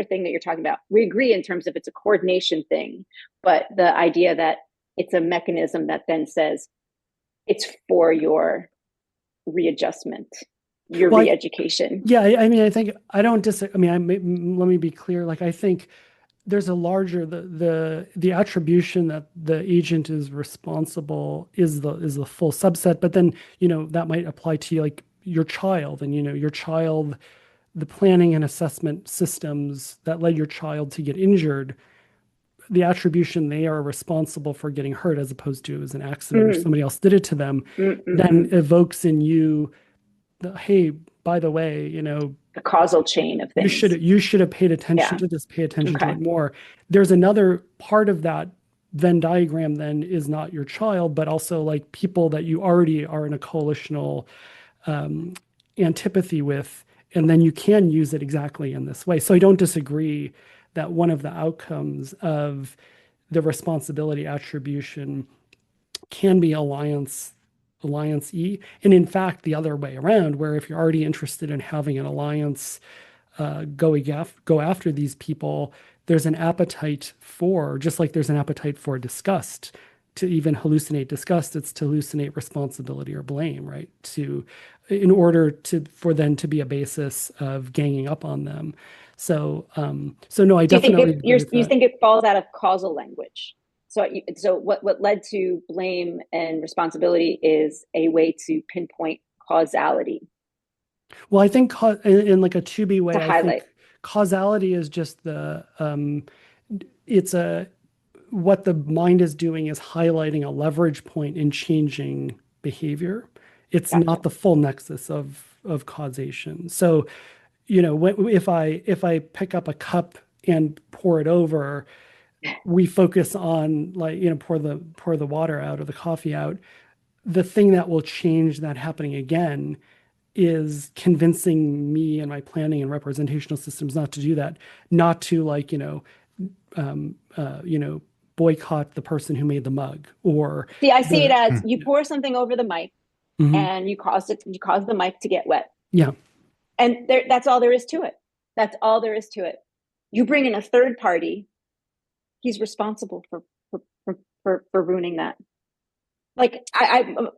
thing that you're talking about. We agree in terms of it's a coordination thing, but the idea that it's a mechanism that then says it's for your readjustment, your re-education. Yeah, I mean, I think I don't disagree. I mean, let me be clear. Like, I think there's a larger the attribution that the agent is responsible is the full subset, but then that might apply to like your child, and your child, the planning and assessment systems that led your child to get injured, the attribution they are responsible for getting hurt as opposed to it was an accident or somebody else did it to them, then evokes in you hey, by the way, the causal chain of things. You should have paid attention to this, pay attention to it more. There's another part of that Venn diagram then is not your child, but also like people that you already are in a coalitional antipathy with, and then you can use it exactly in this way. So I don't disagree that one of the outcomes of the responsibility attribution can be alliance E, and in fact the other way around, where if you're already interested in having an alliance go after these people, there's an appetite for, just like there's an appetite for disgust, to even hallucinate disgust, it's to hallucinate responsibility or blame, right? In order for them to be a basis of ganging up on them. So no, I definitely you think it falls out of causal language. So what led to blame and responsibility is a way to pinpoint causality. Well, I think in like a 2B way, I think causality is just what the mind is doing is highlighting a leverage point in changing behavior. It's not the full nexus of causation. So, if I pick up a cup and pour it over, we focus on like, pour the water out or the coffee out. The thing that will change that happening again is convincing me and my planning and representational systems not to do that, not to like, boycott the person who made the mug, or I see it as you pour something over the mic and you cause the mic to get wet. Yeah. And that's all there is to it. That's all there is to it. You bring in a third party, he's responsible for ruining that. Like I'm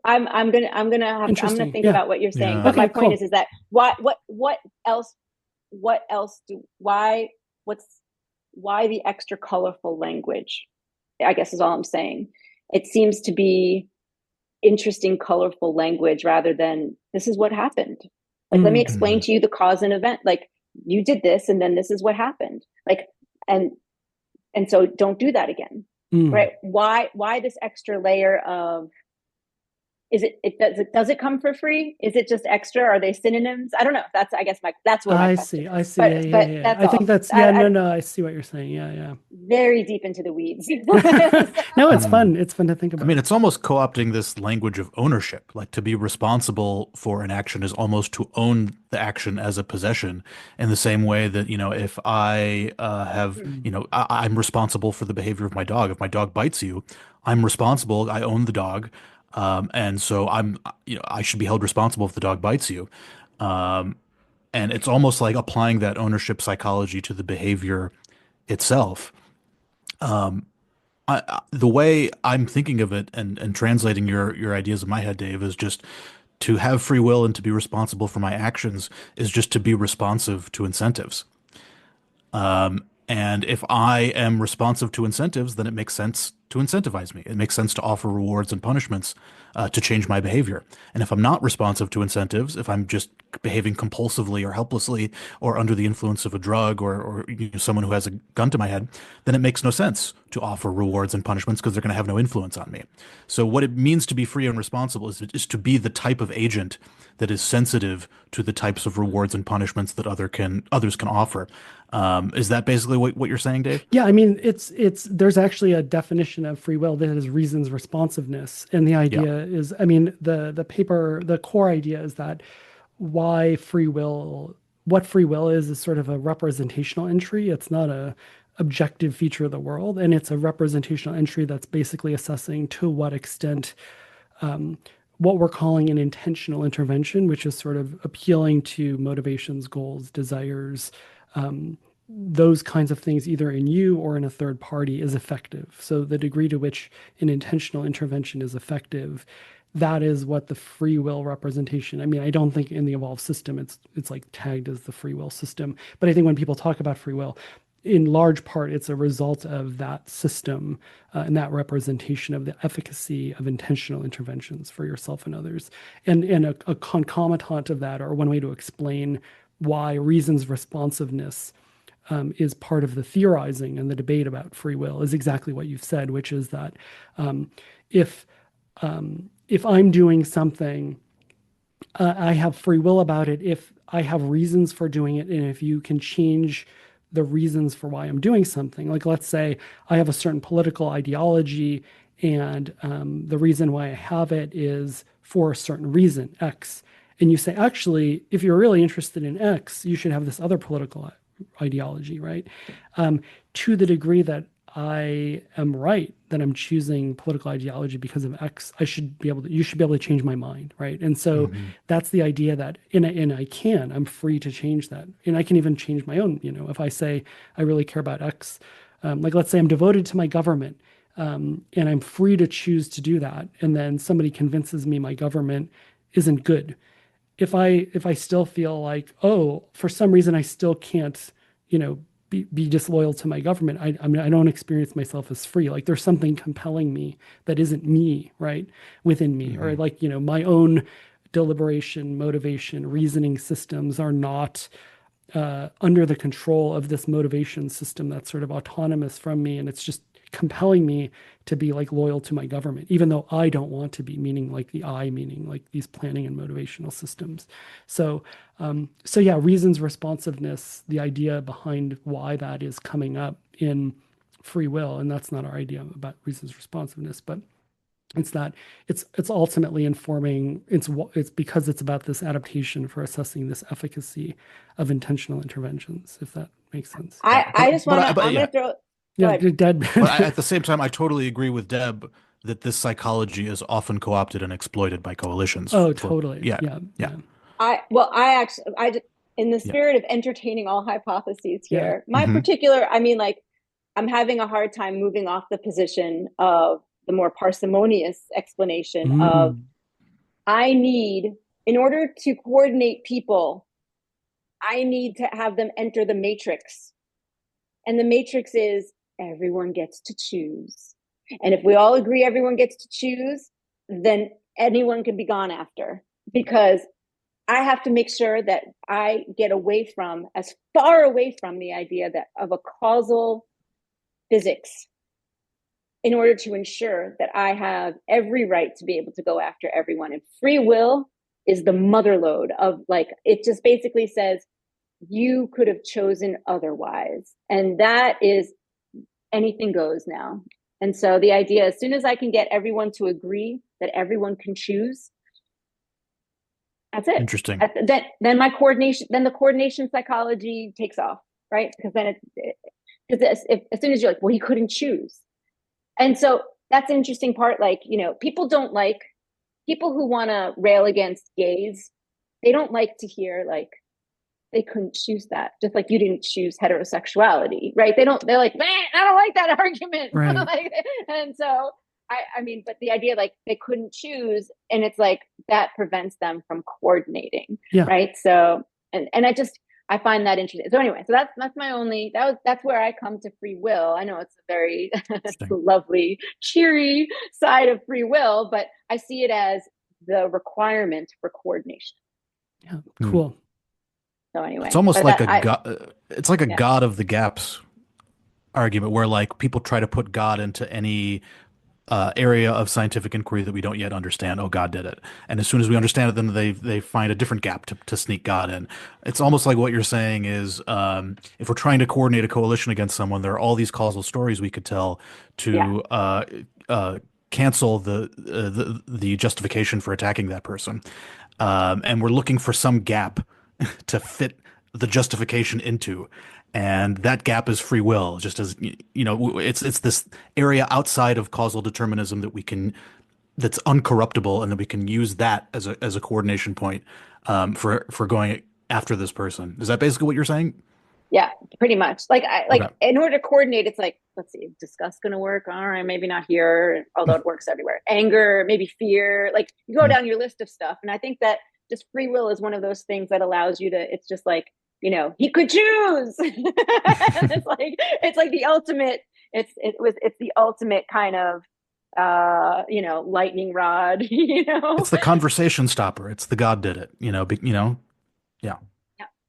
gonna think about what you're saying. But my point is that why the extra colorful language, I guess is all I'm saying. It seems to be interesting, colorful language rather than this is what happened. Like, let me explain to you the cause and event. Like, you did this and then this is what happened. Like, and so don't do that again. Right? Why this extra layer of does it come for free? Is it just extra? Are they synonyms? I don't know. That's what my question I is. see. Yeah, yeah, But yeah. that's I think all. that's, yeah, no, no, I see what you're saying. Yeah, yeah. Very deep into the weeds. No, it's fun. It's fun to think I about. mean, it's almost co-opting this language of ownership. Like to be responsible for an action is almost to own the action as a possession in the same way that, if I I'm responsible for the behavior of my dog. If my dog bites you, I'm responsible. I own the dog. And so I should be held responsible if the dog bites you. And it's almost like applying that ownership psychology to the behavior itself. The way I'm thinking of it and translating your ideas in my head, Dave, is just to have free will and to be responsible for my actions is just to be responsive to incentives. And if I am responsive to incentives, then it makes sense to incentivize me. It makes sense to offer rewards and punishments to change my behavior. And if I'm not responsive to incentives, if I'm just behaving compulsively or helplessly or under the influence of a drug or someone who has a gun to my head, then it makes no sense to offer rewards and punishments because they're going to have no influence on me. So what it means to be free and responsible is to be the type of agent that is sensitive to the types of rewards and punishments that others can offer. Is that basically what you're saying, Dave? Yeah, I mean, there's actually a definition of free will that is reasons responsiveness. And the Yeah. idea is, I mean, the core idea is that what free will is sort of a representational entry. It's not a objective feature of the world, and it's a representational entry that's basically assessing to what extent what we're calling an intentional intervention, which is sort of appealing to motivations, goals, desires, those kinds of things, either in you or in a third party, is effective. So the degree to which an intentional intervention is effective, that is what the free will representation. I mean, I don't think in the evolved system it's like tagged as the free will system, but I think when people talk about free will, in large part, it's a result of that system and that representation of the efficacy of intentional interventions for yourself and others. And a concomitant of that, or one way to explain why reasons responsiveness is part of the theorizing and the debate about free will, is exactly what you've said, which is that if I'm doing something, I have free will about it if I have reasons for doing it, and if you can change the reasons for why I'm doing something. Like, let's say I have a certain political ideology, and the reason why I have it is for a certain reason, X. And you say, actually, if you're really interested in X, you should have this other political ideology, right? To the degree that I am right, that I'm choosing political ideology because of X, you should be able to change my mind, right? And so that's the idea that, and I'm free to change that. And I can even change my own, if I say I really care about X, like let's say I'm devoted to my government, and I'm free to choose to do that. And then somebody convinces me my government isn't good. If I still feel like, oh, for some reason I still can't, be disloyal to my government, I mean, I don't experience myself as free. Like there's something compelling me that isn't me, right, within me, or like, my own deliberation, motivation, reasoning systems are not under the control of this motivation system that's sort of autonomous from me, and it's just compelling me to be like loyal to my government, even though I don't want to be, meaning like the I, meaning like these planning and motivational systems. So, so yeah, reasons responsiveness, the idea behind why that is coming up in free will, and that's not our idea about reasons responsiveness, but it's that it's ultimately informing. It's because it's about this adaptation for assessing this efficacy of intentional interventions, if that makes sense. I just want to. I'm going to throw. Yeah, Deb. But at the same time, I totally agree with Deb that this psychology is often co-opted and exploited by coalitions. Oh, totally. Yeah. In the spirit of entertaining all hypotheses here, Yeah. particular, I mean, like, I'm having a hard time moving off the position of the more parsimonious explanation of in order to coordinate people, I need to have them enter the matrix. And the matrix is everyone gets to choose. And if we all agree everyone gets to choose, then anyone can be gone after, because I have to make sure that I get as far away from the idea of a causal physics. in order to ensure that I have every right to be able to go after everyone. And free will is the mother lode of, like, it just basically says you could have chosen otherwise. And that is anything goes now. And so the idea, as soon as I can get everyone to agree that everyone can choose, that's it. Interesting. Then the coordination psychology takes off, right? Because then as soon as you're like, well, he couldn't choose. And so that's an interesting part. Like, people don't like, people who want to rail against gays, they don't like to hear, like, they couldn't choose that, just like you didn't choose heterosexuality, right? They're like, man, I don't like that argument. Right. And so I mean, but the idea, like, they couldn't choose, and it's like that prevents them from coordinating. Yeah. Right. So and I find that interesting. So anyway, so that's my only, that's where I come to free will. I know it's a very lovely, cheery side of free will, but I see it as the requirement for coordination. Yeah. Cool. So anyway, it's almost like it's like a God of the gaps argument, where like people try to put God into any area of scientific inquiry that we don't yet understand. Oh, God did it. And as soon as we understand it, then they find a different gap to sneak God in. It's almost like what you're saying is, if we're trying to coordinate a coalition against someone, there are all these causal stories we could tell to cancel the justification for attacking that person. And we're looking for some gap to fit the justification into. And that gap is free will, just as, it's this area outside of causal determinism that's uncorruptible, and that we can use that as a coordination point for going after this person. Is that basically what you're saying? Yeah, pretty much. Like, Okay. In order to coordinate, it's like, let's see, disgust going to work? All right, maybe not here, although it works everywhere. Anger, maybe fear. Like, you go down your list of stuff, and I think that just free will is one of those things that allows you to. It's just like, he could choose. it's like the ultimate. It's the ultimate kind of lightning rod. It's the conversation stopper. It's the God did it. Yeah.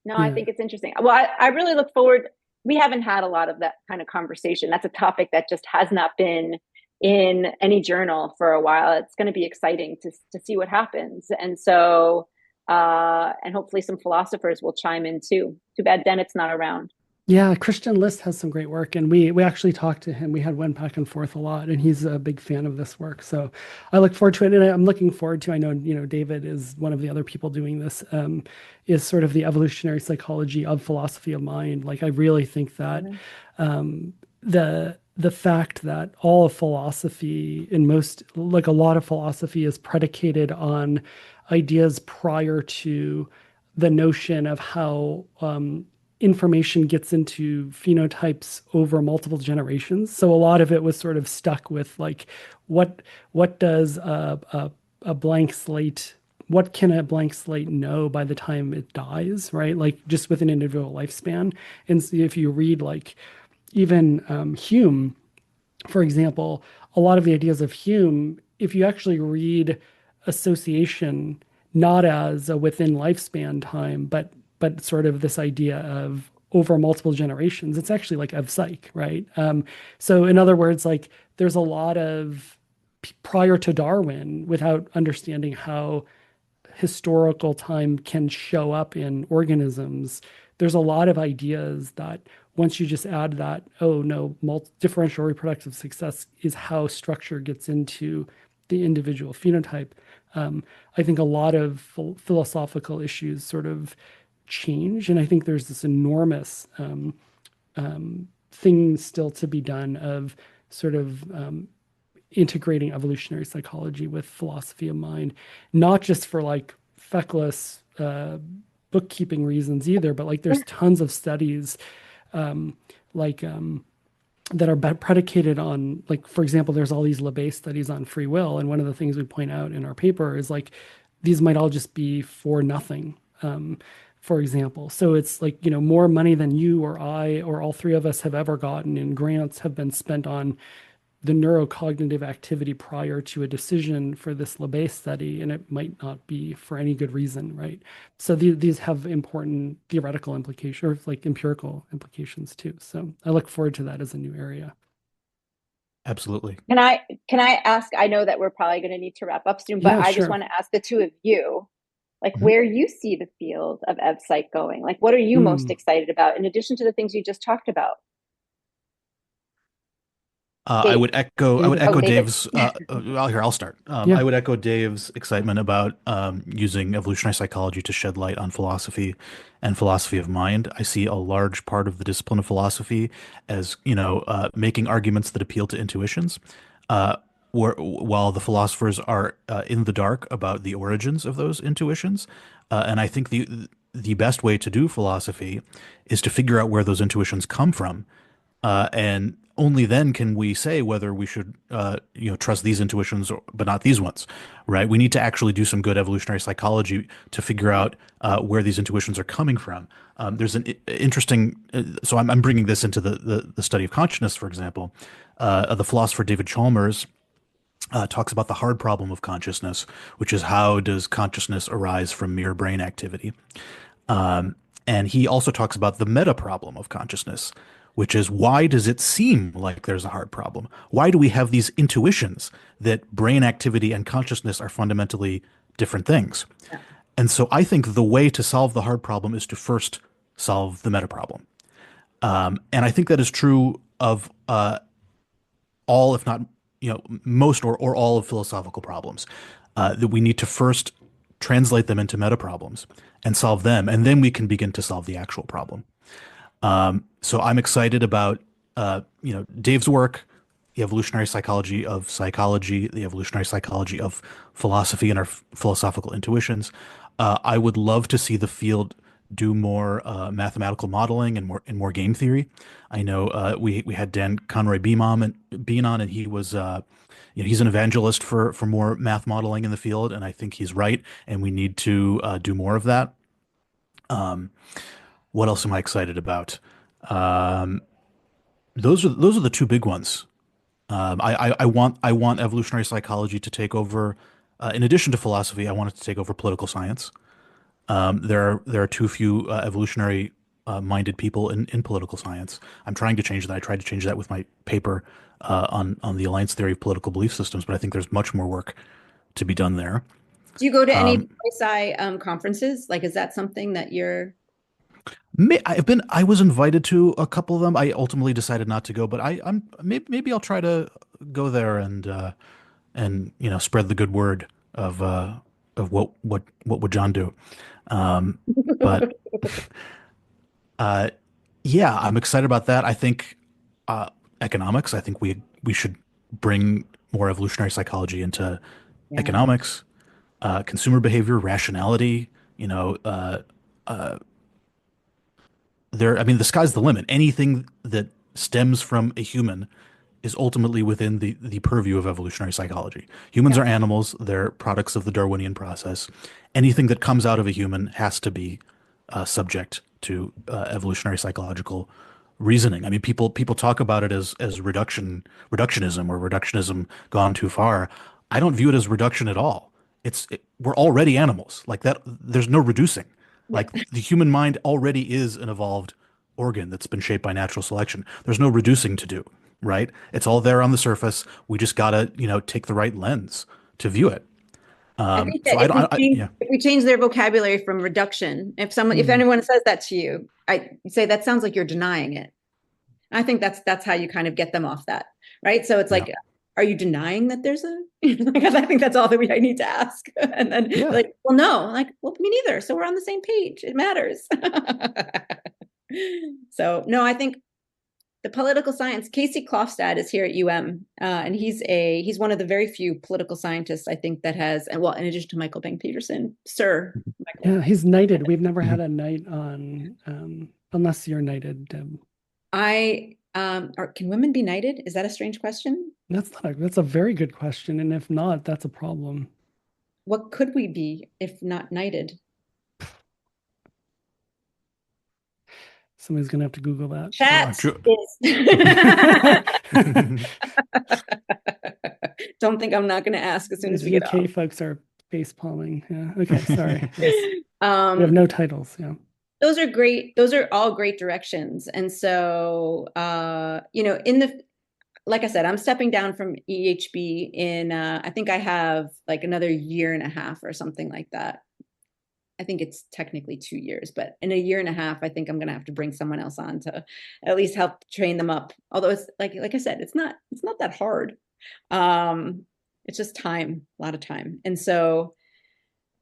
No, I think it's interesting. Well, I really look forward. We haven't had a lot of that kind of conversation. That's a topic that just has not been in any journal for a while. It's going to be exciting to see what happens. And so, and hopefully some philosophers will chime in too. Too bad Dennett's not around. Yeah, Christian List has some great work, and we actually talked to him. We went back and forth a lot, and he's a big fan of this work. So I look forward to it, and I'm looking forward to. I know David is one of the other people doing this. Is sort of the evolutionary psychology of philosophy of mind. Like, I really think that the fact that all of philosophy, like a lot of philosophy, is predicated on ideas prior to the notion of how information gets into phenotypes over multiple generations. So a lot of it was sort of stuck with, like, what does a blank slate, what can a blank slate know by the time it dies, right? Like, just with an individual lifespan. And so if you read, like, even Hume, for example, a lot of the ideas of Hume, if you actually read association not as a within lifespan time, but sort of this idea of over multiple generations, it's actually like of psych, right? So in other words, like, there's a lot of prior to Darwin, without understanding how historical time can show up in organisms, there's a lot of ideas that once you just add that, oh no, differential reproductive success is how structure gets into the individual phenotype. I think a lot of philosophical issues sort of change, and I think there's this enormous thing still to be done of sort of integrating evolutionary psychology with philosophy of mind, not just for, like, feckless bookkeeping reasons either, but, like, there's tons of studies that are predicated on, like, for example, there's all these Lebesgue studies on free will, and one of the things we point out in our paper is, like, these might all just be for nothing. For example, so it's like, more money than you or I or all three of us have ever gotten in grants have been spent on the neurocognitive activity prior to a decision for this Lebesgue study, and it might not be for any good reason, right? So these have important theoretical implications, or like empirical implications too. So I look forward to that as a new area. Absolutely. Can I ask, I know that we're probably going to need to wrap up soon, but Yeah, I just sure. want to ask the two of you, like Mhm. where you see the field of EvPsych going. Like, what are you most excited about in addition to the things you just talked about? I Dave. would echo. I would David. Oh, echo David. Dave's. I'll start. Yeah. I would echo Dave's excitement about using evolutionary psychology to shed light on philosophy and philosophy of mind. I see a large part of the discipline of philosophy as making arguments that appeal to intuitions, while the philosophers are in the dark about the origins of those intuitions. And I think the best way to do philosophy is to figure out where those intuitions come from, and only then can we say whether we should, trust these intuitions, but not these ones, right? We need to actually do some good evolutionary psychology to figure out where these intuitions are coming from. There's an interesting, so I'm bringing this into the study of consciousness, for example. The philosopher David Chalmers talks about the hard problem of consciousness, which is how does consciousness arise from mere brain activity? And he also talks about the meta problem of consciousness, which is why does it seem like there's a hard problem? Why do we have these intuitions that brain activity and consciousness are fundamentally different things? Yeah. And so I think the way to solve the hard problem is to first solve the meta problem. And I think that is true of all, if not, most or all of philosophical problems. That we need to first translate them into meta problems and solve them, and then we can begin to solve the actual problem. So I'm excited about Dave's work, the evolutionary psychology of psychology, the evolutionary psychology of philosophy, and our philosophical intuitions. I would love to see the field do more mathematical modeling and more game theory. I know we had Dan Conroy Bean on, and he was he's an evangelist for more math modeling in the field, and I think he's right, and we need to do more of that. What else am I excited about? Um, those are the two big ones. I want evolutionary psychology to take over. In addition to philosophy, I want it to take over political science. There are too few evolutionary minded people in political science. I'm trying to change that. I tried to change that with my paper on the alliance theory of political belief systems, but I think there's much more work to be done there. Do you go to any Um, PSI conferences? Like, is that something that you're? I was invited to a couple of them. I ultimately decided not to go, but maybe I'll try to go there and spread the good word of what would John do. But uh, yeah, I'm excited about that. I think uh, economics. I think we should bring more evolutionary psychology into Yeah. economics, consumer behavior, rationality. I mean, the sky's the limit. Anything that stems from a human is ultimately within the purview of evolutionary psychology. Humans Yeah. are animals, they're products of the Darwinian process. Anything that comes out of a human has to be subject to evolutionary psychological reasoning. I mean, people talk about it as reductionism or reductionism gone too far. I don't view it as reduction at all. We're already animals. Like that, there's no reducing. Yeah. Like the human mind already is an evolved organ that's been shaped by natural selection. There's no reducing to do, right? It's all there on the surface. We just gotta, take the right lens to view it. I think So that I don't, yeah. if we change their vocabulary from reduction, if Mm. anyone says that to you, I say that sounds like you're denying it. I think that's how you kind of get them off that, right? So it's Yeah. like, are you denying that there's a? Because I think that's all that I need to ask, and then Yeah. like, well, no, like, well, me neither. So we're on the same page. It matters. So no, I think the political science. Casey Klofstad is here at and he's one of the very few political scientists I think that has, and well, in addition to Michael Bang Peterson, Sir Michael. Yeah, he's knighted. We've never Mhm. had a knight on, unless you're knighted, Deb. Can women be knighted? Is that a strange question? That's a very good question, and if not, that's a problem. What could we be if not knighted? Somebody's gonna have to Google that. Chat Ju- is. Don't think I'm not going to ask as soon as we get UK off. folks are face palming. Yeah. Okay. Sorry. Yes. We have no titles. Yeah. Those are great. Those are all great directions. And so, in the like I said, I'm stepping down from EHB in, I think I have like another year and a half or something like that. I think it's technically 2 years, but in a year and a half, I think I'm going to have to bring someone else on to at least help train them up. Although it's like I said, it's not that hard. It's just time, a lot of time. And so,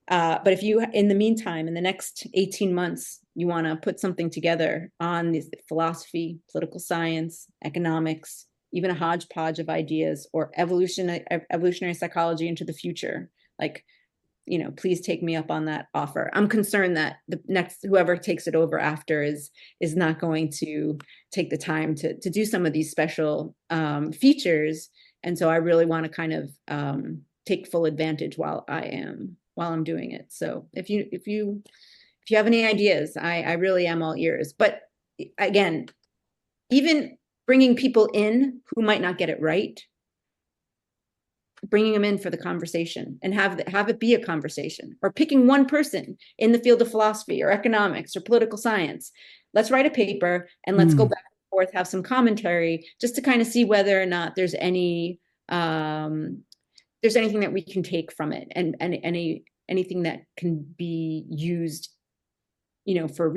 but if you, in the meantime, in the next 18 months, you want to put something together on this philosophy, political science, economics, even a hodgepodge of ideas, or evolutionary psychology into the future, like, please take me up on that offer. I'm concerned that the next, whoever takes it over after is not going to take the time to do some of these special features. And so I really want to kind of take full advantage while I'm doing it. So if you have any ideas, I really am all ears. But again, even bringing people in who might not get it right, bringing them in for the conversation and have it be a conversation, or picking one person in the field of philosophy or economics or political science. Let's write a paper and let's go back and forth, have some commentary, just to kind of see whether or not there's anything that we can take from it, and anything that can be used, for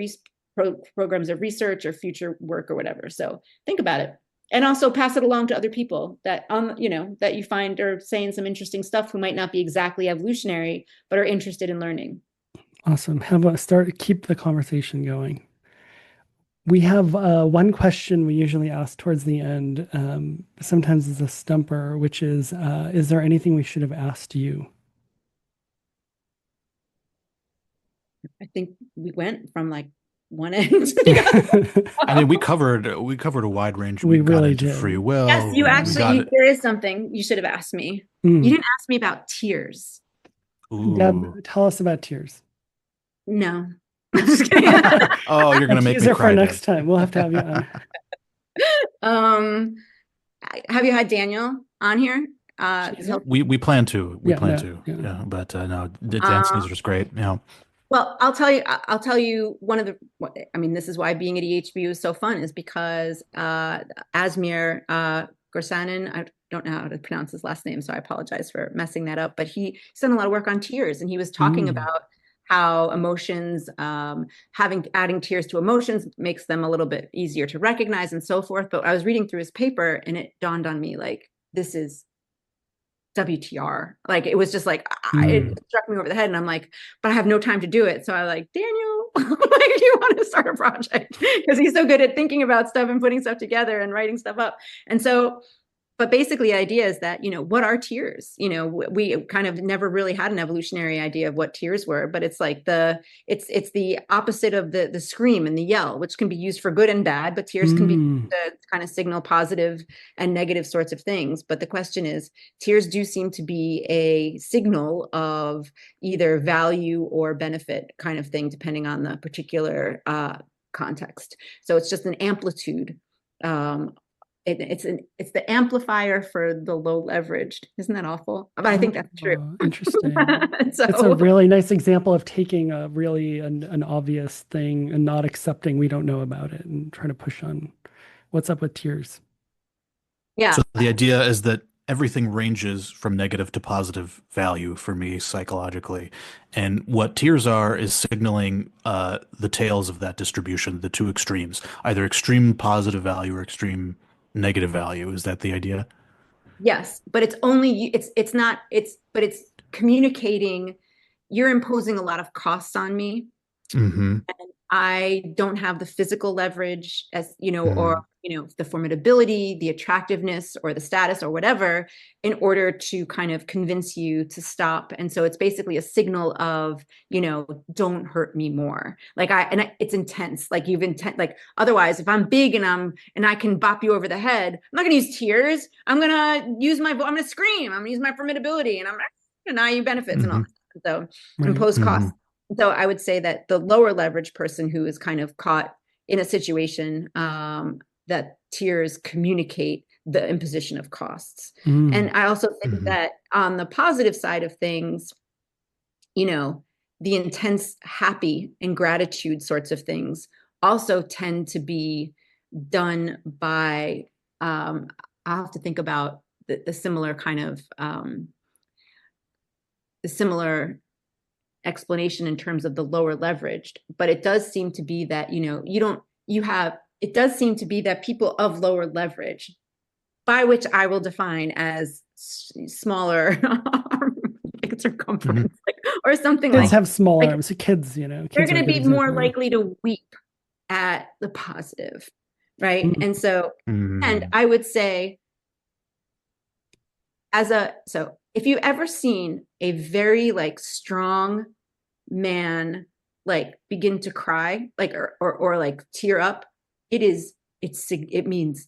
programs of research or future work or whatever. So think about it. And also pass it along to other people that that you find are saying some interesting stuff, who might not be exactly evolutionary, but are interested in learning. Awesome. Keep the conversation going. We have one question we usually ask towards the end. Sometimes it's a stumper, which is there anything we should have asked you? I think we went from like one end to the other. I mean, we covered a wide range. We got really into did. free will. Yes, there is something you should have asked me. You didn't ask me about tears. Deb, tell us about tears. No. I'm just kidding. Oh, you're gonna make me cry for Deb. next time. We'll have to have you on. Have you had Daniel on here? We plan to. Yeah. But no, Dan Sneezer is great. Yeah. Well, I'll tell you this is why being at EHB was so fun, is because Asmir Gorsanin, I don't know how to pronounce his last name, so I apologize for messing that up, but he's done a lot of work on tears, and he was talking about how emotions, adding tears to emotions makes them a little bit easier to recognize and so forth. But I was reading through his paper and it dawned on me, like, this is WTR. Like, it was just like, it struck me over the head, and I'm like, but I have no time to do it. So I like, Daniel, like, do you want to start a project? Because he's so good at thinking about stuff and putting stuff together and writing stuff up. And so, but basically the idea is that, what are tears? We kind of never really had an evolutionary idea of what tears were, but it's like it's the opposite of the scream and the yell, which can be used for good and bad, but tears can be used to kind of signal positive and negative sorts of things. But the question is, tears do seem to be a signal of either value or benefit kind of thing, depending on the particular context. So it's just an amplitude. It's the amplifier for the low leveraged. Isn't that awful? But I think that's true. Interesting. It's a really nice example of taking a really an obvious thing and not accepting we don't know about it and trying to push on what's up with tears. Yeah. So the idea is that everything ranges from negative to positive value for me psychologically. And what tears are is signaling the tails of that distribution, the two extremes, either extreme positive value or extreme negative value. Is that the idea? Yes, but it's communicating. You're imposing a lot of costs on me, and I don't have the physical leverage, as or the formidability, the attractiveness, or the status, or whatever, in order to kind of convince you to stop. And so it's basically a signal of, don't hurt me more. Like it's intense. Like otherwise, if I'm big and I can bop you over the head, I'm not going to use tears. I'm going to scream. I'm going to use my formidability, and I'm going to deny you benefits and all that. So impose costs. So I would say that the lower leverage person who is kind of caught in a situation, that tears communicate the imposition of costs. And I also think that on the positive side of things, the intense happy and gratitude sorts of things also tend to be done by I'll have to think about the similar kind of the similar explanation in terms of the lower leveraged, but it does seem to be that, it does seem to be that people of lower leverage, by which I will define as smaller circumference, or something kids like have small like, arms. So kids, they're kids going are to a good be more example, likely to weep at the positive, right? Mm. And so, and I would say, so if you've ever seen a very like strong man like begin to cry, like or like tear up, it means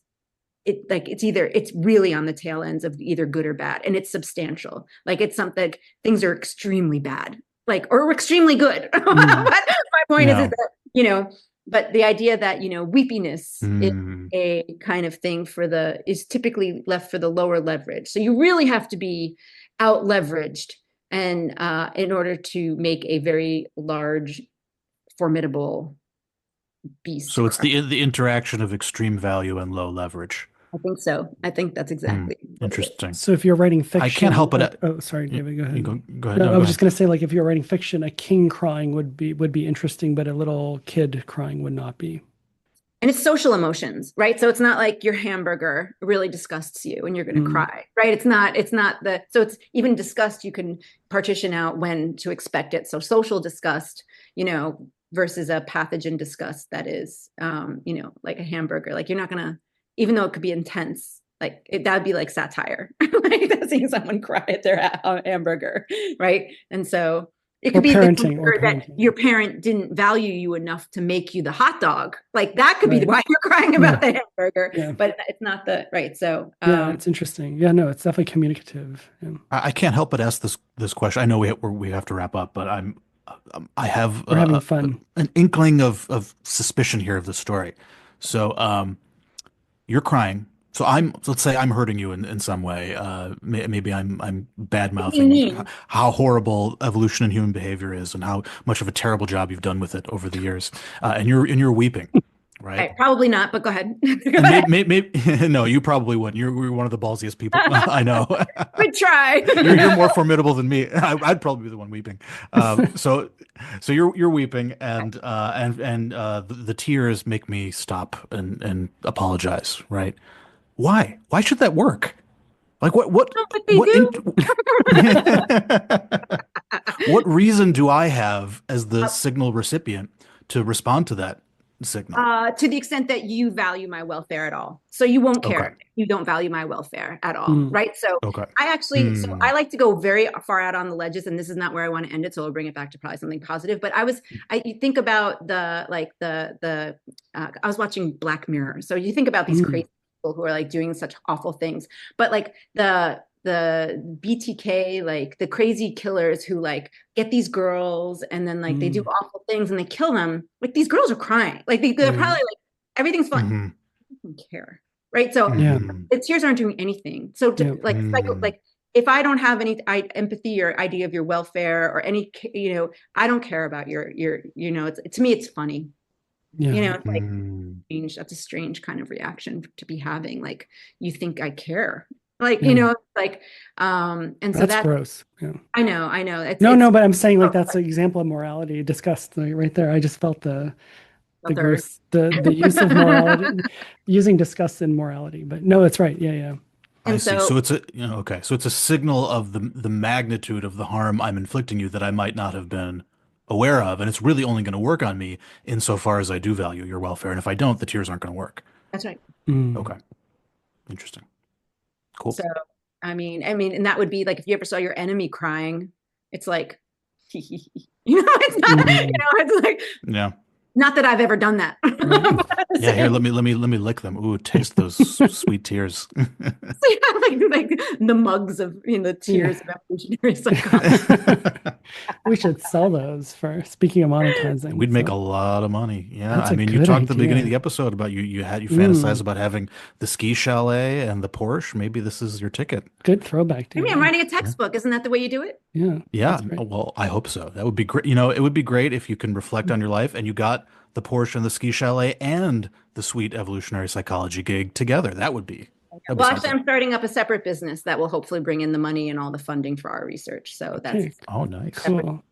it's really on the tail ends of either good or bad, and it's substantial. Like it's something, things are extremely bad, like, or extremely good. But my point is that, but the idea that, weepiness is a kind of thing is typically left for the lower leverage. So you really have to be out leveraged and in order to make a very large, formidable beast. So it's the interaction of extreme value and low leverage. I think so. I think that's exactly interesting. So if you're writing fiction, I can't help but sorry, David, go ahead. Go ahead. No, I was just going to say, like, if you're writing fiction, a king crying would be interesting, but a little kid crying would not be. And it's social emotions, right? So it's not like your hamburger really disgusts you and you're going to cry, right? So it's even disgust, you can partition out when to expect it. So social disgust, versus a pathogen disgust that is, like a hamburger. Like you're not going to, even though it could be intense, like that would be like satire, like seeing someone cry at their hamburger, right? And so it could be that your parent didn't value you enough to make you the hot dog. Like that could be why you're crying about the hamburger, but it's not right. So it's interesting. Yeah, no, it's definitely communicative. Yeah. I can't help but ask this question. I know we have to wrap up, but I have we're having fun. An inkling of suspicion here of the story. So you're crying. So let's say I'm hurting you in some way. Maybe I'm bad mouthing how horrible evolution in human behavior is and how much of a terrible job you've done with it over the years. And you're weeping, right? Probably not, but go ahead. Maybe no, you probably wouldn't. You're one of the ballsiest people I know. Good try. You're more formidable than me. I'd probably be the one weeping. So you're weeping, and the tears make me stop and apologize, right? Why? Why should that work? Like what what reason do I have as the signal recipient to respond to that signal? To the extent that you value my welfare at all. So you won't care if you don't value my welfare at all, right? So I actually, so I like to go very far out on the ledges, and this is not where I want to end it, so I'll bring it back to probably something positive. But you think about I was watching Black Mirror. So you think about these crazy people who are like doing such awful things, but like the BTK, like the crazy killers who like get these girls and then like they do awful things and they kill them. Like these girls are crying. Like they're probably like, everything's fine. I don't care. Right. So the tears aren't doing anything. So like if I don't have any empathy or idea of your welfare or any, I don't care about your, it's, to me, it's funny. It's like strange. That's a strange kind of reaction to be having. Like, you think I care. Like, and so that's gross. Yeah. I know. No, but I'm saying like that's an example of morality, disgust right there. I just felt the gross, the use of morality, using disgust in morality. But no, it's right. Yeah. I see. So it's so it's a signal of the magnitude of the harm I'm inflicting you that I might not have been aware of, and it's really only going to work on me insofar as I do value your welfare, and if I don't, the tears aren't going to work. That's right. Okay, interesting. Cool. So, I mean, and that would be like if you ever saw your enemy crying, it's like, it's not, it's like, not that I've ever done that. Yeah, here, let me lick them. Ooh, taste those sweet tears. like the mugs of the tears of evolutionary psychology. We should sell those for speaking of monetizing. We'd make a lot of money. Yeah, I mean, you talked at the beginning of the episode about you fantasized about having the ski chalet and the Porsche. Maybe this is your ticket. Good throwback. I'm writing a textbook. Isn't that the way you do it? Yeah. Well, I hope so. That would be great. It would be great if you can reflect on your life and you got the Porsche and the ski chalet and the sweet evolutionary psychology gig together. That would be That'd be Well, actually, something. I'm starting up a separate business that will hopefully bring in the money and all the funding for our research. So that's Okay, Oh, nice. cool.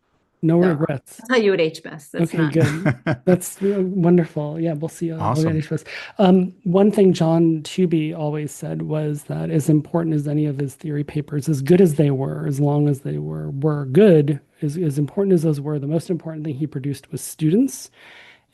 No so regrets. I'll tell you at HBES. That's Okay, not good. That's wonderful. Yeah, we'll see. I'll get Awesome. into this. One thing John Tooby always said was that as important as any of his theory papers, as good as they were, as long as they were good, as important as those were, the most important thing he produced was students.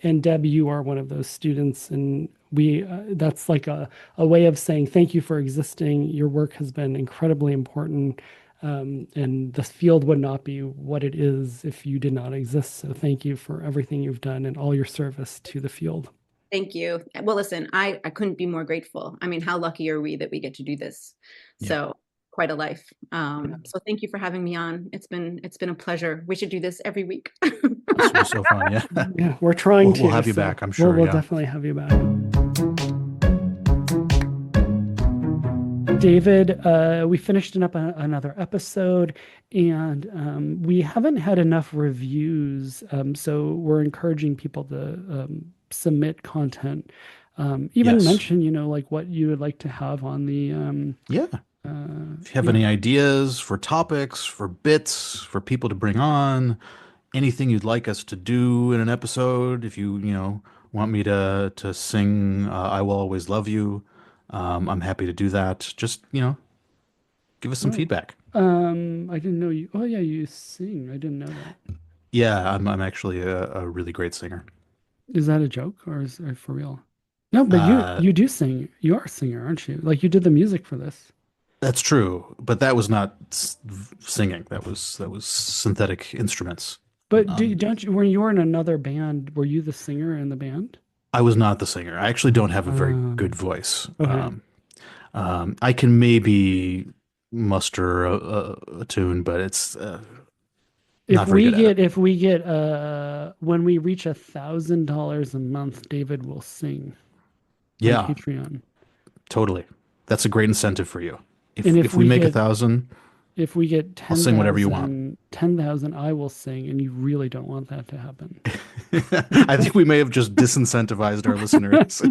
And Deb, you are one of those students, and we that's like a way of saying thank you for existing. Your work has been incredibly important. And this field would not be what it is if you did not exist. So thank you for everything you've done and all your service to the field. Thank you. Well, listen, I couldn't be more grateful. I mean, how lucky are we that we get to do this? Yeah. So quite a life. So thank you for having me on. It's been a pleasure. We should do this every week. This was so fun. Yeah. Yeah, we're trying to. We'll have you so back, I'm sure, We'll yeah. definitely have you back. David, we finished up another episode, and we haven't had enough reviews, so we're encouraging people to submit content. Even Yes. mention, like what you would like to have on the. Yeah. If you have any ideas for topics, for bits, for people to bring on, anything you'd like us to do in an episode, if you want me to sing I Will Always Love You, I'm happy to do that. Just, give us some feedback. I didn't know you. Oh yeah, you sing. I didn't know that. Yeah, I'm actually a really great singer. Is that a joke or is it for real? No, but you do sing. You are a singer, aren't you? Like you did the music for this. That's true, but that was not singing. That was synthetic instruments. But don't you, when you were in another band, were you the singer in the band? I was not the singer. I actually don't have a very good voice. Okay. I can maybe muster a tune, but it's not very good at it. If we get when we reach $1,000 a month, David will sing on Yeah, Patreon. totally. That's a great incentive for you. And If we make 1,000, if we get 10,000, I'll sing whatever you want. 10,000, I will sing, and you really don't want that to happen. I think we may have just disincentivized our listeners.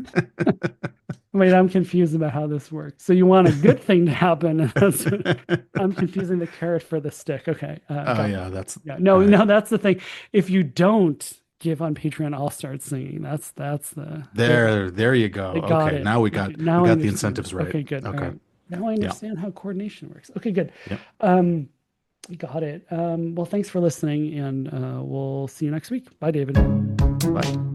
Wait, I'm confused about how this works. So you want a good thing to happen? And I'm confusing the carrot for the stick. Okay. Oh yeah, that's no, that's the thing. If you don't give on Patreon, I'll start singing. That's the there you go. I got Okay, it. now we Okay, got now I the understand. incentives right. Okay, good. All Okay. right. Now I understand how coordination works. Okay, good. Yep. Got it. Well, thanks for listening, and we'll see you next week. Bye, David. Bye.